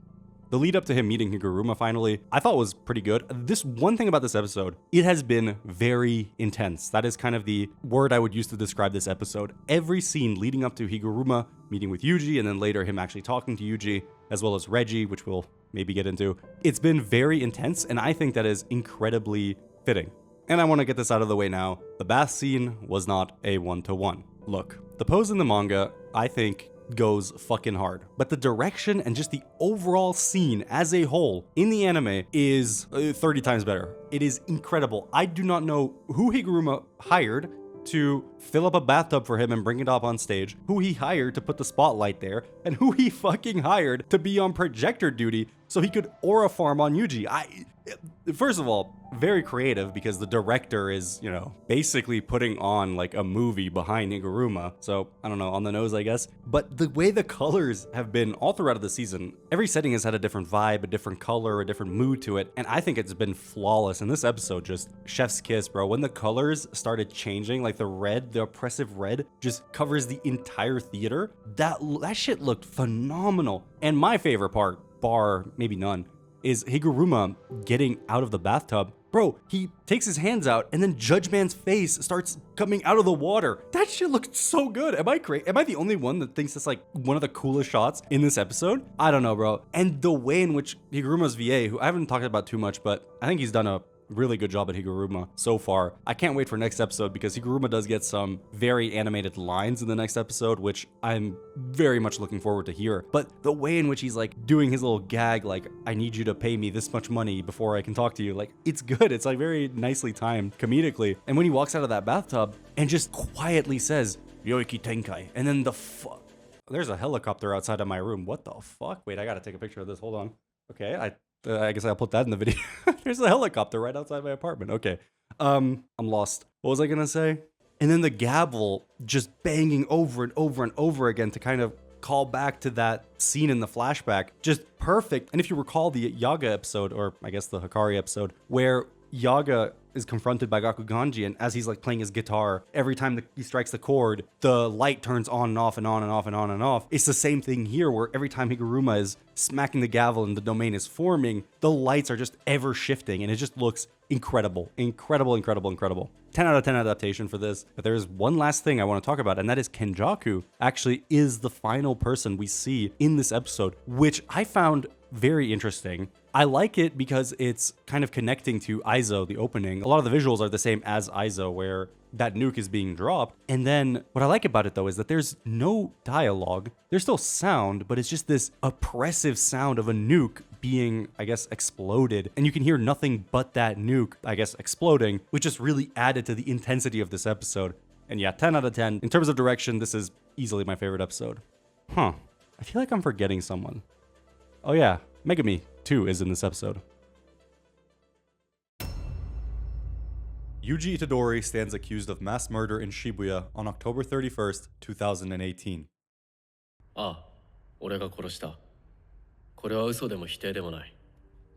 S1: The lead up to him meeting Higuruma finally, I thought was pretty good. This one thing about this episode, it has been very intense. That is kind of the word I would use to describe this episode. Every scene leading up to Higuruma meeting with Yuji, and then later him actually talking to Yuji, as well as Reggie, which we'll maybe get into. It's been very intense, and I think that is incredibly fitting. And I want to get this out of the way now. The bath scene was not a one-to-one. Look, the pose in the manga, I think, goes fucking hard. But the direction and just the overall scene as a whole in the anime is 30 times better. It is incredible. I do not know who Higuruma hired to fill up a bathtub for him and bring it up on stage, who he hired to put the spotlight there, and who he fucking hired to be on projector duty so he could aura farm on Yuji. First of all, very creative because the director is, you know, basically putting on like a movie behind Higuruma. So, I don't know, on the nose, I guess. But the way the colors have been all throughout the season, every setting has had a different vibe, a different color, a different mood to it. And I think it's been flawless. And this episode, just chef's kiss, bro. When the colors started changing, like the red, the oppressive red just covers the entire theater. That shit looked phenomenal. And my favorite part, bar maybe none, is Higuruma getting out of the bathtub. Bro, he takes his hands out and then Judgman's face starts coming out of the water. That shit looked so good. Am I crazy? Am I the only one that thinks that's like one of the coolest shots in this episode? I don't know, bro. And the way in which Higuruma's VA, who I haven't talked about too much, but I think he's done a really good job at Higuruma so far. I can't wait for next episode because Higuruma does get some very animated lines in the next episode, which I'm very much looking forward to hear. But the way in which he's like doing his little gag, like, I need you to pay me this much money before I can talk to you, like, it's good. It's like very nicely timed comedically. And when he walks out of that bathtub and just quietly says, Yoiki Tenkai, and then there's a helicopter outside of my room. What the fuck? Wait, I gotta take a picture of this. Hold on. Okay, I guess I'll put that in the video. There's a helicopter right outside my apartment. Okay. I'm lost. What was I gonna say? And then the gavel just banging over and over and over again to kind of call back to that scene in the flashback. Just perfect. And if you recall the Yaga episode, or I guess the Hakari episode, where Yaga is confronted by Gakuganji, and as he's like playing his guitar, every time he strikes the chord, the light turns on and off and on and off and on and off. It's the same thing here, where every time Higuruma is smacking the gavel and the domain is forming, the lights are just ever shifting, and it just looks incredible. Incredible, incredible, incredible. 10 out of 10 adaptation for this. But there's one last thing I want to talk about, and that is Kenjaku actually is the final person we see in this episode, which I found very interesting. I like it because it's kind of connecting to Aizo, the opening. A lot of the visuals are the same as Aizo, where that nuke is being dropped. And then what I like about it, though, is that there's no dialogue. There's still sound, but it's just this oppressive sound of a nuke being, I guess, exploded. And you can hear nothing but that nuke, I guess, exploding, which just really added to the intensity of this episode. And yeah, 10 out of 10. In terms of direction, this is easily my favorite episode. I feel like I'm forgetting someone. Oh yeah, Megumi, too, is in this episode. Yuji Itadori stands accused of mass murder in Shibuya on October 31st, 2018.
S4: ああ、俺が殺した。これは嘘でも否定でもない。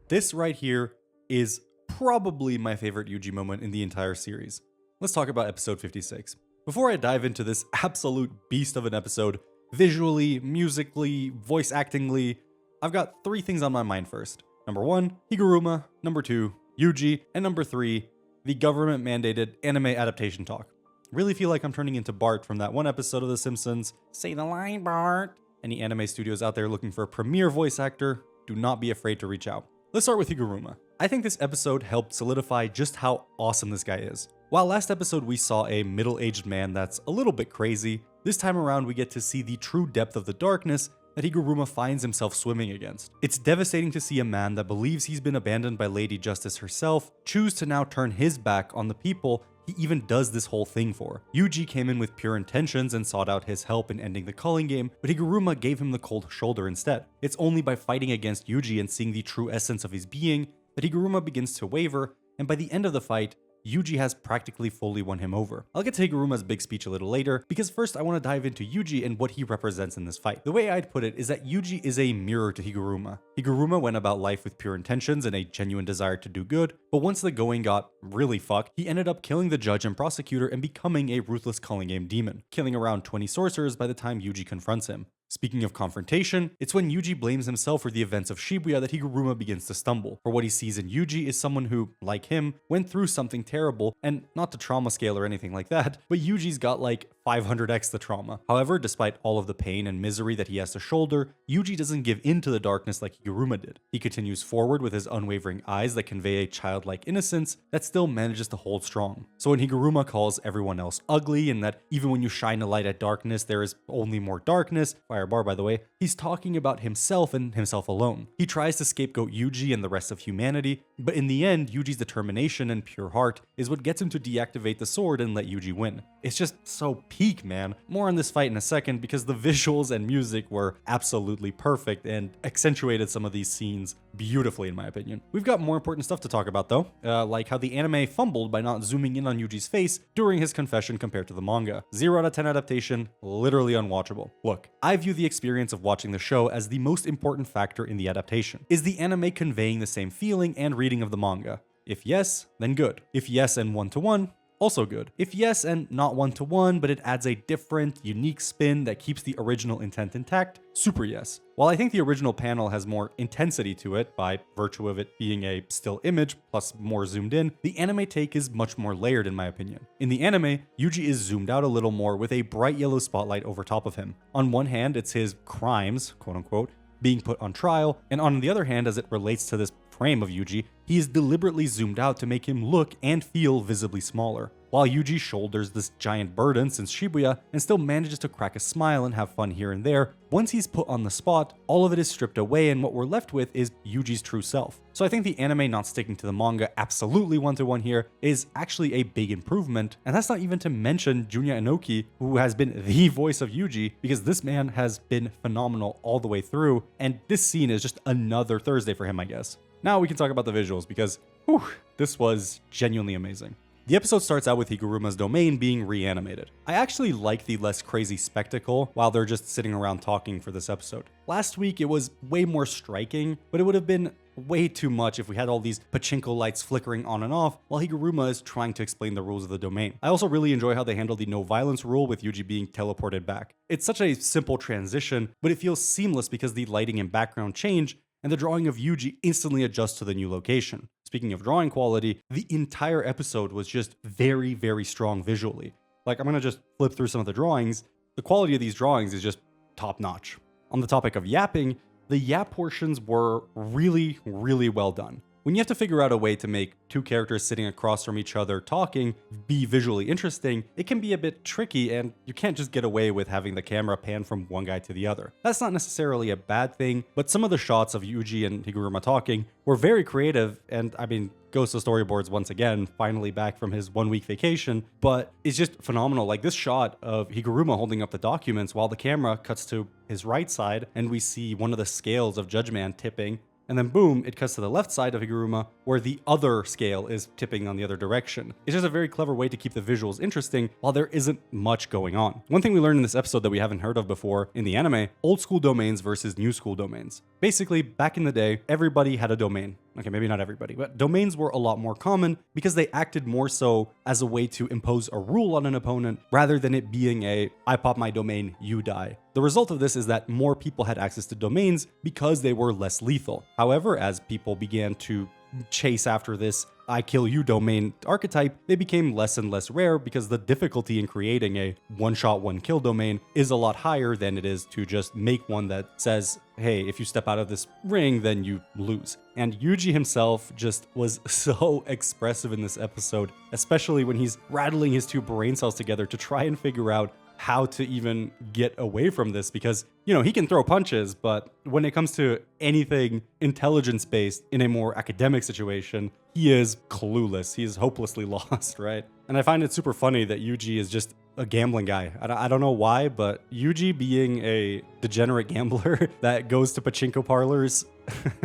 S1: This right here is probably my favorite Yuji moment in the entire series. Let's talk about episode 56. Before I dive into this absolute beast of an episode, visually, musically, voice actingly, I've got 3 things on my mind first. Number 1, Higuruma. Number 2, Yuji. And number 3, the government-mandated anime adaptation talk. Really feel like I'm turning into Bart from that one episode of The Simpsons. Say the line, Bart. Any anime studios out there looking for a premier voice actor, do not be afraid to reach out. Let's start with Higuruma. I think this episode helped solidify just how awesome this guy is. While last episode we saw a middle-aged man that's a little bit crazy, this time around we get to see the true depth of the darkness that Higuruma finds himself swimming against. It's devastating to see a man that believes he's been abandoned by Lady Justice herself choose to now turn his back on the people he even does this whole thing for. Yuji came in with pure intentions and sought out his help in ending the culling game, but Higuruma gave him the cold shoulder instead. It's only by fighting against Yuji and seeing the true essence of his being that Higuruma begins to waver, and by the end of the fight, Yuji has practically fully won him over. I'll get to Higuruma's big speech a little later, because first I want to dive into Yuji and what he represents in this fight. The way I'd put it is that Yuji is a mirror to Higuruma. Higuruma went about life with pure intentions and a genuine desire to do good, but once the going got really fucked, he ended up killing the judge and prosecutor and becoming a ruthless culling game demon, killing around 20 sorcerers by the time Yuji confronts him. Speaking of confrontation, it's when Yuji blames himself for the events of Shibuya that Higuruma begins to stumble. For what he sees in Yuji is someone who, like him, went through something terrible, and not to trauma scale or anything like that, but Yuji's got like 500x the trauma. However, despite all of the pain and misery that he has to shoulder, Yuji doesn't give in to the darkness like Higuruma did. He continues forward with his unwavering eyes that convey a childlike innocence that still manages to hold strong. So when Higuruma calls everyone else ugly and that even when you shine a light at darkness, there is only more darkness, bar by the way, he's talking about himself and himself alone. He tries to scapegoat Yuji and the rest of humanity, but in the end, Yuji's determination and pure heart is what gets him to deactivate the sword and let Yuji win. It's just so peak, man. More on this fight in a second because the visuals and music were absolutely perfect and accentuated some of these scenes beautifully in my opinion. We've got more important stuff to talk about though, like how the anime fumbled by not zooming in on Yuji's face during his confession compared to the manga. 0 out of 10 adaptation, literally unwatchable. Look, I view the experience of watching the show as the most important factor in the adaptation. Is the anime conveying the same feeling and reading of the manga? If yes, then good. If yes and 1-to-1, also good. If yes and not 1-to-1, but it adds a different, unique spin that keeps the original intent intact, super yes. While I think the original panel has more intensity to it by virtue of it being a still image plus more zoomed in, the anime take is much more layered in my opinion. In the anime, Yuji is zoomed out a little more with a bright yellow spotlight over top of him. On one hand, it's his crimes, quote unquote, being put on trial, and on the other hand, as it relates to this frame of Yuji, he is deliberately zoomed out to make him look and feel visibly smaller. While Yuji shoulders this giant burden since Shibuya and still manages to crack a smile and have fun here and there, once he's put on the spot, all of it is stripped away and what we're left with is Yuji's true self. So I think the anime not sticking to the manga absolutely 1-to-1 here is actually a big improvement, and that's not even to mention Junya Inoki, who has been the voice of Yuji, because this man has been phenomenal all the way through, and this scene is just another Thursday for him, I guess. Now we can talk about the visuals because, whew, this was genuinely amazing. The episode starts out with Higuruma's domain being reanimated. I actually like the less crazy spectacle while they're just sitting around talking for this episode. Last week it was way more striking, but it would have been way too much if we had all these pachinko lights flickering on and off while Higuruma is trying to explain the rules of the domain. I also really enjoy how they handle the no violence rule with Yuji being teleported back. It's such a simple transition, but it feels seamless because the lighting and background change and the drawing of Yuji instantly adjusts to the new location. Speaking of drawing quality, the entire episode was just very, very strong visually. Like, I'm gonna just flip through some of the drawings. The quality of these drawings is just top notch. On the topic of yapping, the yap portions were really, really well done. When you have to figure out a way to make two characters sitting across from each other talking be visually interesting, it can be a bit tricky and you can't just get away with having the camera pan from one guy to the other. That's not necessarily a bad thing, but some of the shots of Yuji and Higuruma talking were very creative, and I mean, goes to storyboards once again, finally back from his 1-week vacation, but it's just phenomenal. Like this shot of Higuruma holding up the documents while the camera cuts to his right side and we see one of the scales of Judge Man tipping, and then boom, it cuts to the left side of Higuruma where the other scale is tipping on the other direction. It's just a very clever way to keep the visuals interesting while there isn't much going on. One thing we learned in this episode that we haven't heard of before in the anime, old school domains versus new school domains. Basically, back in the day, everybody had a domain. Okay, maybe not everybody, but domains were a lot more common because they acted more so as a way to impose a rule on an opponent rather than it being a, I pop my domain, you die. The result of this is that more people had access to domains because they were less lethal. However, as people began to chase after this I kill you domain archetype, they became less and less rare because the difficulty in creating a one-shot, one-kill domain is a lot higher than it is to just make one that says, hey, if you step out of this ring, then you lose. And Yuji himself just was so expressive in this episode, especially when he's rattling his two brain cells together to try and figure out how to even get away from this because, you know, he can throw punches, but when it comes to anything intelligence-based in a more academic situation, he is clueless. He is hopelessly lost, right? And I find it super funny that Yuji is just a gambling guy. I don't know why, but Yuji being a degenerate gambler that goes to pachinko parlors,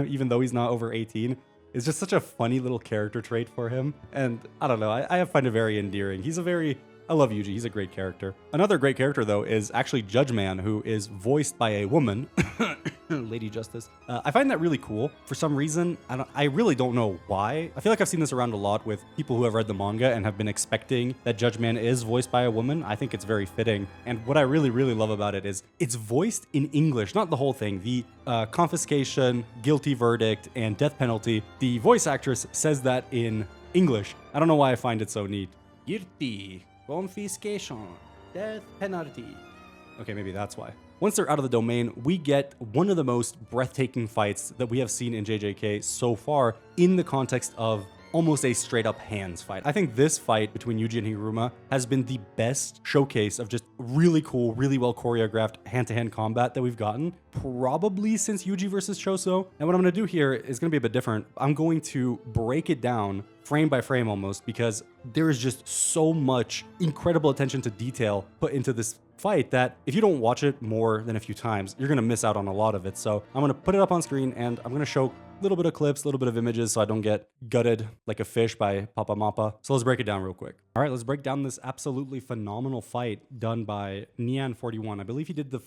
S1: even though he's not over 18, is just such a funny little character trait for him. And I don't know, I find it very endearing. I love Yuji. He's a great character. Another great character, though, is actually Judge Man, who is voiced by a woman, Lady Justice. I find that really cool. For some reason, I really don't know why. I feel like I've seen this around a lot with people who have read the manga and have been expecting that Judge Man is voiced by a woman. I think it's very fitting. And what I really, really love about it is it's voiced in English, not the whole thing. The confiscation, guilty verdict, and death penalty, the voice actress says that in English. I don't know why I find it so neat. Guilty. Confiscation, death penalty. Okay, maybe that's why. Once they're out of the domain, we get one of the most breathtaking fights that we have seen in JJK so far in the context of almost a straight up hands fight. I think this fight between Yuji and Higuruma has been the best showcase of just really cool, really well choreographed hand-to-hand combat that we've gotten, probably since Yuji versus Choso. And what I'm going to do here is going to be a bit different. I'm going to break it down frame by frame almost, because there is just so much incredible attention to detail put into this fight that if you don't watch it more than a few times, you're going to miss out on a lot of it. So I'm going to put it up on screen and I'm going to show a little bit of clips, a little bit of images so I don't get gutted like a fish by Papa Mappa. So let's break it down real quick. All right, let's break down this absolutely phenomenal fight done by Nian41. I believe he did the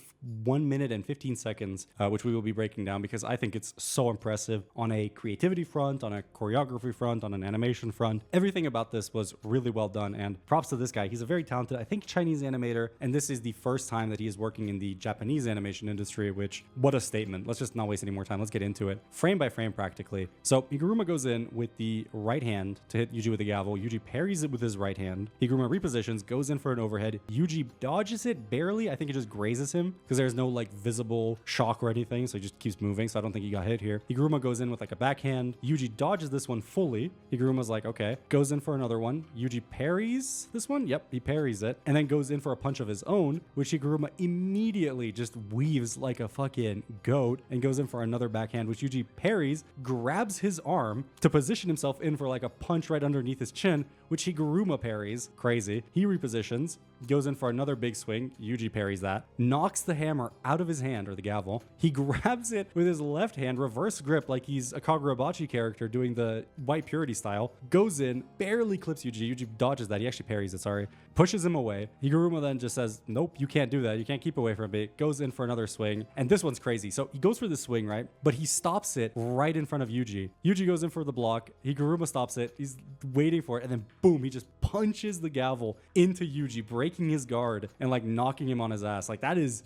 S1: 1 minute and 15 seconds, which we will be breaking down because I think it's so impressive on a creativity front, on a choreography front, on an animation front. Everything about this was really well done, and props to this guy. He's a very talented, I think, Chinese animator, and this is the first time that he is working in the Japanese animation industry, which, what a statement. Let's just not waste any more time. Let's get into it. Frame by frame, practically. So Higuruma goes in with the right hand to hit Yuji with the gavel. Yuji parries it with his right hand. Higuruma repositions, goes in for an overhead. Yuji dodges it barely. I think it just grazes him because there's no like visible shock or anything, so he just keeps moving, so I don't think he got hit here. Higuruma goes in with like a backhand. Yuji dodges this one fully. Higuruma's like, okay. Goes in for another one. Yuji parries this one. Yep, he parries it. And then goes in for a punch of his own, which Higuruma immediately just weaves like a fucking goat and goes in for another backhand, which Yuji parries, grabs his arm to position himself in for like a punch right underneath his chin, which Higuruma parries. Crazy. He repositions, goes in for another big swing. Yuji parries that, knocks the hammer out of his hand, or the gavel. He grabs it with his left hand, reverse grip like he's a Kagurabachi character doing the White Purity style, goes in, barely clips Yuji. Yuji dodges that. He actually parries it, sorry. Pushes him away. Higuruma then just says, nope, you can't do that. You can't keep away from it. Goes in for another swing. And this one's crazy. So he goes for the swing, right? But he stops it right in front of Yuji. Yuji goes in for the block. Higuruma stops it. He's waiting for it. And then boom, he just punches the gavel into Yuji, breaking his guard and like knocking him on his ass. Like that is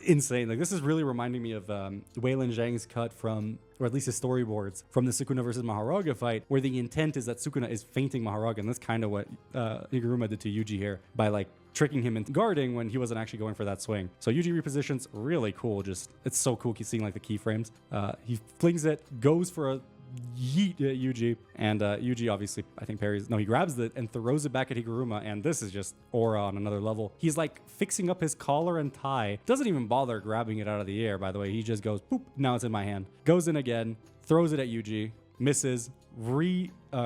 S1: insane. Like this is really reminding me of Weilin Zhang's cut from, or at least his storyboards from the Sukuna versus Maharaga fight, where the intent is that Sukuna is feinting Maharaga, and that's kind of what Higuruma did to Yuji here by like tricking him into guarding when he wasn't actually going for that swing. So Yuji repositions, really cool. Just, it's so cool seeing like the keyframes. He flings it, goes for a yeet at Yuji, and Yuji obviously, I think parries, no, he grabs it and throws it back at Higuruma, and this is just aura on another level. He's like fixing up his collar and tie, doesn't even bother grabbing it out of the air, by the way. He just goes, poop, now it's in my hand. Goes in again, throws it at Yuji, misses,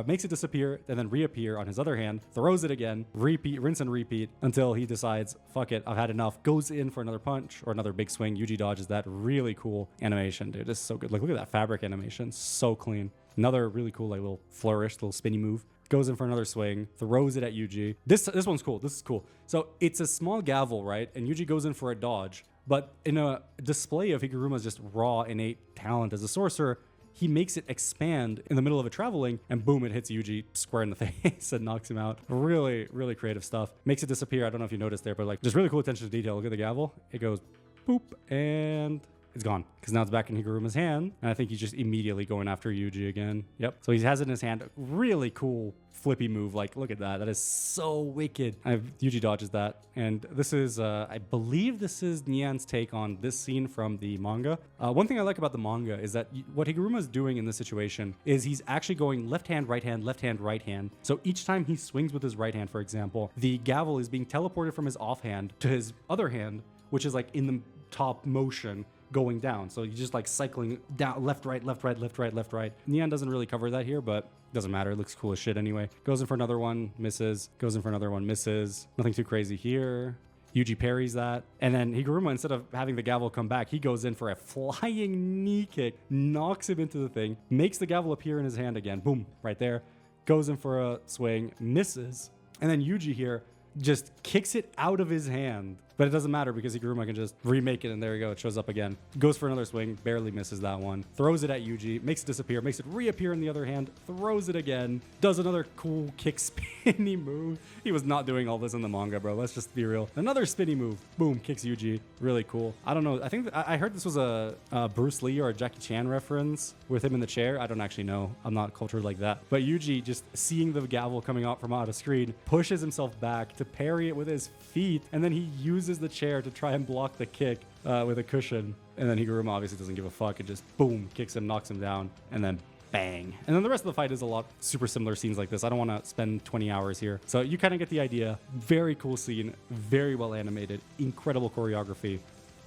S1: makes it disappear and then reappear on his other hand, throws it again, repeat, rinse and repeat until he decides, fuck it, I've had enough, goes in for another punch or another big swing. Yuji dodges that. Really cool animation, dude. This is so good. Like, look at that fabric animation. So clean. Another really cool, like, little flourish, little spinny move. Goes in for another swing, throws it at Yuji. This one's cool. This is cool. So it's a small gavel, right? And Yuji goes in for a dodge, but in a display of Higuruma's just raw, innate talent as a sorcerer, he makes it expand in the middle of a traveling, and boom, it hits Yuji square in the face and knocks him out. Really, really creative stuff. Makes it disappear. I don't know if you noticed there, but like just really cool attention to detail. Look at the gavel. It goes boop, and it's gone because now it's back in Higuruma's hand. And I think he's just immediately going after Yuji again. Yep. So he has it in his hand. Really cool flippy move. Like, look at that. That is so wicked. Yuji dodges that. And this is, I believe this is Nyan's take on this scene from the manga. One thing I like about the manga is that what Higuruma is doing in this situation is he's actually going left hand, right hand, left hand, right hand. So each time he swings with his right hand, for example, the gavel is being teleported from his offhand to his other hand, which is like in the top motion going down. So he's just like cycling down, left, right, left, right, left, right, left, right. Nyan doesn't really cover that here, but doesn't matter. It looks cool as shit anyway. Goes in for another one, misses. Goes in for another one, misses. Nothing too crazy here. Yuji parries that. And then Higuruma, instead of having the gavel come back, he goes in for a flying knee kick, knocks him into the thing, makes the gavel appear in his hand again. Boom, right there. Goes in for a swing, misses. And then Yuji here just kicks it out of his hand. But it doesn't matter because Higuruma can just remake it, and there you go. It shows up again. Goes for another swing, barely misses that one. Throws it at Yuji, makes it disappear, makes it reappear in the other hand, throws it again, does another cool kick spinny move. He was not doing all this in the manga, bro. Let's just be real. Another spinny move. Boom, kicks Yuji. Really cool. I don't know. I think I heard this was a Bruce Lee or a Jackie Chan reference with him in the chair. I don't actually know. I'm not cultured like that. But Yuji, just seeing the gavel coming out from out of screen, pushes himself back to parry it with his feet, and then he uses the chair to try and block the kick with a cushion. And then Higuruma obviously doesn't give a fuck and just boom, kicks him, knocks him down, and then bang. And then the rest of the fight is a lot super similar scenes like this. I don't want to spend 20 hours here. So you kind of get the idea. Very cool scene, very well animated, incredible choreography.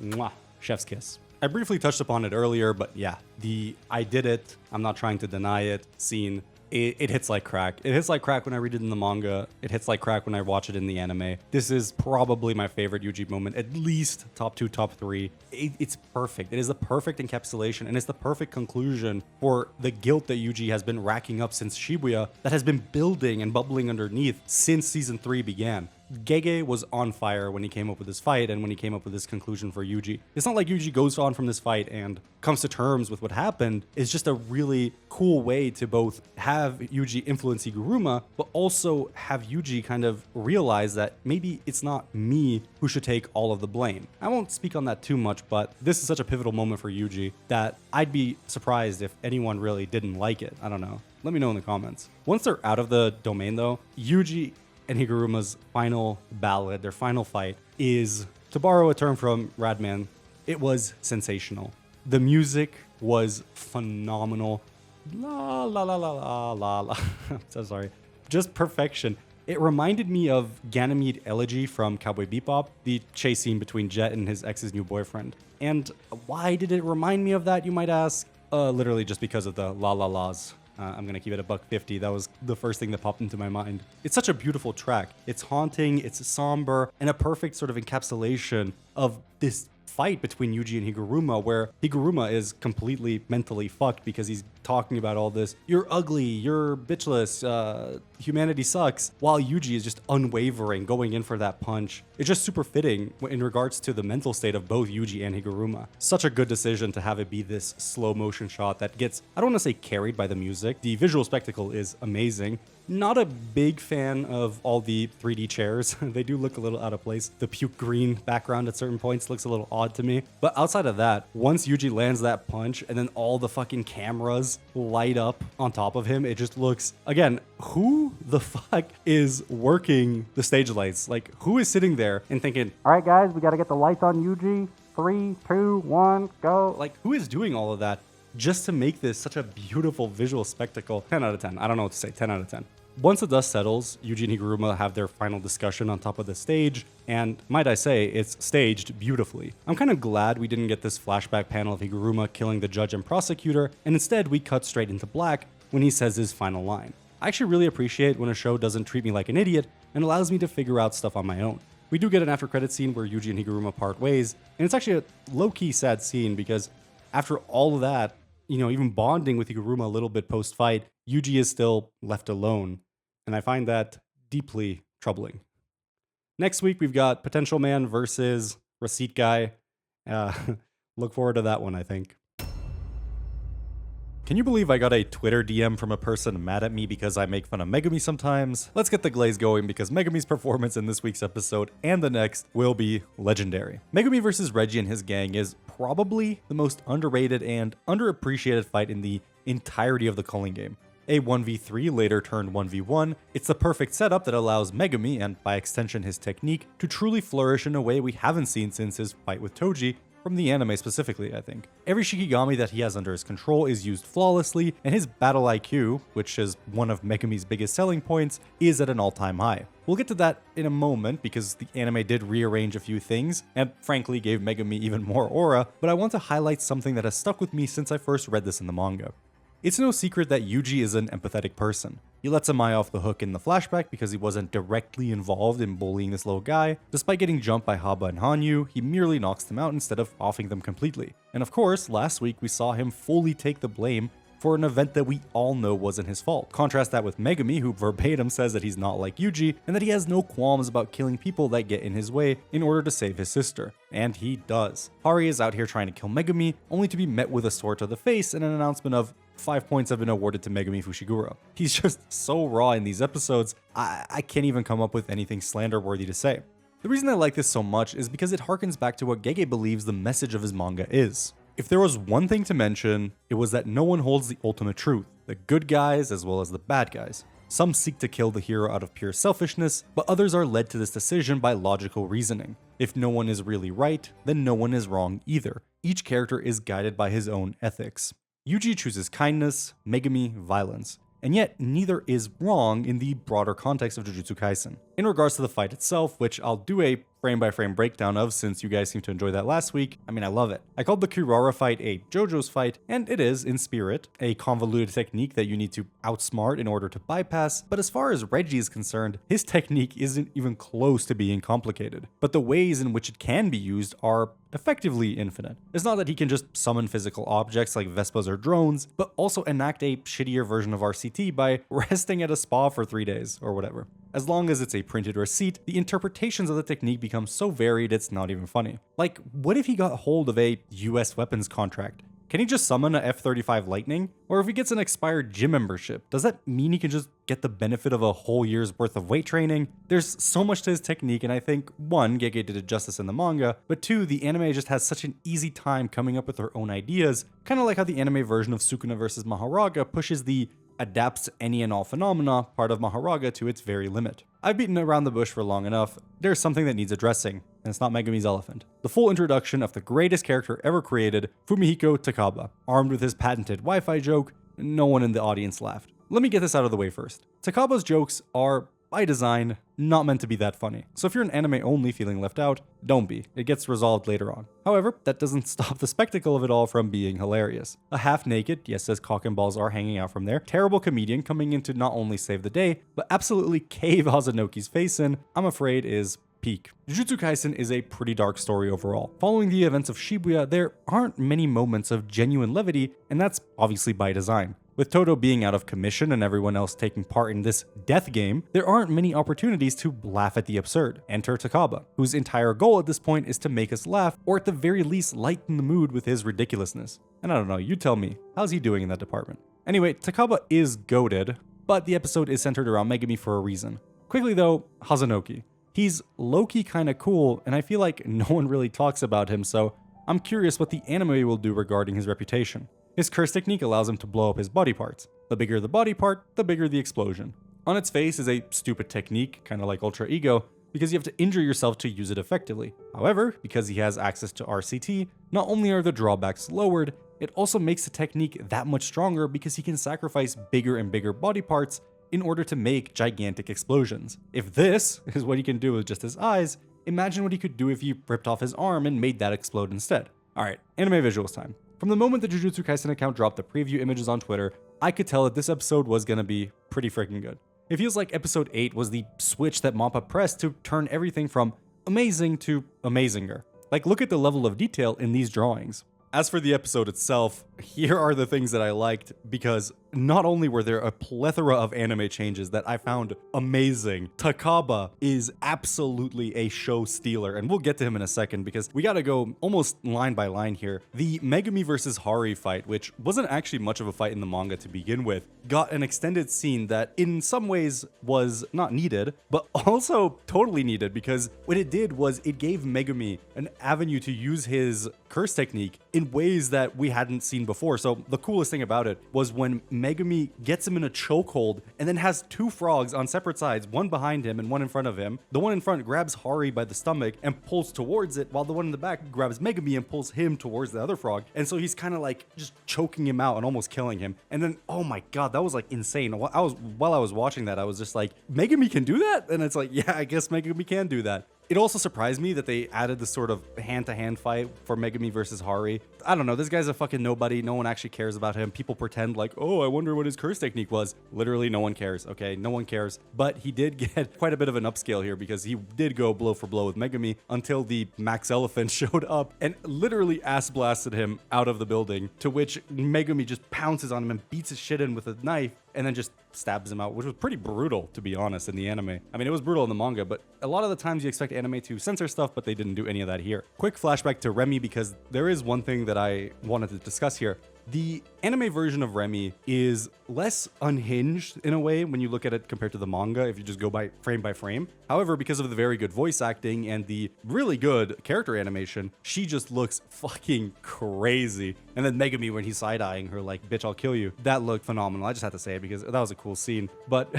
S1: Mwah, chef's kiss. I briefly touched upon it earlier, but yeah, the I did it, I'm not trying to deny it scene. It hits like crack. It hits like crack when I read it in the manga. It hits like crack when I watch it in the anime. This is probably my favorite Yuji moment, at least top 2, top 3. It's perfect. It is the perfect encapsulation, and it's the perfect conclusion for the guilt that Yuji has been racking up since Shibuya, that has been building and bubbling underneath since season 3 began. Gege was on fire when he came up with this fight and when he came up with this conclusion for Yuji. It's not like Yuji goes on from this fight and comes to terms with what happened. It's just a really cool way to both have Yuji influence Higuruma, but also have Yuji kind of realize that maybe it's not me who should take all of the blame. I won't speak on that too much, but this is such a pivotal moment for Yuji that I'd be surprised if anyone really didn't like it. I don't know. Let me know in the comments. Once they're out of the domain though, Yuji and Higuruma's final ballad, their final fight, is, to borrow a term from Radman, it was sensational. The music was phenomenal. La la la la la la la. I'm so sorry. Just perfection. It reminded me of Ganymede Elegy from Cowboy Bebop, the chase scene between Jet and his ex's new boyfriend. And why did it remind me of that, you might ask? Literally just because of the la la la's. I'm going to keep it $1.50. That was the first thing that popped into my mind. It's such a beautiful track. It's haunting, it's somber, and a perfect sort of encapsulation of this fight between Yuji and Higuruma, where Higuruma is completely mentally fucked because he's talking about all this, you're ugly, you're bitchless, humanity sucks, while Yuji is just unwavering, going in for that punch. It's just super fitting in regards to the mental state of both Yuji and Higuruma. Such a good decision to have it be this slow motion shot that gets, I don't want to say carried by the music. The visual spectacle is amazing. Not a big fan of all the 3D chairs. They do look a little out of place. The puke green background at certain points looks a little odd to me. But outside of that, once Yuji lands that punch and then all the fucking cameras light up on top of him, it just looks, again, who the fuck is working the stage lights? Like, who is sitting there and thinking, all right, guys, we got to get the lights on Yuji. 3, 2, 1, go. Like, who is doing all of that just to make this such a beautiful visual spectacle? 10 out of 10. I don't know what to say. 10 out of 10. Once the dust settles, Yuji and Higuruma have their final discussion on top of the stage, and might I say, it's staged beautifully. I'm kind of glad we didn't get this flashback panel of Higuruma killing the judge and prosecutor, and instead we cut straight into black when he says his final line. I actually really appreciate when a show doesn't treat me like an idiot and allows me to figure out stuff on my own. We do get an after credit scene where Yuji and Higuruma part ways, and it's actually a low-key sad scene because after all of that, you know, even bonding with Higuruma a little bit post-fight, Yuji is still left alone, and I find that deeply troubling. Next week, we've got Potential Man versus Receipt Guy. Look forward to that one, I think. Can you believe I got a Twitter DM from a person mad at me because I make fun of Megumi sometimes? Let's get the glaze going because Megumi's performance in this week's episode and the next will be legendary. Megumi vs. Reggie and his gang is probably the most underrated and underappreciated fight in the entirety of the Culling game. A 1v3 later turned 1v1, it's the perfect setup that allows Megumi, and by extension his technique, to truly flourish in a way we haven't seen since his fight with Toji, from the anime specifically, I think. Every Shikigami that he has under his control is used flawlessly, and his battle IQ, which is one of Megumi's biggest selling points, is at an all-time high. We'll get to that in a moment because the anime did rearrange a few things, and frankly gave Megumi even more aura, but I want to highlight something that has stuck with me since I first read this in the manga. It's no secret that Yuji is an empathetic person. He lets Naoya off the hook in the flashback because he wasn't directly involved in bullying this little guy. Despite getting jumped by Haba and Hanyu, he merely knocks them out instead of offing them completely. And of course, last week we saw him fully take the blame for an event that we all know wasn't his fault. Contrast that with Megumi, who verbatim says that he's not like Yuji, and that he has no qualms about killing people that get in his way in order to save his sister. And he does. Hakari is out here trying to kill Megumi, only to be met with a sword to the face and an announcement of 5 points have been awarded to Megumi Fushiguro. He's just so raw in these episodes, I can't even come up with anything slander-worthy to say. The reason I like this so much is because it harkens back to what Gege believes the message of his manga is. If there was one thing to mention, it was that no one holds the ultimate truth, the good guys as well as the bad guys. Some seek to kill the hero out of pure selfishness, but others are led to this decision by logical reasoning. If no one is really right, then no one is wrong either. Each character is guided by his own ethics. Yuji chooses kindness, Megumi violence, and yet neither is wrong in the broader context of Jujutsu Kaisen. In regards to the fight itself, which I'll do a frame-by-frame breakdown of since you guys seem to enjoy that last week, I love it. I called the Kirara fight a JoJo's fight, and it is, in spirit, a convoluted technique that you need to outsmart in order to bypass, but as far as Reggie is concerned, his technique isn't even close to being complicated. But the ways in which it can be used are effectively infinite. It's not that he can just summon physical objects like Vespas or drones, but also enact a shittier version of RCT by resting at a spa for 3 days, or whatever. As long as it's a printed receipt, the interpretations of the technique become so varied it's not even funny. Like, what if he got hold of a US weapons contract? Can he just summon a F-35 Lightning? Or if he gets an expired gym membership, does that mean he can just get the benefit of a whole year's worth of weight training? There's so much to his technique, and I think, 1, Gege did it justice in the manga, but 2, the anime just has such an easy time coming up with their own ideas, kind of like how the anime version of Sukuna vs. Maharaga pushes the adapts any and all phenomena part of Maharaga to its very limit. I've beaten around the bush for long enough. There's something that needs addressing, and it's not Megumi's elephant. The full introduction of the greatest character ever created, Fumihiko Takaba. Armed with his patented Wi-Fi joke, no one in the audience laughed. Let me get this out of the way first. Takaba's jokes are, by design, not meant to be that funny. So if you're an anime only feeling left out, don't be. It gets resolved later on. However, that doesn't stop the spectacle of it all from being hilarious. A half-naked, yes, as cock and balls are hanging out from there, terrible comedian coming in to not only save the day, but absolutely cave Hazanoki's face in, I'm afraid is peak. Jujutsu Kaisen is a pretty dark story overall. Following the events of Shibuya, there aren't many moments of genuine levity, and that's obviously by design. With Todo being out of commission and everyone else taking part in this death game, there aren't many opportunities to laugh at the absurd. Enter Takaba, whose entire goal at this point is to make us laugh, or at the very least lighten the mood with his ridiculousness. And I don't know, you tell me, how's he doing in that department? Anyway, Takaba is goated, but the episode is centered around Megumi for a reason. Quickly though, Hazanoki. He's low-key kinda cool, and I feel like no one really talks about him, so I'm curious what the anime will do regarding his reputation. His curse technique allows him to blow up his body parts. The bigger the body part, the bigger the explosion. On its face is a stupid technique, kinda like Ultra Ego, because you have to injure yourself to use it effectively. However, because he has access to RCT, not only are the drawbacks lowered, it also makes the technique that much stronger because he can sacrifice bigger and bigger body parts in order to make gigantic explosions. If this is what he can do with just his eyes, imagine what he could do if he ripped off his arm and made that explode instead. Alright, anime visuals time. From the moment the Jujutsu Kaisen account dropped the preview images on Twitter, I could tell that this episode was gonna be pretty freaking good. It feels like episode 8 was the switch that Mappa pressed to turn everything from amazing to amazinger. Like, look at the level of detail in these drawings. As for the episode itself, here are the things that I liked, because not only were there a plethora of anime changes that I found amazing, Takaba is absolutely a show stealer, and we'll get to him in a second because we gotta go almost line by line here. The Megumi versus Hari fight, which wasn't actually much of a fight in the manga to begin with, got an extended scene that in some ways was not needed, but also totally needed, because what it did was it gave Megumi an avenue to use his curse technique in ways that we hadn't seen before. So the coolest thing about it was when Megumi gets him in a chokehold and then has two frogs on separate sides, one behind him and one in front of him. The one in front grabs Hari by the stomach and pulls towards it, while the one in the back grabs Megumi and pulls him towards the other frog. And so he's kind of like just choking him out and almost killing him. And then, oh my god, that was like insane. While I was watching that, I was just like, Megumi can do that? And it's like, yeah, I guess Megumi can do that. It also surprised me that they added this sort of hand-to-hand fight for Megumi versus Hari. I don't know, this guy's a fucking nobody. No one actually cares about him. People pretend like, oh, I wonder what his curse technique was. Literally, no one cares, okay? No one cares. But he did get quite a bit of an upscale here because he did go blow for blow with Megumi until the Max Elephant showed up and literally ass-blasted him out of the building, to which Megumi just pounces on him and beats his shit in with a knife and then just stabs him out, which was pretty brutal, to be honest, in the anime. I mean, it was brutal in the manga, but a lot of the times you expect anime to censor stuff, but they didn't do any of that here. Quick flashback to Remy, because there is one thing that I wanted to discuss here. The anime version of Remy is less unhinged in a way when you look at it compared to the manga, if you just go by frame. However, because of the very good voice acting and the really good character animation, she just looks fucking crazy. And then Megumi, when he's side-eyeing her like, bitch, I'll kill you, that looked phenomenal. I just had to say it because that was a cool scene. But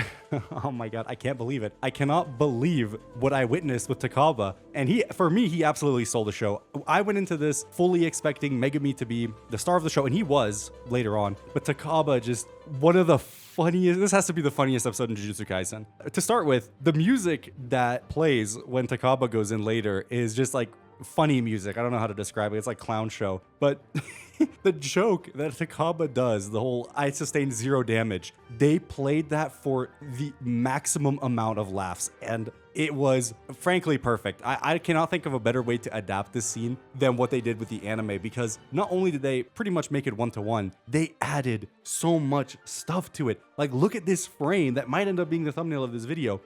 S1: oh my god, I can't believe it. I cannot believe what I witnessed with TAKABA. And for me, he absolutely stole the show. I went into this fully expecting Megumi to be the star of the show, and he was later on. But TAKABA, just one of the funniest, this has to be the funniest episode in Jujutsu Kaisen. To start with, the music that plays when TAKABA goes in later is just like funny music. I don't know how to describe it. It's like clown show. But the joke that TAKABA does, the whole I sustained 0 damage, they played that for the maximum amount of laughs. And it was frankly perfect. I cannot think of a better way to adapt this scene than what they did with the anime, because not only did they pretty much make it 1-to-1, they added so much stuff to it. Like, look at this frame that might end up being the thumbnail of this video.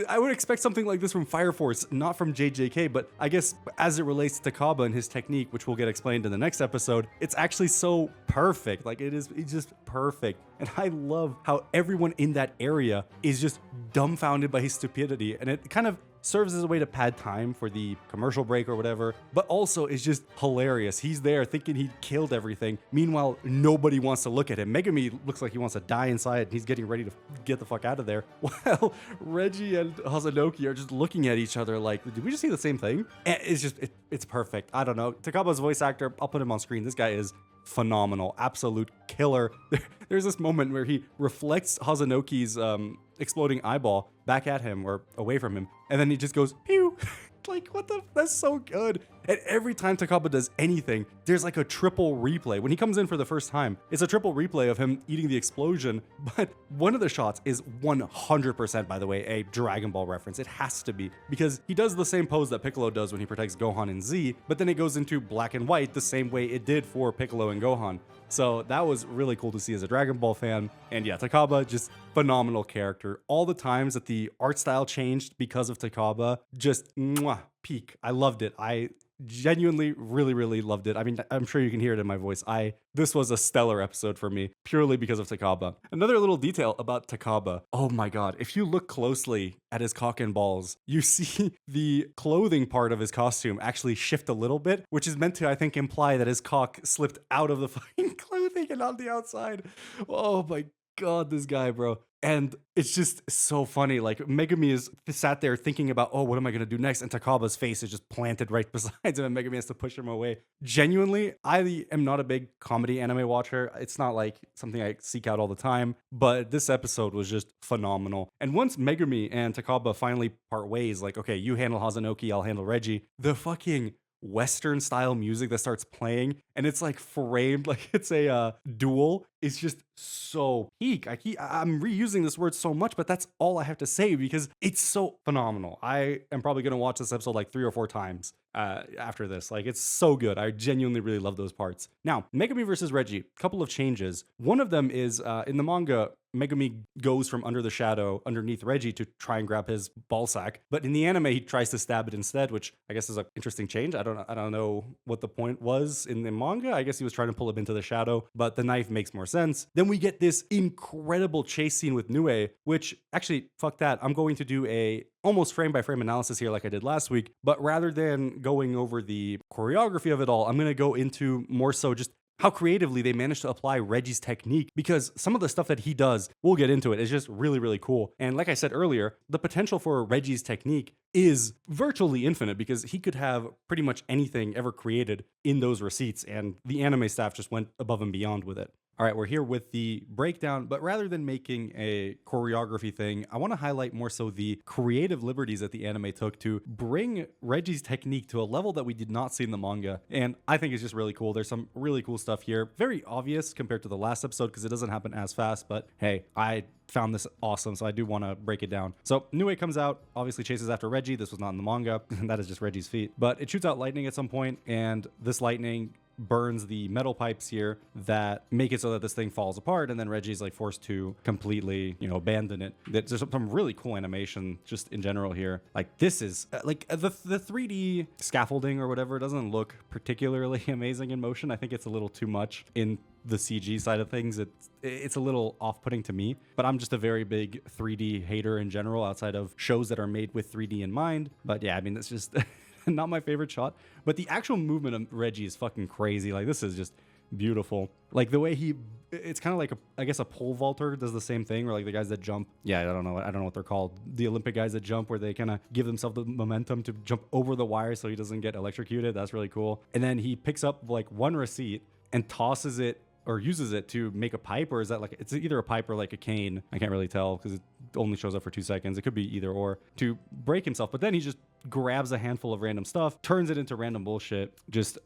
S1: I would expect something like this from Fire Force, not from JJK, but I guess as it relates to TAKABA and his technique, which will get explained in the next episode, it's actually so perfect. Like, it's just perfect. And I love how everyone in that area is just dumbfounded by his stupidity, and it kind of serves as a way to pad time for the commercial break or whatever, but also is just hilarious. He's there thinking he killed everything. Meanwhile, nobody wants to look at him. Megumi looks like he wants to die inside, and he's getting ready to get the fuck out of there, while Reggie and Hazanoki are just looking at each other like, did we just see the same thing? And it's perfect. I don't know. TAKABA's voice actor, I'll put him on screen. This guy is phenomenal, absolute killer. There's this moment where he reflects Hazanoki's exploding eyeball back at him or away from him, and then he just goes pew. Like, what the, that's so good. And every time TAKABA does anything, there's like a triple replay. When he comes in for the first time, it's a triple replay of him eating the explosion. But one of the shots is 100%, by the way, a Dragon Ball reference. It has to be, because he does the same pose that Piccolo does when he protects Gohan in Z, but then it goes into black and white the same way it did for Piccolo and Gohan. So that was really cool to see as a Dragon Ball fan. And yeah, TAKABA, just phenomenal character. All the times that the art style changed because of TAKABA, just peak. I loved it. I genuinely really loved it. I mean, I'm sure you can hear it in my voice. This was a stellar episode for me, purely because of TAKABA. Another little detail about TAKABA. Oh my god, if you look closely at his cock and balls, you see the clothing part of his costume actually shift a little bit, which is meant to, I think, imply that his cock slipped out of the fucking clothing and on the outside. Oh my god, this guy, bro. And it's just so funny. Like, Megumi is sat there thinking about, oh, what am I going to do next? And TAKABA's face is just planted right beside him, and Megumi has to push him away. Genuinely, I am not a big comedy anime watcher. It's not like something I seek out all the time, but this episode was just phenomenal. And once Megumi and TAKABA finally part ways, like, okay, you handle Hazanoki, I'll handle Reggie, the fucking Western style music that starts playing, and it's like framed like it's a duel, is just so peak. I'm reusing this word so much, but that's all I have to say because it's so phenomenal. I am probably going to watch this episode like 3 or 4 times after this. Like, it's so good. I genuinely really love those parts. Now, Megumi versus Reggie, couple of changes. One of them is in the manga, Megumi goes from under the shadow underneath Reggie to try and grab his ball sack. But in the anime, he tries to stab it instead, which I guess is an interesting change. I don't know what the point was in the manga. I guess he was trying to pull him into the shadow, but the knife makes more sense. Then we get this incredible chase scene with Nue, which actually, fuck that. I'm going to do a almost frame by frame analysis here like I did last week, but rather than going over the choreography of it all, I'm going to go into more so just how creatively they managed to apply Reggie's technique, because some of the stuff that he does, we'll get into it, is just really, really cool. And like I said earlier, the potential for Reggie's technique is virtually infinite, because he could have pretty much anything ever created in those receipts, and the anime staff just went above and beyond with it. All right, we're here with the breakdown, but rather than making a choreography thing, I want to highlight more so the creative liberties that the anime took to bring Reggie's technique to a level that we did not see in the manga. And I think it's just really cool. There's some really cool stuff here. Very obvious compared to the last episode because it doesn't happen as fast, but hey, I found this awesome, so I do want to break it down. So Nue comes out, obviously chases after Reggie. This was not in the manga, and that is just Reggie's feet. But it shoots out lightning at some point, and this lightning burns the metal pipes here that make it so that this thing falls apart, and then Reggie's like forced to completely, abandon it. There's some really cool animation just in general here. Like this is like the 3D scaffolding or whatever doesn't look particularly amazing in motion. I think it's a little too much in the CG side of things. It's a little off-putting to me, but I'm just a very big 3D hater in general outside of shows that are made with 3D in mind. But yeah, I mean, it's just not my favorite shot, but the actual movement of Reggie is fucking crazy. Like this is just beautiful. Like the way it's kind of like I guess a pole vaulter does the same thing, or like the guys that jump. Yeah, I don't know what they're called. The Olympic guys that jump, where they kind of give themselves the momentum to jump over the wire so he doesn't get electrocuted. That's really cool. And then he picks up like one receipt and tosses it or uses it to make a pipe, or is that like, it's either a pipe or like a cane. I can't really tell because it only shows up for 2 seconds. It could be either or, to break himself. But then he just grabs a handful of random stuff, turns it into random bullshit, just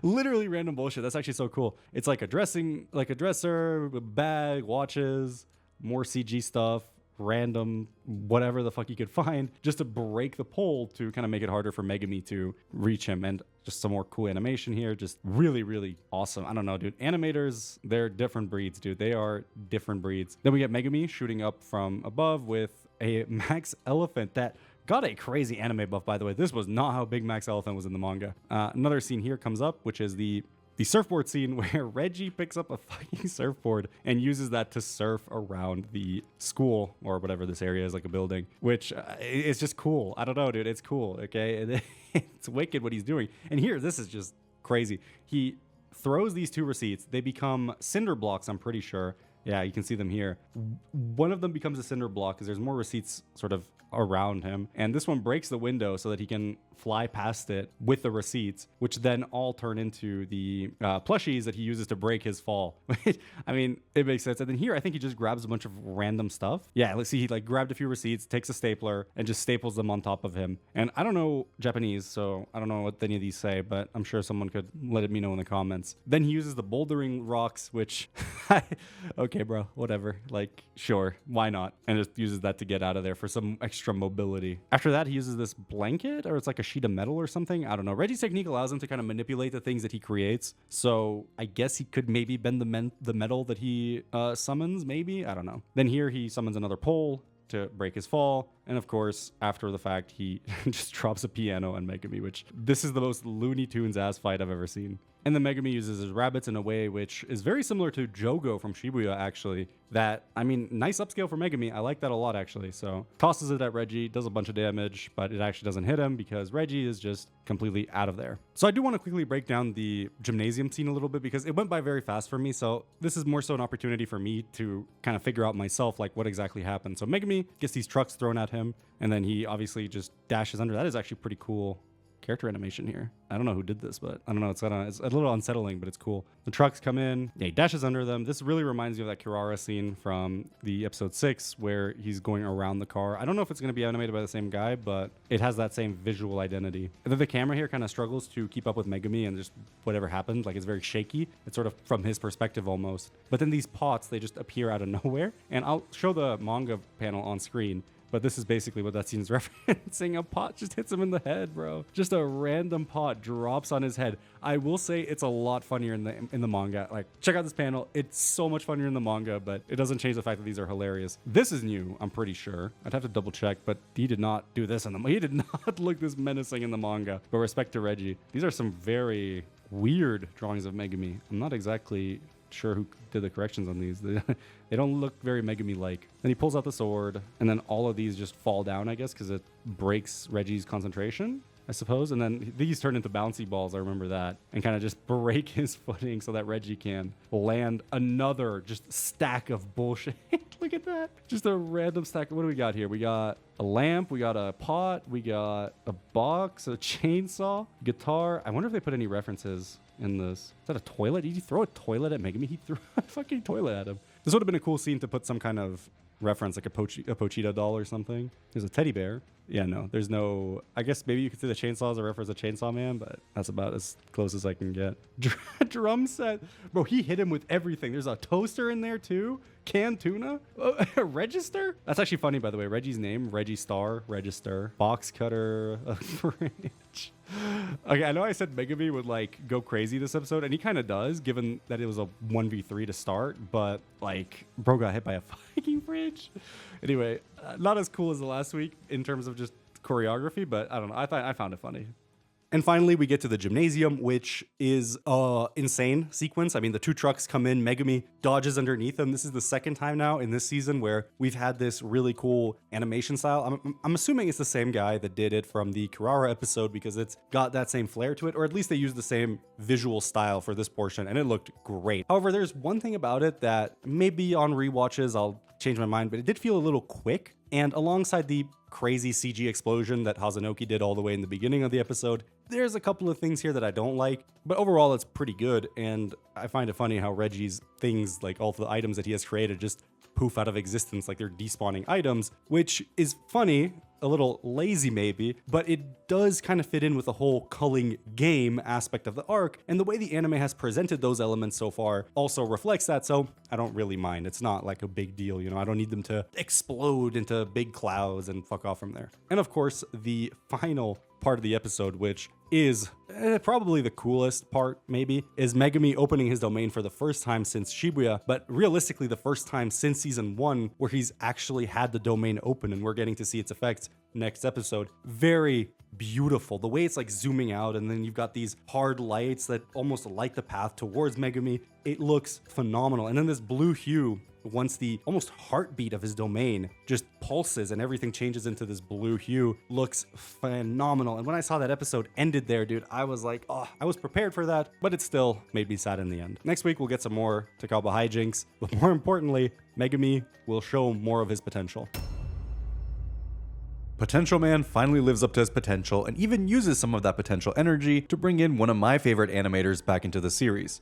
S1: literally random bullshit. That's actually so cool. It's like a dresser, a bag, watches, more CG stuff, random whatever the fuck you could find, just to break the pole to kind of make it harder for Megumi to reach him. And just some more cool animation here. Just really, really awesome. I don't know, dude. Animators, they're different breeds, dude. They are different breeds. Then we get Megumi shooting up from above with a Max Elephant that got a crazy anime buff, by the way. This was not how big Max Elephant was in the manga. Another scene here comes up, which is the surfboard scene where Reggie picks up a fucking surfboard and uses that to surf around the school or whatever this area is, like a building, which is just cool. I don't know, dude. It's cool, okay? It's wicked what he's doing. And here, this is just crazy. He throws these 2 receipts. They become cinder blocks, I'm pretty sure. Yeah, you can see them here. One of them becomes a cinder block because there's more receipts sort of around him. And this one breaks the window so that he can fly past it with the receipts, which then all turn into the plushies that he uses to break his fall. I mean, it makes sense. And then here, I think he just grabs a bunch of random stuff. Yeah, let's see. He like grabbed a few receipts, takes a stapler, and just staples them on top of him. And I don't know Japanese, so I don't know what any of these say, but I'm sure someone could let me know in the comments. Then he uses the bouldering rocks, which, okay, bro, whatever. Like, sure, why not? And just uses that to get out of there for some extra mobility. After that, he uses this blanket, or it's like a sheet of metal or something. I don't know. Reggie's technique allows him to kind of manipulate the things that he creates. So I guess he could maybe bend the metal that he summons, maybe. I don't know. Then here he summons another pole to break his fall. And of course, after the fact, he just drops a piano on Megumi, which this is the most Looney Tunes ass fight I've ever seen. And then Megumi uses his rabbits in a way which is very similar to Jogo from Shibuya, actually. That, I mean, nice upscale for Megumi. I like that a lot, actually. So tosses it at Reggie, does a bunch of damage, but it actually doesn't hit him because Reggie is just completely out of there. So I do want to quickly break down the gymnasium scene a little bit because it went by very fast for me. So this is more so an opportunity for me to kind of figure out myself, like what exactly happened. So Megumi gets these trucks thrown at him, and then he obviously just dashes under. That is actually pretty cool character animation here. I don't know who did this, but I don't know. It's a little unsettling, but it's cool. The trucks come in. Yeah, he dashes under them. This really reminds me of that Kirara scene from the episode 6 where he's going around the car. I don't know if it's going to be animated by the same guy, but it has that same visual identity. And then the camera here kind of struggles to keep up with Megumi and just whatever happened. Like, it's very shaky. It's sort of from his perspective almost. But then these pots, they just appear out of nowhere. And I'll show the manga panel on screen. but this is basically what that scene is referencing. A pot just hits him in the head, bro. Just a random pot drops on his head. I will say it's a lot funnier in the manga. Like, check out this panel. It's so much funnier in the manga, but it doesn't change the fact that these are hilarious. This is new, I'm pretty sure. I'd have to double check, but he did not do this in the he did not look this menacing in the manga. But respect to Reggie. These are some very weird drawings of Megumi. I'm not exactly sure who did the corrections on these. They don't look very Megumi-like. Then he pulls out the sword, and then all of these just fall down, I guess, because it breaks Reggie's concentration, I suppose. And then these turn into bouncy balls, I remember that, and kind of just break his footing so that Reggie can land another just stack of bullshit. Look at that. Just a random stack. What do we got here? We got a lamp, we got a pot, we got a box, a chainsaw, guitar. I wonder if they put any references in this. Is that a toilet? Did he throw a toilet at Megumi? He threw a fucking toilet at him. This would have been a cool scene to put some kind of reference, like a Pochita doll or something. There's a teddy bear. Yeah, no, there's no... I guess maybe you could say the chainsaw as a reference to Chainsaw Man, but that's about as close as I can get. Drum set. Bro, he hit him with everything. There's a toaster in there, too. Canned tuna. A register? That's actually funny, by the way. Reggie's name, Reggie Star, Register. Box cutter, a fridge. Okay, I know I said Megumi would, like, go crazy this episode, and he kind of does, given that it was a 1v3 to start, but, like, bro got hit by a fucking fridge. Anyway, not as cool as the last week in terms of just choreography, but I don't know. I found it funny. And finally, we get to the gymnasium, which is insane sequence. I mean, the two trucks come in, Megumi dodges underneath them. This is the second time now in this season where we've had this really cool animation style. I'm assuming it's the same guy that did it from the Kirara episode because it's got that same flair to it, or at least they used the same visual style for this portion, and it looked great. However, there's one thing about it that maybe on rewatches I'll change my mind, but it did feel a little quick. And alongside the crazy CG explosion that Hazanoki did all the way in the beginning of the episode, there's a couple of things here that I don't like, but overall it's pretty good. And I find it funny how Reggie's things, like all the items that he has created, just poof out of existence like they're despawning items, which is funny, a little lazy maybe, but it does kind of fit in with the whole culling game aspect of the arc, and the way the anime has presented those elements so far also reflects that, so I don't really mind. It's not like a big deal, you know, I don't need them to explode into big clouds and fuck off from there. And of course, the final part of the episode, which is probably the coolest part, maybe, is Megumi opening his domain for the first time since Shibuya, but realistically the first time since season 1 where he's actually had the domain open, and we're getting to see its effects next episode. Very beautiful. The way it's like zooming out, and then you've got these hard lights that almost light the path towards Megumi. It looks phenomenal. And then this blue hue, once the almost heartbeat of his domain just pulses and everything changes into this blue hue, looks phenomenal. And when I saw that episode ended there, dude, I was like, oh, I was prepared for that, but it still made me sad in the end. Next week, we'll get some more TAKABA hijinks, but more importantly, Megumi will show more of his potential. Potential Man finally lives up to his potential and even uses some of that potential energy to bring in one of my favorite animators back into the series.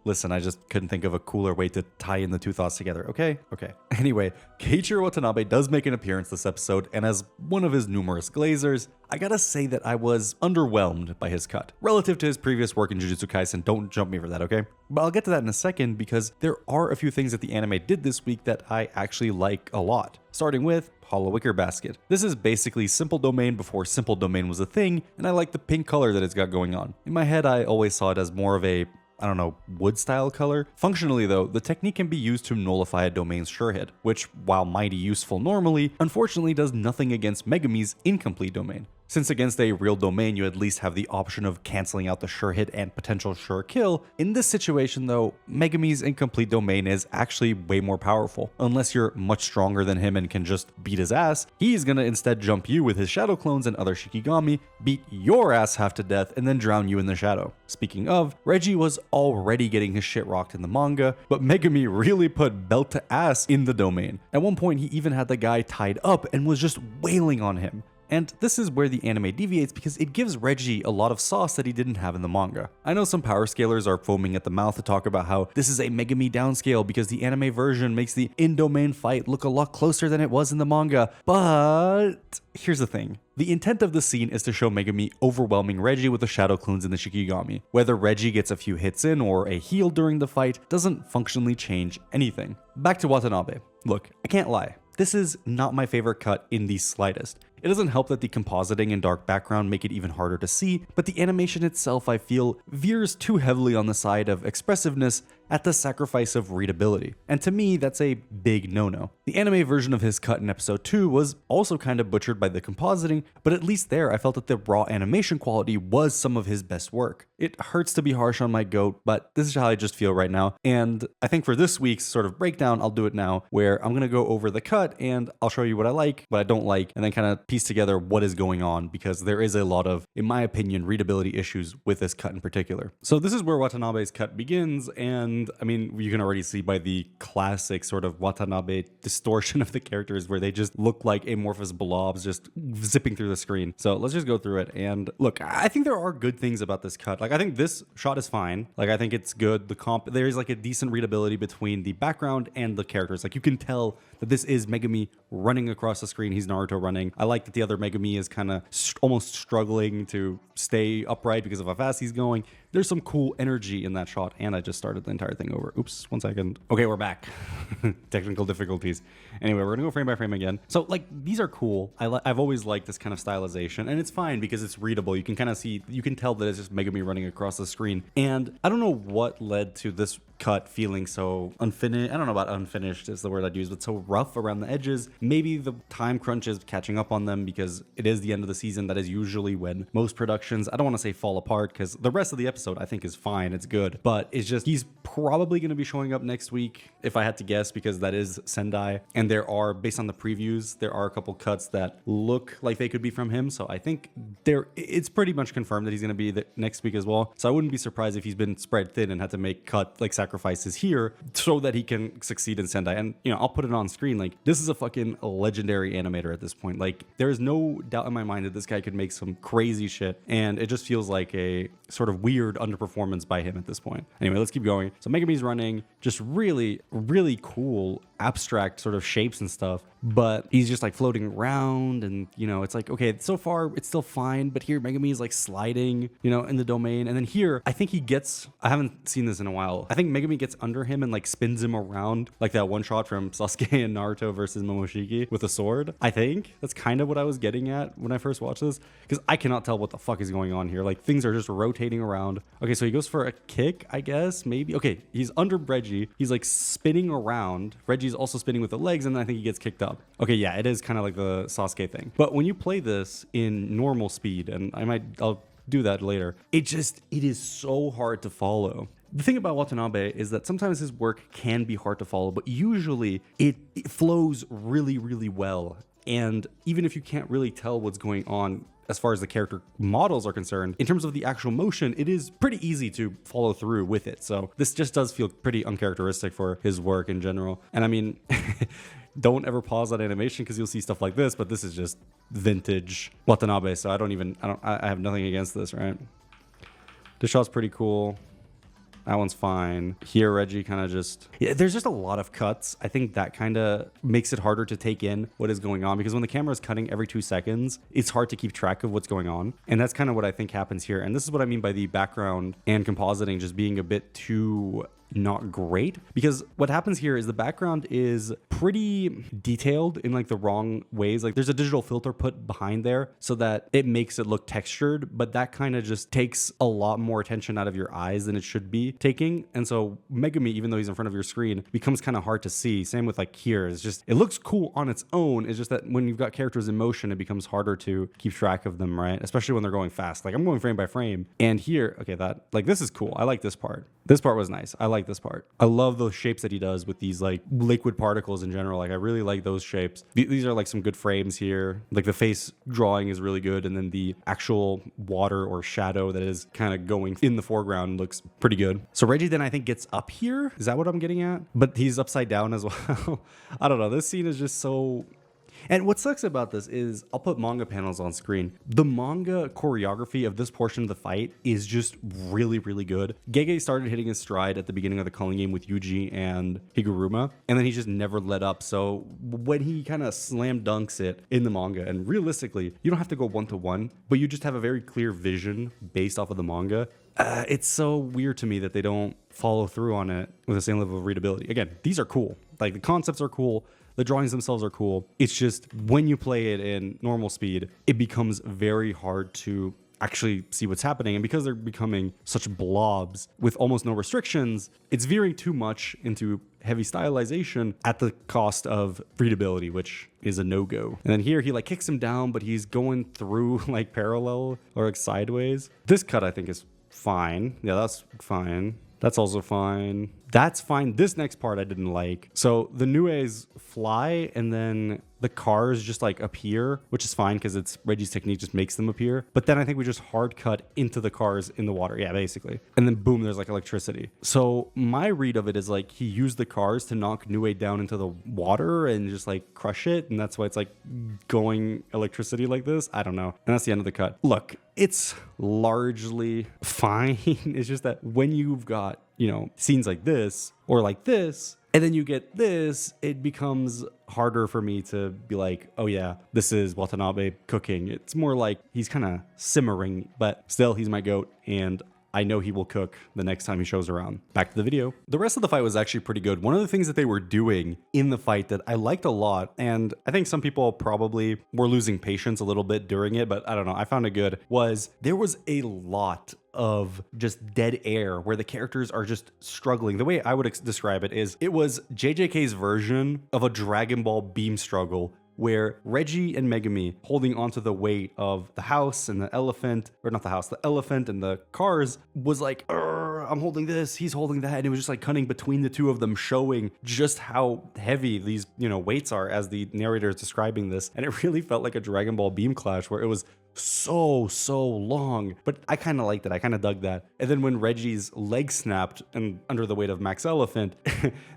S1: Listen, I just couldn't think of a cooler way to tie in the two thoughts together, okay? Okay. Anyway, Keiichiro Watanabe does make an appearance this episode, and as one of his numerous glazers, I gotta say that I was underwhelmed by his cut. Relative to his previous work in Jujutsu Kaisen, don't jump me for that, okay? But I'll get to that in a second because there are a few things that the anime did this week that I actually like a lot. Starting with Hollow Wicker Basket. This is basically Simple Domain before Simple Domain was a thing, and I like the pink color that it's got going on. In my head, I always saw it as more of a, I don't know, wood style color. Functionally though, the technique can be used to nullify a domain's surehit, which, while mighty useful normally, unfortunately does nothing against Megumi's incomplete domain. Since against a real domain you at least have the option of canceling out the sure hit and potential sure kill, in this situation though, Megumi's incomplete domain is actually way more powerful. Unless you're much stronger than him and can just beat his ass, he's gonna instead jump you with his shadow clones and other Shikigami, beat your ass half to death, and then drown you in the shadow. Speaking of, Reggie was already getting his shit rocked in the manga, but Megumi really put belt to ass in the domain. At one point he even had the guy tied up and was just wailing on him. And this is where the anime deviates because it gives Reggie a lot of sauce that he didn't have in the manga. I know some power scalers are foaming at the mouth to talk about how this is a Megumi downscale because the anime version makes the in-domain fight look a lot closer than it was in the manga, but here's the thing. The intent of the scene is to show Megumi overwhelming Reggie with the shadow clones and the Shikigami. Whether Reggie gets a few hits in or a heal during the fight doesn't functionally change anything. Back to Watanabe. Look, I can't lie. this is not my favorite cut in the slightest. It doesn't help that the compositing and dark background make it even harder to see, but the animation itself, I feel, veers too heavily on the side of expressiveness at the sacrifice of readability. And to me, that's a big no-no. The anime version of his cut in episode 2 was also kind of butchered by the compositing, but at least there I felt that the raw animation quality was some of his best work. It hurts to be harsh on my goat, but this is how I just feel right now. And I think for this week's sort of breakdown, I'll do it now, where I'm gonna go over the cut and I'll show you what I like, what I don't like, and then kind of piece together what is going on, because there is a lot of, in my opinion, readability issues with this cut in particular. So this is where Watanabe's cut begins, and I mean, you can already see by the classic sort of Watanabe distortion of the characters where they just look like amorphous blobs just zipping through the screen. So let's just go through it. And look, I think there are good things about this cut. Like, I think this shot is fine. Like, I think it's good. There is like a decent readability between the background and the characters. Like, you can tell that this is Megumi running across the screen. He's Naruto running. I like that the other Megumi is kind of almost struggling to stay upright because of how fast he's going. There's some cool energy in that shot, and I just started the entire thing over. Oops, 1 second. Okay, we're back. Technical difficulties. Anyway, we're gonna go frame by frame again. So, like, these are cool. I've always liked this kind of stylization, and it's fine because it's readable. You can kind of see, you can tell that it's just Megumi running across the screen. And I don't know what led to this cut feeling so unfinished. I don't know about unfinished is the word I'd use, but so rough around the edges. Maybe the time crunch is catching up on them because it is the end of the season. That is usually when most productions, I don't want to say fall apart, because the rest of the episode I think is fine, it's good, but it's just, he's probably going to be showing up next week if I had to guess, because that is Sendai, and there are, based on the previews, there are a couple cuts that look like they could be from him. So I think it's pretty much confirmed that he's going to be the next week as well. So I wouldn't be surprised if he's been spread thin and had to make sacrifices here so that he can succeed in Sendai. And you know, I'll put it on screen, like, this is a fucking legendary animator at this point. Like, there is no doubt in my mind that this guy could make some crazy shit, and it just feels like a sort of weird underperformance by him at this point. Anyway, let's keep going. So Megumi's running, just really, really cool abstract sort of shapes and stuff, but he's just like floating around, and you know, it's like, okay, so far it's still fine, but here Megumi is like sliding, you know, in the domain, and then here I think he gets, I haven't seen this in a while, I think Megumi gets under him and like spins him around, like that one shot from Sasuke and Naruto versus Momoshiki with a sword. I think that's kind of what I was getting at when I first watched this, because I cannot tell what the fuck is going on here. Like, things are just rotating around. Okay, so he goes for a kick, I guess, maybe. Okay, he's under Reggie, he's like spinning around, Reggie's also spinning with the legs, and then I think he gets kicked up. Okay, yeah, it is kind of like the Sasuke thing. But when you play this in normal speed, and I'll do that later, it is so hard to follow. The thing about Watanabe is that sometimes his work can be hard to follow, but usually it flows really, really well. And even if you can't really tell what's going on as far as the character models are concerned, in terms of the actual motion, it is pretty easy to follow through with it. So this just does feel pretty uncharacteristic for his work in general. And I mean, don't ever pause that animation because you'll see stuff like this, but this is just vintage Watanabe. So I have nothing against this, right? This shot's pretty cool. That one's fine. Here, Reggie kind of just... Yeah, there's just a lot of cuts. I think that kind of makes it harder to take in what is going on, because when the camera is cutting every 2 seconds, it's hard to keep track of what's going on. And that's kind of what I think happens here. And this is what I mean by the background and compositing just being a bit too not great, because what happens here is the background is pretty detailed in like the wrong ways. Like, there's a digital filter put behind there so that it makes it look textured, but that kind of just takes a lot more attention out of your eyes than it should be taking. And so Megumi, even though he's in front of your screen, becomes kind of hard to see. Same with like here, it's just, it looks cool on its own. It's just that when you've got characters in motion, it becomes harder to keep track of them, right? Especially when they're going fast. Like, I'm going frame by frame, and here, okay, that, like, this is cool. I like this part. This part was nice. I like this part. I love those shapes that he does with these like liquid particles in general. Like, I really like those shapes. These are like some good frames here. Like, the face drawing is really good, and then the actual water or shadow that is kind of going in the foreground looks pretty good. So Reggie then I think gets up here. Is that what I'm getting at? But he's upside down as well. I don't know. This scene is just so... And what sucks about this is, I'll put manga panels on screen. The manga choreography of this portion of the fight is just really, really good. Gege started hitting his stride at the beginning of the Culling game with Yuji and Higuruma, and then he just never let up. So when he kind of slam dunks it in the manga, and realistically, you don't have to go 1-to-1, but you just have a very clear vision based off of the manga. It's so weird to me that they don't follow through on it with the same level of readability. Again, these are cool. Like, the concepts are cool. The drawings themselves are cool. It's just when you play it in normal speed, it becomes very hard to actually see what's happening. And because they're becoming such blobs with almost no restrictions, it's veering too much into heavy stylization at the cost of readability, which is a no-go. And then here he like kicks him down, but he's going through like parallel or like sideways. This cut I think is fine. Yeah, that's fine. That's also fine. That's fine. This next part I didn't like. So the Nues fly and then the cars just like appear, which is fine because it's Reggie's technique just makes them appear. But then I think we just hard cut into the cars in the water. Yeah, basically. And then boom, there's like electricity. So my read of it is like he used the cars to knock Nue down into the water and just like crush it. And that's why it's like going electricity like this. I don't know. And that's the end of the cut. Look, it's largely fine. It's just that when you've got, you know, scenes like this or like this, and then you get this, it becomes harder for me to be like, oh yeah, this is Watanabe cooking. It's more like he's kind of simmering, but still he's my goat and I know he will cook the next time he shows around. Back to the video. The rest of the fight was actually pretty good. One of the things that they were doing in the fight that I liked a lot, and I think some people probably were losing patience a little bit during it, but I don't know, I found it good, was there was a lot of just dead air where the characters are just struggling. The way I would describe it is it was JJK's version of a Dragon Ball beam struggle where Reggie and Megumi holding onto the weight of the house and the elephant, or not the house, the elephant and the cars was like, I'm holding this, he's holding that. And it was just like cutting between the two of them, showing just how heavy these, you know, weights are as the narrator is describing this. And it really felt like a Dragon Ball beam clash where it was so long, but I kind of liked it. I kind of dug that. And then when Reggie's leg snapped and under the weight of Max Elephant,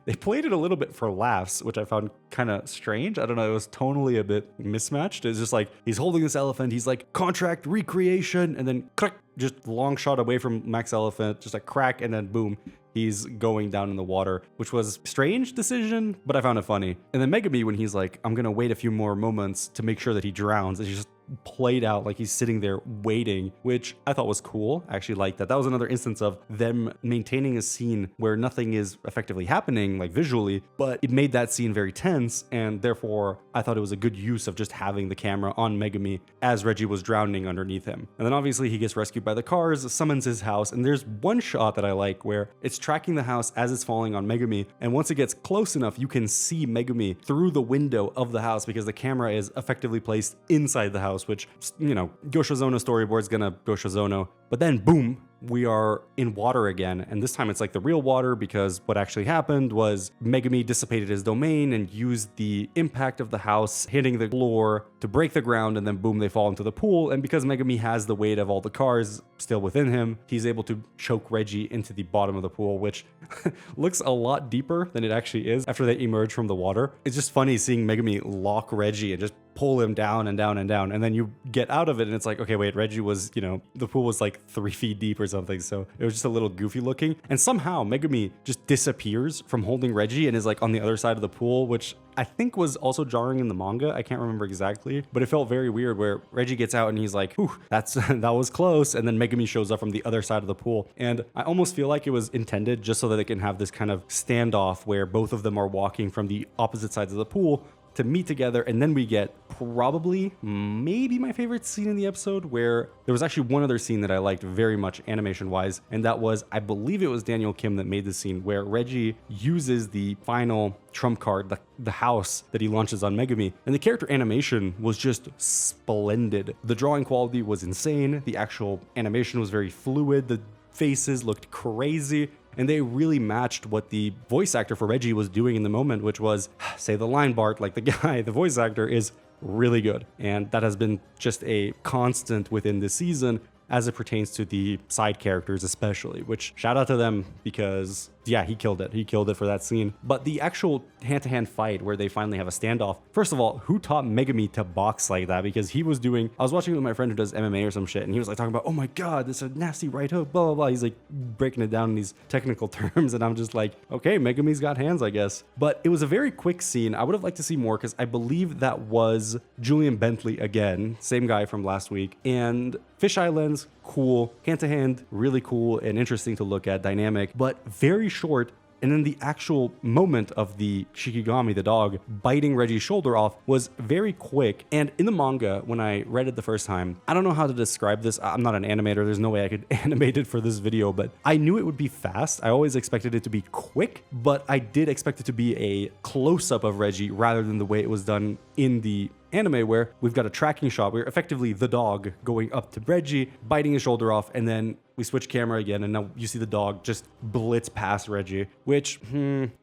S1: they played it a little bit for laughs, which I found kind of strange. I don't know, it was tonally a bit mismatched. It's just like he's holding this elephant, he's like contract recreation, and then crack, just long shot away from Max Elephant, just a crack, and then boom, he's going down in the water, which was a strange decision, but I found it funny. And then Megumi, when he's like, I'm gonna wait a few more moments to make sure that he drowns, it's just played out like he's sitting there waiting, which I thought was cool. I actually liked that. That was another instance of them maintaining a scene where nothing is effectively happening, like visually, but it made that scene very tense, and therefore I thought it was a good use of just having the camera on Megumi as Reggie was drowning underneath him. And then obviously he gets rescued by the cars, summons his house, and there's one shot that I like where it's tracking the house as it's falling on Megumi, and once it gets close enough, you can see Megumi through the window of the house because the camera is effectively placed inside the house, which, you know, Goshozono storyboard's gonna Goshozono. But then boom, we are in water again, and this time it's like the real water, because what actually happened was Megumi dissipated his domain and used the impact of the house hitting the floor to break the ground, and then boom, they fall into the pool. And because Megumi has the weight of all the cars still within him, he's able to choke Reggie into the bottom of the pool, which looks a lot deeper than it actually is after they emerge from the water. It's just funny seeing Megumi lock Reggie and just pull him down and down and down, and then you get out of it and it's like, okay, wait, Reggie was, you know, the pool was like 3 feet deep or something, so it was just a little goofy looking. And somehow Megumi just disappears from holding Reggie and is like on the other side of the pool, which I think was also jarring in the manga. I can't remember exactly, but it felt very weird where Reggie gets out and he's like, whew, that was close, and then Megumi shows up from the other side of the pool. And I almost feel like it was intended just so that they can have this kind of standoff where both of them are walking from the opposite sides of the pool to meet together. And then we get probably maybe my favorite scene in the episode, where there was actually one other scene that I liked very much animation wise, and that was, I believe it was Daniel Kim that made the scene where Reggie uses the final trump card, the house that he launches on Megumi, and the character animation was just splendid. The drawing quality was insane, the actual animation was very fluid, the faces looked crazy, and they really matched what the voice actor for Reggie was doing in the moment, which was, say the line, Bart, like the guy, the voice actor is really good. And that has been just a constant within this season as it pertains to the side characters especially, which shout out to them because yeah, he killed it. He killed it for that scene. But the actual hand-to-hand fight where they finally have a standoff, first of all, who taught Megumi to box like that? Because he was doing, I was watching it with my friend who does MMA or some shit, and he was like talking about, oh my God, this is a nasty right hook, blah, blah, blah. He's like breaking it down in these technical terms, and I'm just like, okay, Megumi's got hands, I guess. But it was a very quick scene. I would have liked to see more because I believe that was Julian Bentley again, same guy from last week. And fisheye lens, cool. Hand-to-hand, really cool and interesting to look at, dynamic, but very short And then the actual moment of the Shikigami, the dog, biting Reggie's shoulder off was very quick. And in the manga, when I read it the first time, I don't know how to describe this. I'm not an animator. There's no way I could animate it for this video, but I knew it would be fast. I always expected it to be quick, but I did expect it to be a close-up of Reggie rather than the way it was done in the anime, where we've got a tracking shot where effectively the dog going up to Reggie, biting his shoulder off, and then we switch camera again, and now you see the dog just blitz past Reggie, which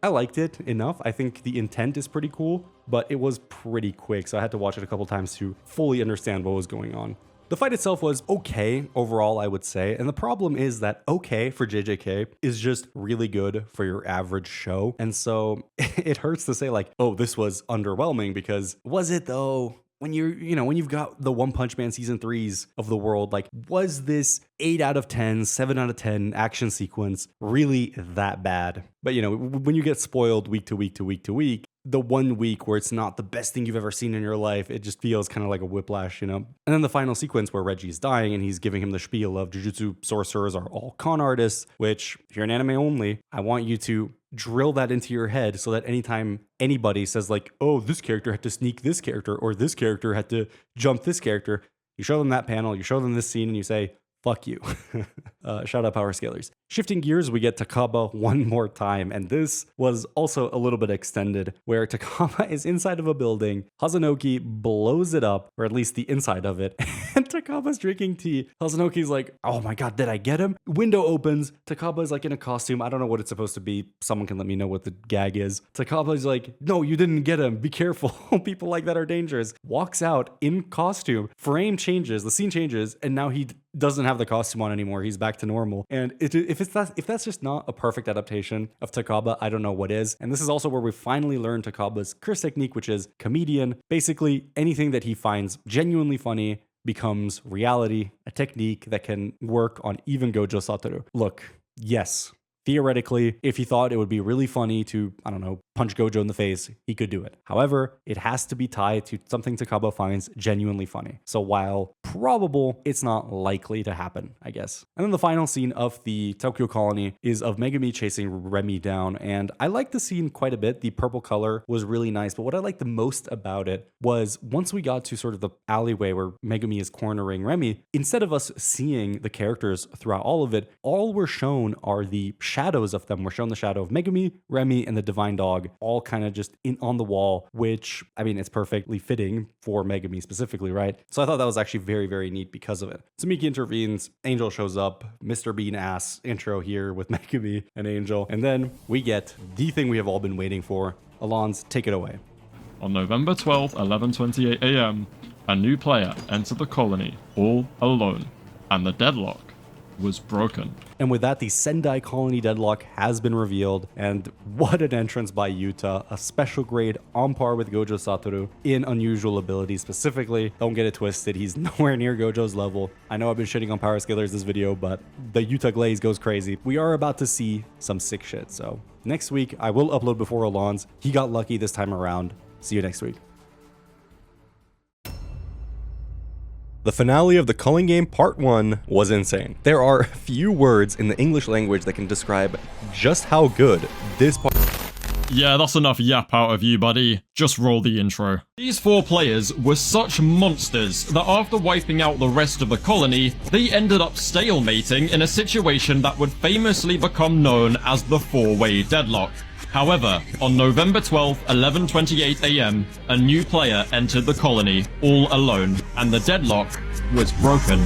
S1: I liked it enough. I think the intent is pretty cool, but it was pretty quick, so I had to watch it a couple times to fully understand what was going on. The fight itself was okay overall, I would say, and the problem is that okay for JJK is just really good for your average show, and so it hurts to say like, oh, this was underwhelming, because was it though? When when you've got the One Punch Man season 3s of the world, like, was this 8 out of 10, 7 out of 10 action sequence really that bad? But when you get spoiled week to week to week to week, the 1 week where it's not the best thing you've ever seen in your life, it just feels kind of like a whiplash, And then the final sequence where Reggie's dying and he's giving him the spiel of Jujutsu sorcerers are all con artists, which if you're an anime only, I want you to drill that into your head so that anytime anybody says like, oh, this character had to sneak this character or this character had to jump this character, you show them that panel, you show them this scene, and you say, fuck you. Shout out Power Scalers. Shifting gears, we get TAKABA one more time, and this was also a little bit extended, where TAKABA is inside of a building, Hazanoki blows it up, or at least the inside of it, and TAKABA's drinking tea. Hazanoki's like, oh my god, did I get him? Window opens, TAKABA is like in a costume, I don't know what it's supposed to be, someone can let me know what the gag is. TAKABA's like, no, you didn't get him, be careful, people like that are dangerous. Walks out in costume, frame changes, the scene changes, and now he doesn't have the costume on anymore. He's back to normal. And if that's just not a perfect adaptation of TAKABA, I don't know what is. And this is also where we finally learn TAKABA's curse technique, which is comedian. Basically, anything that he finds genuinely funny becomes reality, a technique that can work on even Gojo Satoru. Look, yes, theoretically, if he thought it would be really funny to, I don't know, punch Gojo in the face, he could do it. However, it has to be tied to something TAKABA finds genuinely funny. So while probable, it's not likely to happen, I guess. And then the final scene of the Tokyo Colony is of Megumi chasing Remy down, and I like the scene quite a bit. The purple color was really nice, but what I liked the most about it was once we got to sort of the alleyway where Megumi is cornering Remy, instead of us seeing the characters throughout all of it, all we're shown are the shadows of them. We're shown the shadow of Megumi, Remy, and the Divine Dog, all kind of just on the wall, which, I mean, it's perfectly fitting for Megumi specifically, right? So I thought that was actually very, very neat because of it. So Miki intervenes, Angel shows up, Mr. Bean ass intro here with Megumi and Angel, and then we get the thing we have all been waiting for. Alon's, take it away.
S5: On November 12th, 11:28 a.m., a new player entered the colony all alone, and the deadlock was broken.
S1: And with that, the Sendai Colony deadlock has been revealed, and what an entrance by Yuta, a special grade on par with Gojo Satoru in unusual abilities specifically. Don't get it twisted, he's nowhere near Gojo's level. I know I've been shitting on Power Scalers this video, but the Yuta glaze goes crazy. We are about to see some sick shit, so next week I will upload before Alon's. He got lucky this time around. See you next week. The finale of the Culling Game Part 1 was insane. There are few words in the English language that can describe just how good this part.
S5: Yeah, that's enough yap out of you, buddy. Just roll the intro. These 4 players were such monsters that after wiping out the rest of the colony, they ended up stalemating in a situation that would famously become known as the 4-way deadlock. However, on November 12th, 11:28 a.m., a new player entered the colony all alone, and the deadlock was broken.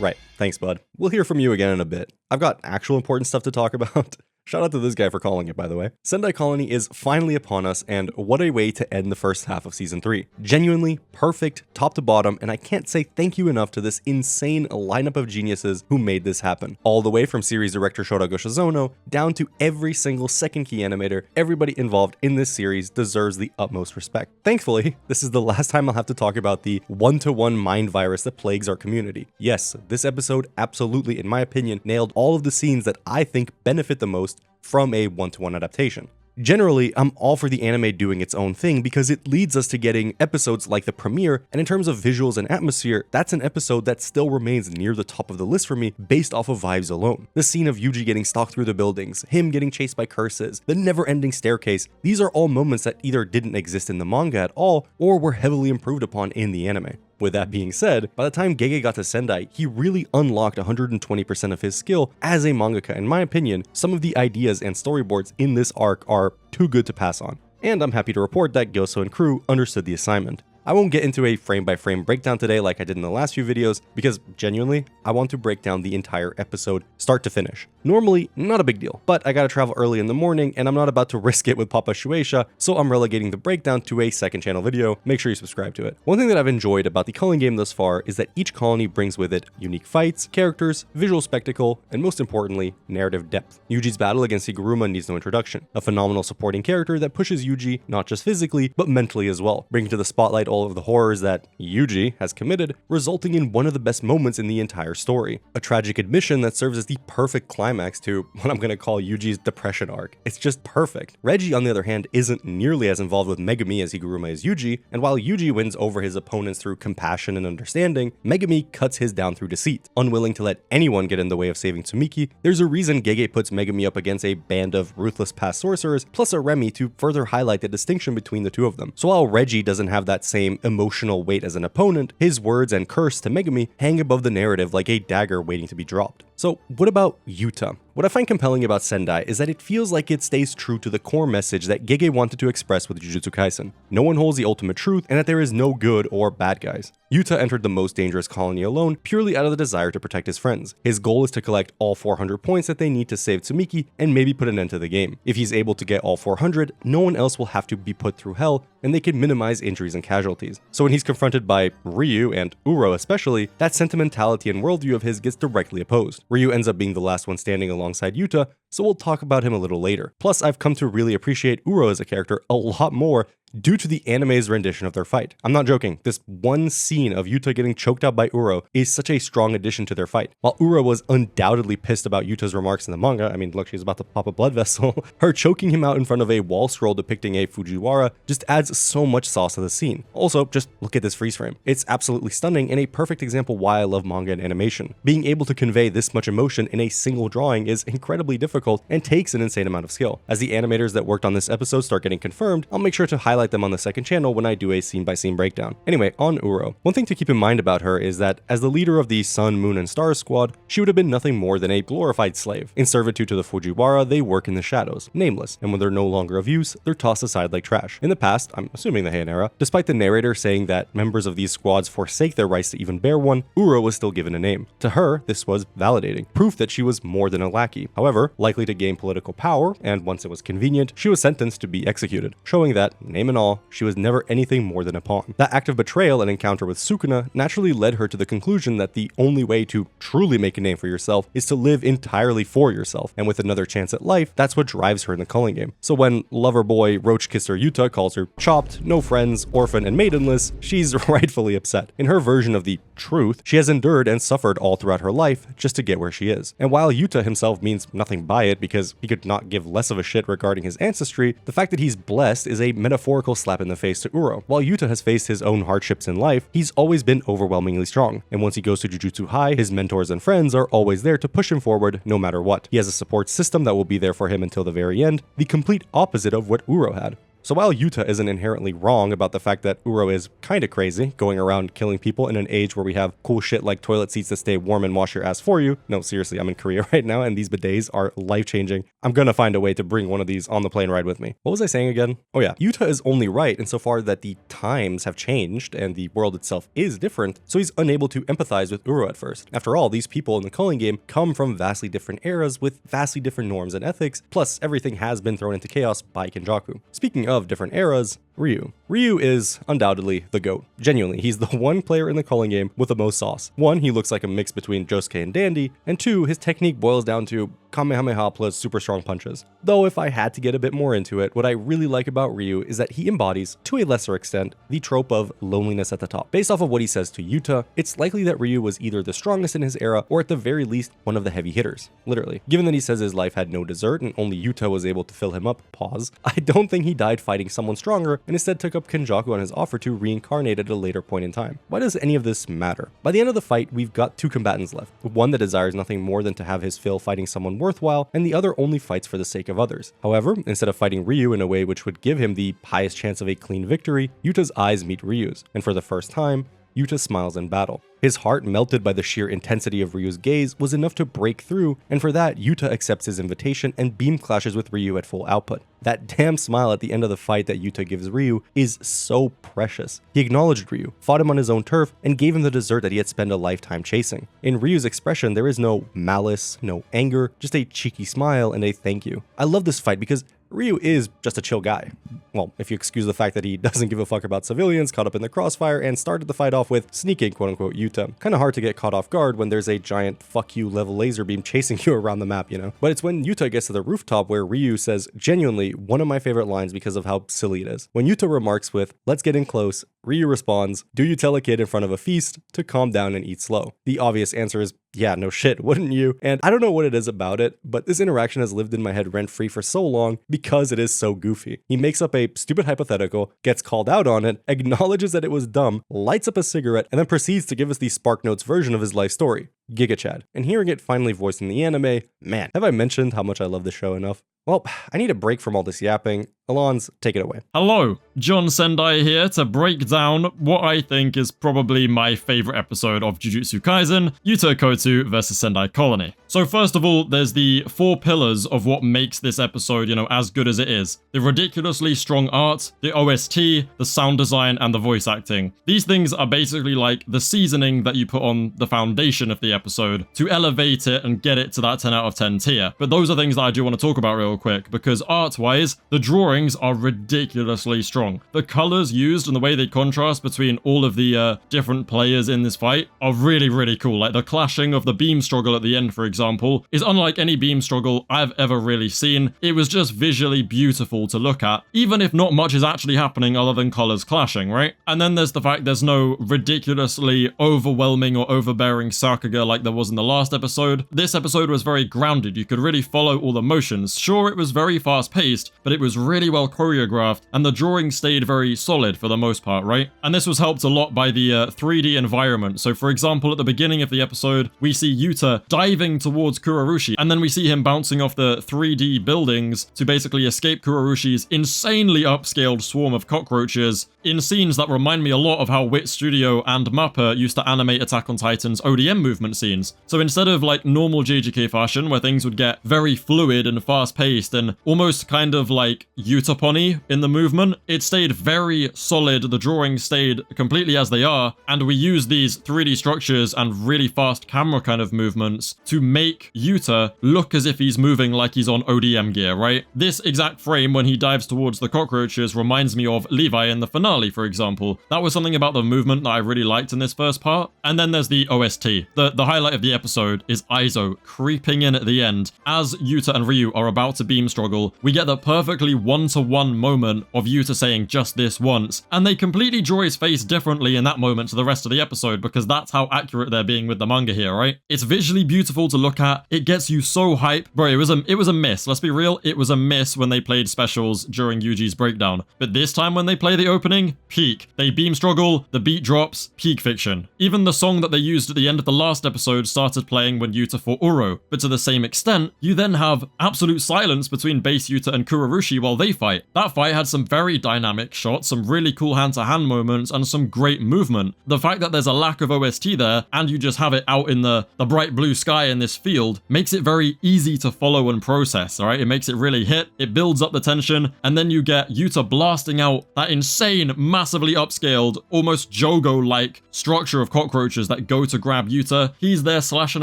S1: Right, thanks bud. We'll hear from you again in a bit. I've got actual important stuff to talk about. Shout out to this guy for calling it, by the way. Sendai Colony is finally upon us, and what a way to end the first half of Season 3. Genuinely perfect, top to bottom, and I can't say thank you enough to this insane lineup of geniuses who made this happen. All the way from series director Shota Goshizono, down to every single second key animator, everybody involved in this series deserves the utmost respect. Thankfully, this is the last time I'll have to talk about the one-to-one mind virus that plagues our community. Yes, this episode absolutely, in my opinion, nailed all of the scenes that I think benefit the most from a one-to-one adaptation. Generally, I'm all for the anime doing its own thing because it leads us to getting episodes like the premiere, and in terms of visuals and atmosphere, that's an episode that still remains near the top of the list for me based off of vibes alone. The scene of Yuji getting stalked through the buildings, him getting chased by curses, the never-ending staircase, these are all moments that either didn't exist in the manga at all or were heavily improved upon in the anime. With that being said, by the time Gege got to Sendai, he really unlocked 120% of his skill as a mangaka. In my opinion, some of the ideas and storyboards in this arc are too good to pass on. And I'm happy to report that Choso and crew understood the assignment. I won't get into a frame-by-frame breakdown today like I did in the last few videos, because genuinely, I want to break down the entire episode, start to finish. Normally, not a big deal, but I gotta travel early in the morning, and I'm not about to risk it with Papa Shueisha, so I'm relegating the breakdown to a second channel video. Make sure you subscribe to it. One thing that I've enjoyed about the Culling game thus far is that each colony brings with it unique fights, characters, visual spectacle, and most importantly, narrative depth. Yuji's battle against Higuruma needs no introduction. A phenomenal supporting character that pushes Yuji not just physically, but mentally as well, bringing to the spotlight all of the horrors that Yuji has committed, resulting in one of the best moments in the entire story. A tragic admission that serves as the perfect climax to what I'm gonna call Yuji's depression arc. It's just perfect. Reggie, on the other hand, isn't nearly as involved with Megumi as Higuruma is Yuji, and while Yuji wins over his opponents through compassion and understanding, Megumi cuts his down through deceit. Unwilling to let anyone get in the way of saving Tsumiki, there's a reason Gege puts Megumi up against a band of ruthless past sorcerers, plus a Remy to further highlight the distinction between the two of them. So while Reggie doesn't have that same emotional weight as an opponent, his words and curse to Megumi hang above the narrative like a dagger waiting to be dropped. So what about Yuta? What I find compelling about Sendai is that it feels like it stays true to the core message that Gege wanted to express with Jujutsu Kaisen. No one holds the ultimate truth, and that there is no good or bad guys. Yuta entered the most dangerous colony alone purely out of the desire to protect his friends. His goal is to collect all 400 points that they need to save Tsumiki and maybe put an end to the game. If he's able to get all 400, no one else will have to be put through hell, and they can minimize injuries and casualties. So when he's confronted by Ryu, and Uro especially, that sentimentality and worldview of his gets directly opposed. Ryu ends up being the last one standing alongside Yuta, so we'll talk about him a little later. Plus, I've come to really appreciate Uro as a character a lot more due to the anime's rendition of their fight. I'm not joking, this one scene of Yuta getting choked out by Uro is such a strong addition to their fight. While Uro was undoubtedly pissed about Yuta's remarks in the manga, I mean, look, she's about to pop a blood vessel, her choking him out in front of a wall scroll depicting a Fujiwara just adds so much sauce to the scene. Also, just look at this freeze frame. It's absolutely stunning and a perfect example why I love manga and animation. Being able to convey this much emotion in a single drawing is incredibly difficult and takes an insane amount of skill. As the animators that worked on this episode start getting confirmed, I'll make sure to highlight them on the second channel when I do a scene-by-scene breakdown. Anyway, on Uro. One thing to keep in mind about her is that as the leader of the Sun, Moon, and Stars squad, she would have been nothing more than a glorified slave. In servitude to the Fujiwara, they work in the shadows, nameless, and when they're no longer of use, they're tossed aside like trash. In the past, I'm assuming the Heian era, despite the narrator saying that members of these squads forsake their rights to even bear one, Uro was still given a name. To her, this was validating, proof that she was more than a lackey. However, likely to gain political power, and once it was convenient, she was sentenced to be executed, showing that, name and all, she was never anything more than a pawn. That act of betrayal and encounter with Sukuna naturally led her to the conclusion that the only way to truly make a name for yourself is to live entirely for yourself, and with another chance at life, that's what drives her in the Culling game. So when lover boy Roach Kisser Yuta calls her chopped, no friends, orphan, and maidenless, she's rightfully upset. In her version of the truth, she has endured and suffered all throughout her life just to get where she is. And while Yuta himself means nothing by it because he could not give less of a shit regarding his ancestry, the fact that he's blessed is a metaphorical slap in the face to Uro. While Yuta has faced his own hardships in life, he's always been overwhelmingly strong, and once he goes to Jujutsu High, his mentors and friends are always there to push him forward no matter what. He has a support system that will be there for him until the very end, the complete opposite of what Uro had. So while Yuta isn't inherently wrong about the fact that Uro is kinda crazy, going around killing people in an age where we have cool shit like toilet seats that stay warm and wash your ass for you. No, seriously, I'm in Korea right now and these bidets are life-changing. I'm gonna find a way to bring one of these on the plane ride with me. What was I saying again? Oh yeah, Yuta is only right insofar that the times have changed and the world itself is different, so he's unable to empathize with Uro at first. After all, these people in the Culling game come from vastly different eras with vastly different norms and ethics, plus everything has been thrown into chaos by Kenjaku. Speaking of different eras, Ryu. Ryu is undoubtedly the GOAT. Genuinely, he's the one player in the calling game with the most sauce. 1, he looks like a mix between Josuke and Dandy, and 2, his technique boils down to Kamehameha plus super strong punches. Though if I had to get a bit more into it, what I really like about Ryu is that he embodies, to a lesser extent, the trope of loneliness at the top. Based off of what he says to Yuta, it's likely that Ryu was either the strongest in his era or at the very least one of the heavy hitters. Literally. Given that he says his life had no dessert and only Yuta was able to fill him up, pause, I don't think he died fighting someone stronger and instead took up Kenjaku on his offer to reincarnate at a later point in time. Why does any of this matter? By the end of the fight, we've got 2 combatants left. One that desires nothing more than to have his fill fighting someone worthwhile, and the other only fights for the sake of others. However, instead of fighting Ryu in a way which would give him the highest chance of a clean victory, Yuta's eyes meet Ryu's, and for the first time, Yuta smiles in battle. His heart, melted by the sheer intensity of Ryu's gaze, was enough to break through, and for that, Yuta accepts his invitation and beam clashes with Ryu at full output. That damn smile at the end of the fight that Yuta gives Ryu is so precious. He acknowledged Ryu, fought him on his own turf, and gave him the dessert that he had spent a lifetime chasing. In Ryu's expression, there is no malice, no anger, just a cheeky smile and a thank you. I love this fight because Ryu is just a chill guy. Well, if you excuse the fact that he doesn't give a fuck about civilians caught up in the crossfire and started the fight off with sneaking quote-unquote Yuta. Kinda hard to get caught off guard when there's a giant fuck you level laser beam chasing you around the map, you know? But it's when Yuta gets to the rooftop where Ryu says genuinely one of my favorite lines because of how silly it is. When Yuta remarks with, "Let's get in close," Ryu responds, "Do you tell a kid in front of a feast to calm down and eat slow?" The obvious answer is, yeah, no shit, wouldn't you? And I don't know what it is about it, but this interaction has lived in my head rent-free for so long because it is so goofy. He makes up a stupid hypothetical, gets called out on it, acknowledges that it was dumb, lights up a cigarette, and then proceeds to give us the SparkNotes version of his life story. Giga Chad. And hearing it finally voiced in the anime, man, have I mentioned how much I love the show enough? Well, I need a break from all this yapping. Alon's, take it away.
S5: Hello, John Sendai here to break down what I think is probably my favorite episode of Jujutsu Kaisen, Yuta Koto vs Sendai Colony. So first of all, there's the 4 pillars of what makes this episode, as good as it is. The ridiculously strong art, the OST, the sound design, and the voice acting. These things are basically like the seasoning that you put on the foundation of the episode to elevate it and get it to that 10 out of 10 tier. But those are things that I do want to talk about real quick, because art-wise, the drawings are ridiculously strong. The colors used and the way they contrast between all of the different players in this fight are really, really cool. Like the clashing of the beam struggle at the end, for example, is unlike any beam struggle I've ever really seen. It was just visually beautiful to look at, even if not much is actually happening other than colors clashing, right? And then there's the fact there's no ridiculously overwhelming or overbearing Sakuga like there was in the last episode. This episode was very grounded. You could really follow all the motions. Sure, it was very fast-paced, but it was really well choreographed, and the drawing stayed very solid for the most part, right? And this was helped a lot by the 3D environment. So for example, at the beginning of the episode, we see Yuta diving towards Kurorushi, and then we see him bouncing off the 3D buildings to basically escape Kurorushi's insanely upscaled swarm of cockroaches in scenes that remind me a lot of how Wit Studio and Mappa used to animate Attack on Titan's ODM movement scenes. So instead of like normal JJK fashion where things would get very fluid and fast-paced and almost kind of like Utapony in the movement, it stayed very solid, the drawings stayed completely as they are, and we used these 3D structures and really fast camera kind of movements to make Yuta look as if he's moving like he's on ODM gear, right? This exact frame when he dives towards the cockroaches reminds me of Levi in the finale, for example. That was something about the movement that I really liked in this first part. And then there's the OST. The highlight of the episode is Aizo creeping in at the end. As Yuta and Ryu are about to beam struggle, we get the perfectly one-to-one moment of Yuta saying just this once, and they completely draw his face differently in that moment to the rest of the episode because that's how accurate they're being with the manga here, right? It's visually beautiful to look at. It gets you so hype. Bro, it was a miss. Let's be real. It was a miss when they played specials during Yuji's breakdown. But this time when they play the opening, peak. They beam struggle, the beat drops, peak fiction. Even the song that they used at the end of the last episode started playing when Yuta fought Uro. But to the same extent, you then have absolute silence between base Yuta and Kurorushi while they fight. That fight had some very dynamic shots, some really cool hand-to-hand moments, and some great movement. The fact that there's a lack of OST there, and you just have it out in the bright blue sky in this field, makes it very easy to follow and process, alright? It makes it really hit, it builds up the tension, and then you get Yuta blasting out that insane, massively upscaled, almost Jogo-like structure of cockroaches that go to grab Yuta, He's there slashing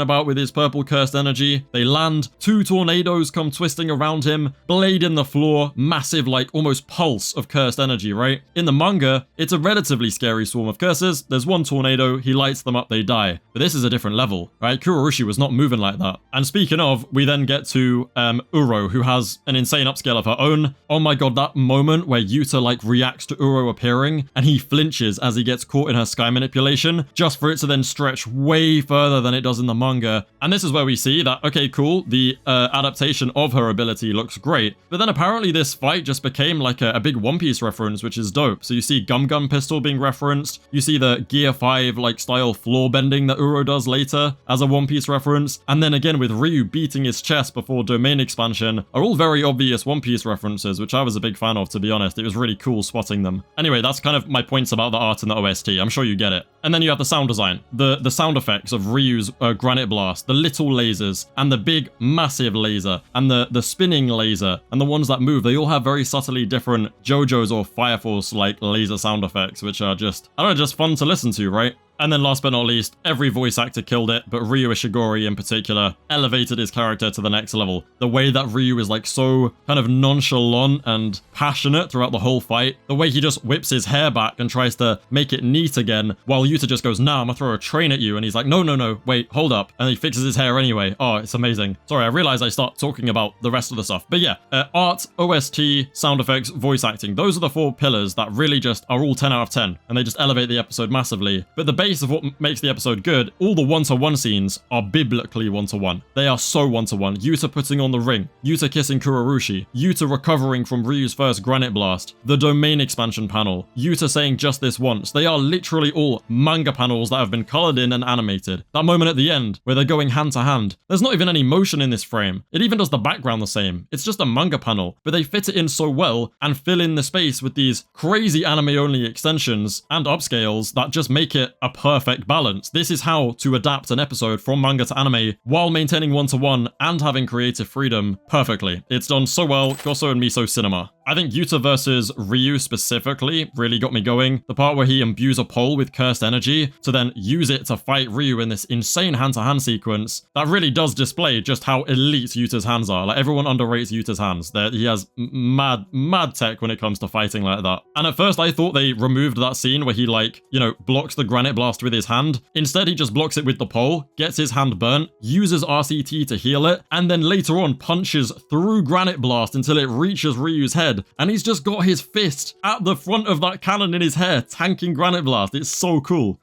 S5: about with his purple cursed energy. They land, 2 tornadoes come twisting around him, blade in the floor, massive like almost pulse of cursed energy, right? In the manga, it's a relatively scary swarm of curses. There's 1 tornado, he lights them up, they die. But this is a different level, right? Kurorushi was not moving like that. And speaking of, we then get to Uro, who has an insane upscale of her own. Oh my god, that moment where Yuta like reacts to Uro appearing and he flinches as he gets caught in her sky manipulation, just for it to then stretch way further than it does in the manga. And this is where we see that, okay, cool, the adaptation of her ability looks great. But then apparently this fight just became like a big One Piece reference, which is dope. So you see Gum Gum Pistol being referenced. You see the Gear 5 like style floor bending that Uro does later as a One Piece reference. And then again with Ryu beating his chest before domain expansion are all very obvious One Piece references, which I was a big fan of, to be honest. It was really cool spotting them. Anyway, that's kind of my points about the art in the OST. I'm sure you get it. And then you have the sound design, the sound effects of Ryu's granite blast, the little lasers and the big massive laser and the spinning laser and the ones that move. They all have very subtly different JoJo's or Fire Force like laser sound effects, which are just, I don't know, just fun to listen to, right? And then last but not least, every voice actor killed it, but Ryu Ishigori in particular elevated his character to the next level. The way that Ryu is like so kind of nonchalant and passionate throughout the whole fight, the way he just whips his hair back and tries to make it neat again, while Yuta just goes, nah, I'm gonna throw a train at you, and he's like, no, wait, hold up, and he fixes his hair anyway. Oh, it's amazing. Sorry, I realize I start talking about the rest of the stuff. But yeah, art, OST, sound effects, voice acting, those are the 4 pillars that really just are all 10 out of 10, and they just elevate the episode massively. But the base of what makes the episode good, all the one-to-one scenes are biblically one-to-one. They are so one-to-one. Yuta putting on the ring, Yuta kissing Kurorushi, Yuta recovering from Ryu's first granite blast, the domain expansion panel, Yuta saying just this once. They are literally all manga panels that have been colored in and animated. That moment at the end where they're going hand to hand, there's not even any motion in this frame. It even does the background the same. It's just a manga panel, but they fit it in so well and fill in the space with these crazy anime-only extensions and upscales that just make it a perfect balance. This is how to adapt an episode from manga to anime while maintaining one-to-one and having creative freedom perfectly. It's done so well. Choso and Miso cinema. I think Yuta versus Ryu specifically really got me going. The part where he imbues a pole with cursed energy to then use it to fight Ryu in this insane hand-to-hand sequence, that really does display just how elite Yuta's hands are. Like, everyone underrates Yuta's hands. He has mad tech when it comes to fighting like that. And at first I thought they removed that scene where he like, you know, blocks the granite blast with his hand. Instead, he just blocks it with the pole, gets his hand burnt, uses RCT to heal it, and then later on punches through granite blast until it reaches Ryu's head. And he's just got his fist at the front of that cannon in his hair, tanking granite blast. It's so cool.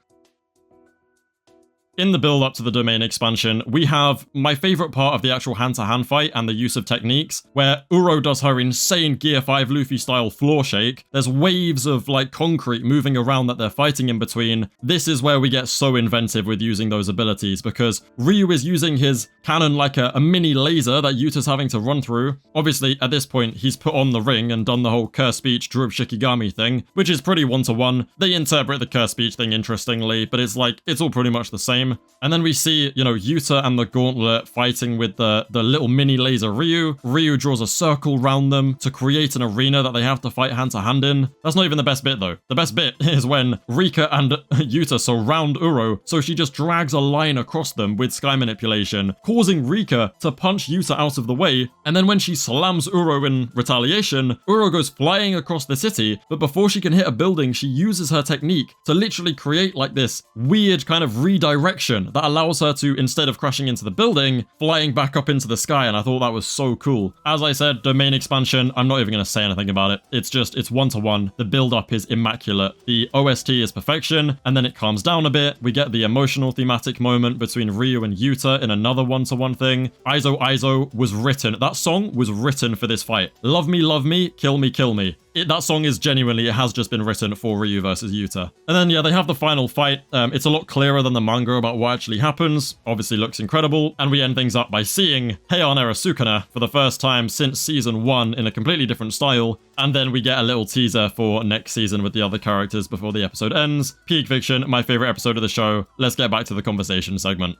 S5: In the build-up to the domain expansion, we have my favorite part of the actual hand-to-hand fight and the use of techniques, where Uro does her insane Gear 5 Luffy-style floor shake. There's waves of, like, concrete moving around that they're fighting in between. This is where we get so inventive with using those abilities, because Ryu is using his cannon like a mini laser that Yuta's having to run through. Obviously, at this point, he's put on the ring and done the whole curse speech Drub Shikigami thing, which is pretty one-to-one. They interpret the curse speech thing interestingly, but it's like, it's all pretty much the same. And then we see, you know, Yuta and the Gauntlet fighting with the little mini laser Ryu. Ryu draws a circle round them to create an arena that they have to fight hand to hand in. That's not even the best bit though. The best bit is when Rika and Yuta surround Uro, so she just drags a line across them with sky manipulation, causing Rika to punch Yuta out of the way. And then when she slams Uro in retaliation, Uro goes flying across the city, but before she can hit a building, she uses her technique to literally create like this weird kind of redirection that allows her to, instead of crashing into the building, flying back up into the sky, and I thought that was so cool. As I said, domain expansion, I'm not even going to say anything about it. It's one-to-one. The build-up is immaculate. The OST is perfection, and then it calms down a bit. We get the emotional thematic moment between Ryu and Yuta in another one-to-one thing. Aizo Aizo was written. That song was written for this fight. Love me, kill me, kill me. That song is genuinely, it has just been written for Ryu versus Yuta. And then, yeah, they have the final fight. It's a lot clearer than the manga about what actually happens. Obviously looks incredible. And we end things up by seeing Heian Era Sukuna for the first time since season 1 in a completely different style. And then we get a little teaser for next season with the other characters before the episode ends. Peak Fiction, my favorite episode of the show. Let's get back to the conversation segment.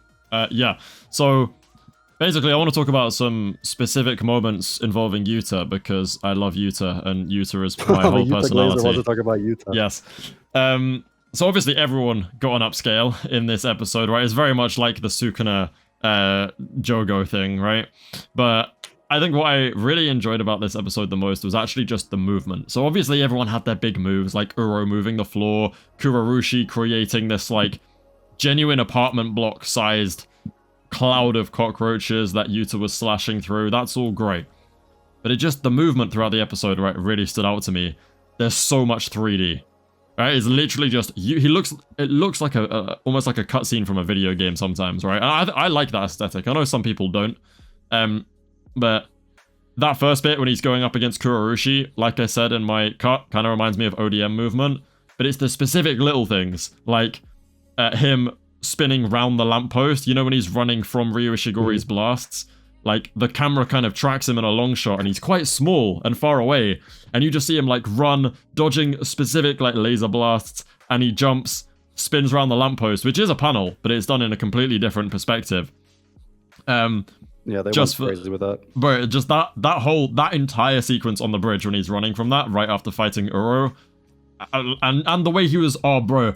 S5: Yeah, so basically, I want to talk about some specific moments involving Yuta because I love Yuta and Yuta is my whole
S6: Yuta
S5: personality.
S6: Glazer wants to talk about Yuta.
S5: Yes. So obviously everyone got an upscale in this episode, right? It's very much like the Sukuna Jogo thing, right? But I think what I really enjoyed about this episode the most was actually just the movement. So obviously everyone had their big moves, like Uro moving the floor, Kurarushi creating this like genuine apartment block sized cloud of cockroaches that Yuta was slashing through. That's all great. But it just, the movement throughout the episode, right, really stood out to me. There's so much 3D. Right, it's literally just it looks like almost like a cutscene from a video game sometimes, right? And I like that aesthetic. I know some people don't. But that first bit when he's going up against Kurarushi, like I said in my cut, kind of reminds me of ODM movement. But it's the specific little things, like him spinning round the lamppost. You know when he's running from Ryu Ishigori's blasts? Like, the camera kind of tracks him in a long shot, and he's quite small and far away. And you just see him, like, run, dodging specific, like, laser blasts. And he jumps, spins around the lamppost, which is a panel, but it's done in a completely different perspective.
S6: Yeah, they went crazy with that.
S5: Bro, just that entire sequence on the bridge when he's running from that right after fighting Uro, and the way he was, oh bro,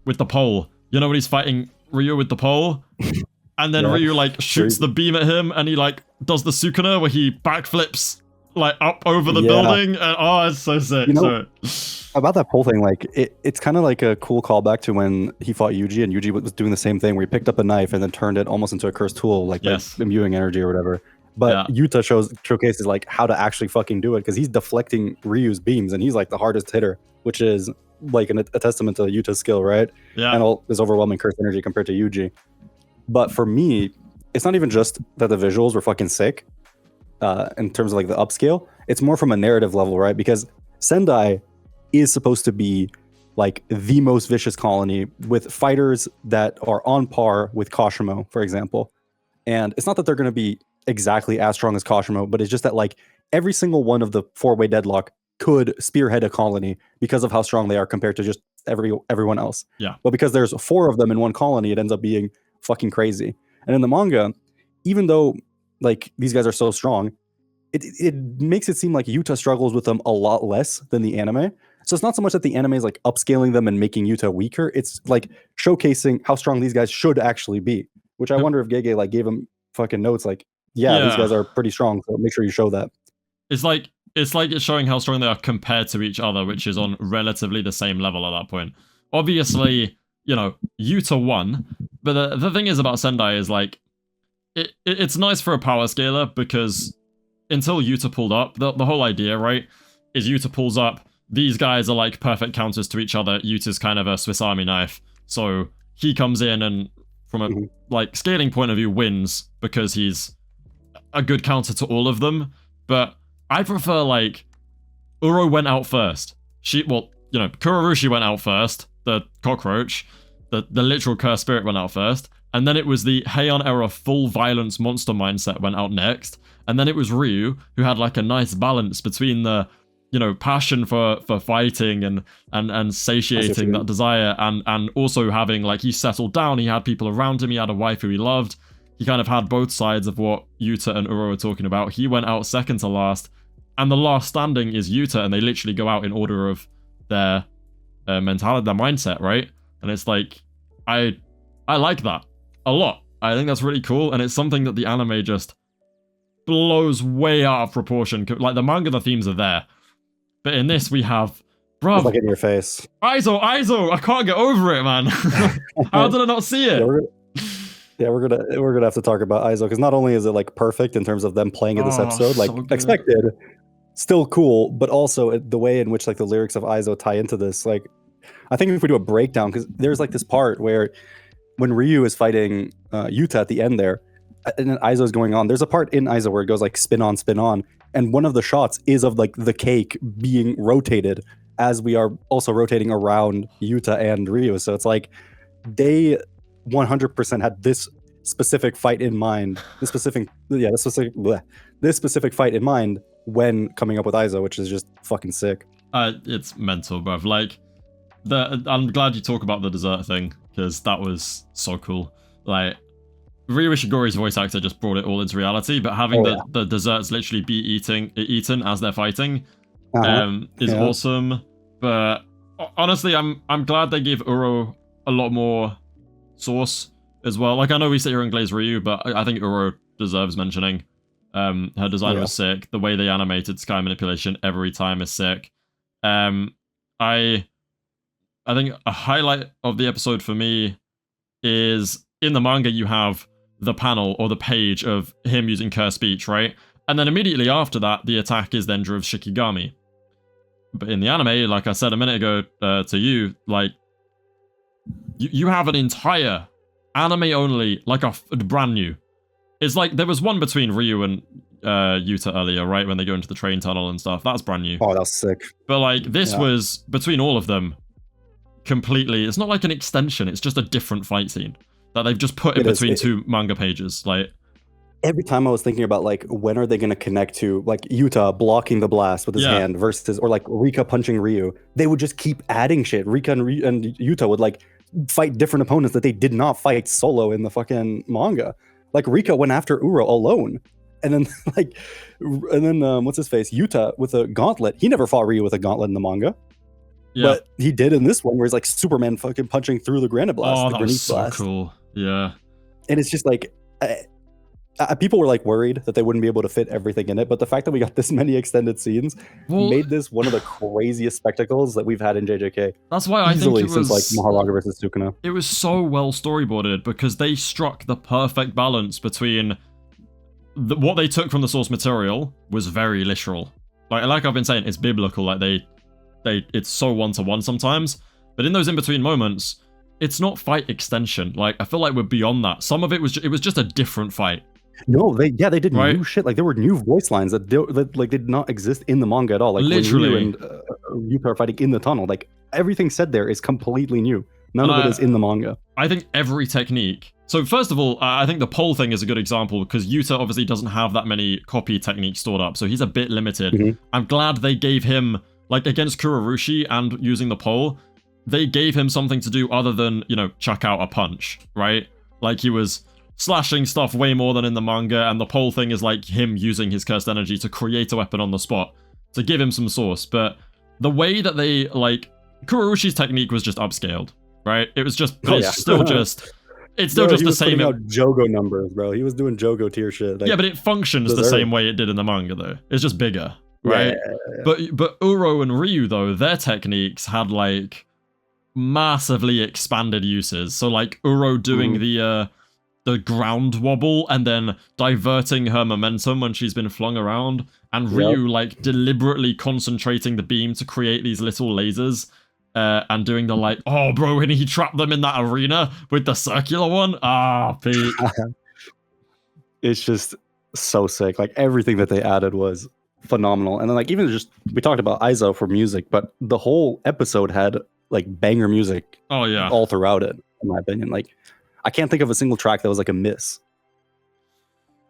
S5: with the pole. You know when he's fighting Ryu with the pole, and then Ryu like shoots the beam at him, and he like does the Sukuna where he backflips like up over the building, and oh, it's so sick.
S6: You know, about that pole thing, like it's kind of like a cool callback to when he fought Yuji, and Yuji was doing the same thing where he picked up a knife and then turned it almost into a cursed tool, like by imbuing energy or whatever. But Yuta showcases like how to actually fucking do it, because he's deflecting Ryu's beams, and he's like the hardest hitter, which is like a testament to Yuta's skill, right?
S5: Yeah.
S6: And all his overwhelming cursed energy compared to Yuji. But for me, it's not even just that the visuals were fucking sick in terms of like the upscale. It's more from a narrative level, right? Because Sendai is supposed to be like the most vicious colony with fighters that are on par with Kashimo, for example. And it's not that they're going to be exactly as strong as Kashimo, but it's just that like every single one of the four-way deadlock could spearhead a colony because of how strong they are compared to just everyone else.
S5: Yeah.
S6: But because there's 4 of them in one colony, it ends up being fucking crazy. And in the manga, even though like these guys are so strong, it makes it seem like Yuta struggles with them a lot less than the anime. So it's not so much that the anime is like upscaling them and making Yuta weaker. It's like showcasing how strong these guys should actually be. Which I wonder if Gege like gave him fucking notes like, yeah, these guys are pretty strong, so make sure you show that.
S5: It's like it's showing how strong they are compared to each other, which is on relatively the same level at that point. Obviously, you know, Yuta won, but the thing is about Sendai is like, it's nice for a power scaler, because until Yuta pulled up, the whole idea, right, is Yuta pulls up, these guys are like perfect counters to each other. Yuta's kind of a Swiss Army knife, so he comes in and from a like scaling point of view wins because he's a good counter to all of them. But I prefer like Uro went out first. Kurarushi went out first, the cockroach, the literal cursed spirit went out first, and then it was the Heian era full violence monster mindset went out next, and then it was Ryu who had like a nice balance between the, you know, passion for fighting and satiating that desire, and also having like, he settled down, he had people around him, he had a wife who he loved. He kind of had both sides of what Yuta and Uro were talking about. He went out second to last, and the last standing is Yuta, and they literally go out in order of their mentality, their mindset, right? And it's like, I like that a lot. I think that's really cool, and it's something that the anime just blows way out of proportion. Like the manga, the themes are there, but in this we have, bruv,
S6: like in your face.
S5: Aizo, I can't get over it, man. How did I not see it?
S6: Yeah, we're gonna have to talk about Aizo, because not only is it like perfect in terms of them playing in this episode, like so expected, still cool, but also the way in which like the lyrics of Aizo tie into this. Like, I think if we do a breakdown, because there's like this part where when Ryu is fighting Yuta at the end there, and then Aizo's going on, there's a part in Aizo where it goes like spin on, and one of the shots is of like the cake being rotated as we are also rotating around Yuta and Ryu. So it's like they 100% had this specific fight in mind, this specific fight in mind when coming up with Aizo, which is just fucking sick.
S5: It's mental, bruv. Like, I'm glad you talk about the dessert thing, because that was so cool. Like, Ryu Ishigori's voice actor just brought it all into reality, but having the desserts literally be eaten as they're fighting is awesome. But honestly, I'm glad they gave Uro a lot more source as well. Like, I know we sit here and glaze Ryu, but I think Uro deserves mentioning. Her design was sick. The way they animated sky manipulation every time is sick. I think a highlight of the episode for me is in the manga you have the panel or the page of him using curse speech, right? And then immediately after that, the attack is then Drove Shikigami. But in the anime, like I said a minute ago to you, like, you have an entire anime only, like a brand new. It's like there was one between Ryu and Yuta earlier, right? When they go into the train tunnel and stuff. That's brand new.
S6: Oh, that's sick.
S5: But like this was between all of them completely. It's not like an extension. It's just a different fight scene that they've just put in between two manga pages. Like
S6: every time I was thinking about like when are they going to connect to like Yuta blocking the blast with his hand versus or like Rika punching Ryu, they would just keep adding shit. Rika and Yuta would like fight different opponents that they did not fight solo in the fucking manga. Like Rika went after Uro alone. And then what's his face? Yuta with a gauntlet. He never fought Ryu with a gauntlet in the manga. Yeah. But he did in this one where he's like Superman fucking punching through the granite blast.
S5: Oh,
S6: the
S5: that was so
S6: blast.
S5: Cool. Yeah.
S6: And it's just like people were like worried that they wouldn't be able to fit everything in it, but the fact that we got this many extended scenes made this one of the craziest spectacles that we've had in JJK.
S5: That's why I think it was
S6: since like Maharaga versus Sukuna.
S5: It was so well storyboarded because they struck the perfect balance between what they took from the source material was very literal. Like I've been saying, it's biblical. Like it's so one-to-one sometimes, but in those in-between moments, it's not fight extension. Like I feel like we're beyond that. Some of it was just a different fight.
S6: No, they did new shit. Like there were new voice lines that did not exist in the manga at all. Like
S5: literally,
S6: when Ryu and Yuta are fighting in the tunnel, like everything said there is completely new. None of it is in the manga.
S5: I think every technique. So first of all, I think the pole thing is a good example because Yuta obviously doesn't have that many copy techniques stored up, so he's a bit limited. Mm-hmm. I'm glad they gave him, like against Kurorushi and using the pole, they gave him something to do other than, chuck out a punch, right? Like he was slashing stuff way more than in the manga, and the pole thing is like him using his cursed energy to create a weapon on the spot to give him some source. But the way that they, like, Kurorushi's technique was just upscaled, right? It was just, it's still just... It's still just the same.
S6: Out Jogo numbers, bro. He was doing Jogo tier shit. Like,
S5: yeah, but it functions the same way it did in the manga, though. It's just bigger, right? Yeah. But Uro and Ryu, though, their techniques had like massively expanded uses. So like Uro doing the ground wobble and then diverting her momentum when she's been flung around, and Ryu like deliberately concentrating the beam to create these little lasers. And doing the like, oh bro, when he trapped them in that arena with the circular one, Pete.
S6: It's just so sick. Like everything that they added was phenomenal. And then like even just, we talked about Aizo for music, but the whole episode had like banger music.
S5: Oh yeah,
S6: all throughout it, in my opinion. Like I can't think of a single track that was like a miss.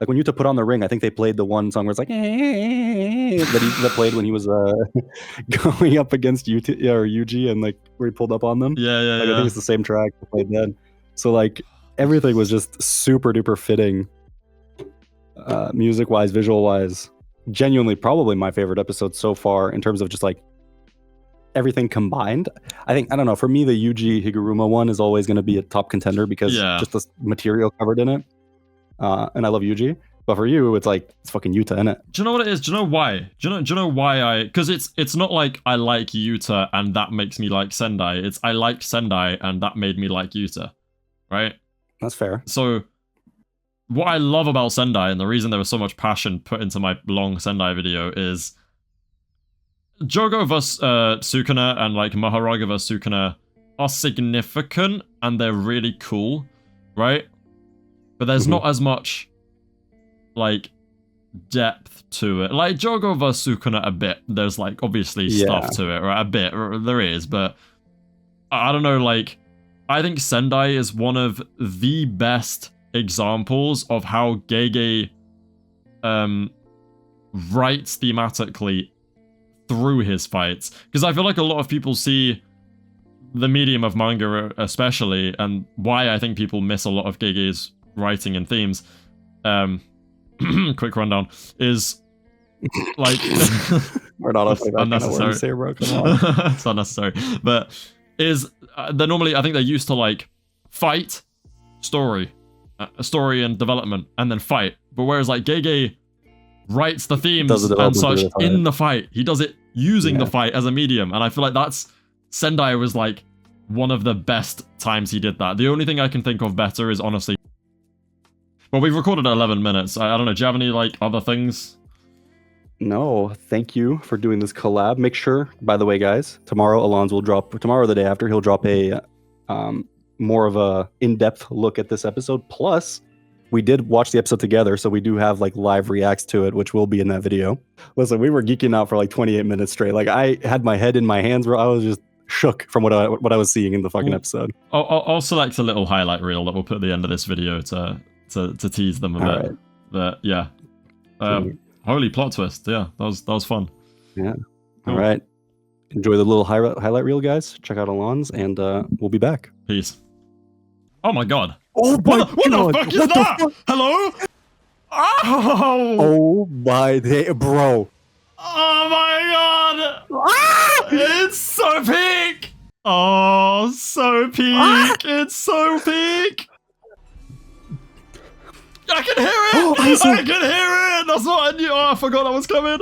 S6: Like when Yuta put on the ring, I think they played the one song where it's like that played when he was going up against Yuji and like where he pulled up on them.
S5: Yeah.
S6: I think it's the same track they played then. So like everything was just super duper fitting, music wise, visual wise. Genuinely, probably my favorite episode so far in terms of just like everything combined. I don't know. For me, the Yuji Higuruma one is always going to be a top contender because just the material covered in it. And I love Yuji, but for you, it's like it's fucking Yuta, innit?
S5: Do you know what it is? Do you know why? Do you know why because it's not like I like Yuta and that makes me like Sendai. It's I like Sendai and that made me like Yuta, right?
S6: That's fair.
S5: So what I love about Sendai and the reason there was so much passion put into my long Sendai video is Jogo vs Sukuna and like Maharaga vs Sukuna are significant and they're really cool, right? But there's not as much, like, depth to it. Like, Jogo vs Sukuna a bit. There's, like, obviously stuff to it, right? A bit. There is, but I don't know, like, I think Sendai is one of the best examples of how Gege writes thematically through his fights. Because I feel like a lot of people see the medium of manga especially, and why I think people miss a lot of Gege's writing and themes, quick rundown, is like
S6: We're not
S5: That's
S6: off that kind of word to say, bro. Come on.
S5: It's unnecessary. But they're normally, I think they're used to like fight, story and development, and then fight. But whereas like Gege writes the themes and such in the fight, he does it using the fight as a medium, and I feel like that's Sendai was like one of the best times he did that. The only thing I can think of better is honestly. Well, we've recorded 11 minutes. I don't know. Do you have any like other things?
S6: No, thank you for doing this collab. Make sure, by the way, guys, tomorrow Alonso will drop, tomorrow or the day after, he'll drop a more of a in-depth look at this episode. Plus, we did watch the episode together, so we do have like live reacts to it, which will be in that video. Listen, we were geeking out for like 28 minutes straight. Like I had my head in my hands, bro. I was just shook from what I was seeing in the fucking episode.
S5: I'll select a little highlight reel that we'll put at the end of this video to tease them a bit. Right. But yeah. Holy plot twist. Yeah, that was fun.
S6: Yeah. All right. Enjoy the little highlight reel, guys. Check out Alon's, and we'll be back.
S5: Peace. Oh my god.
S6: Oh my god.
S5: What the fuck is that? Hello?
S6: Oh my day, bro.
S5: Oh my god. It's so peak. Oh, so peak. It's so peak. I can hear it! I can hear it! That's what I knew! Oh, I forgot that was coming!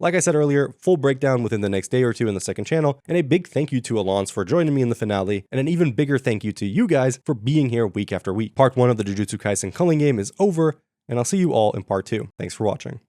S1: Like I said earlier, full breakdown within the next day or two in the second channel, and a big thank you to Alonso for joining me in the finale, and an even bigger thank you to you guys for being here week after week. Part 1 of the Jujutsu Kaisen culling game is over, and I'll see you all in part 2. Thanks for watching.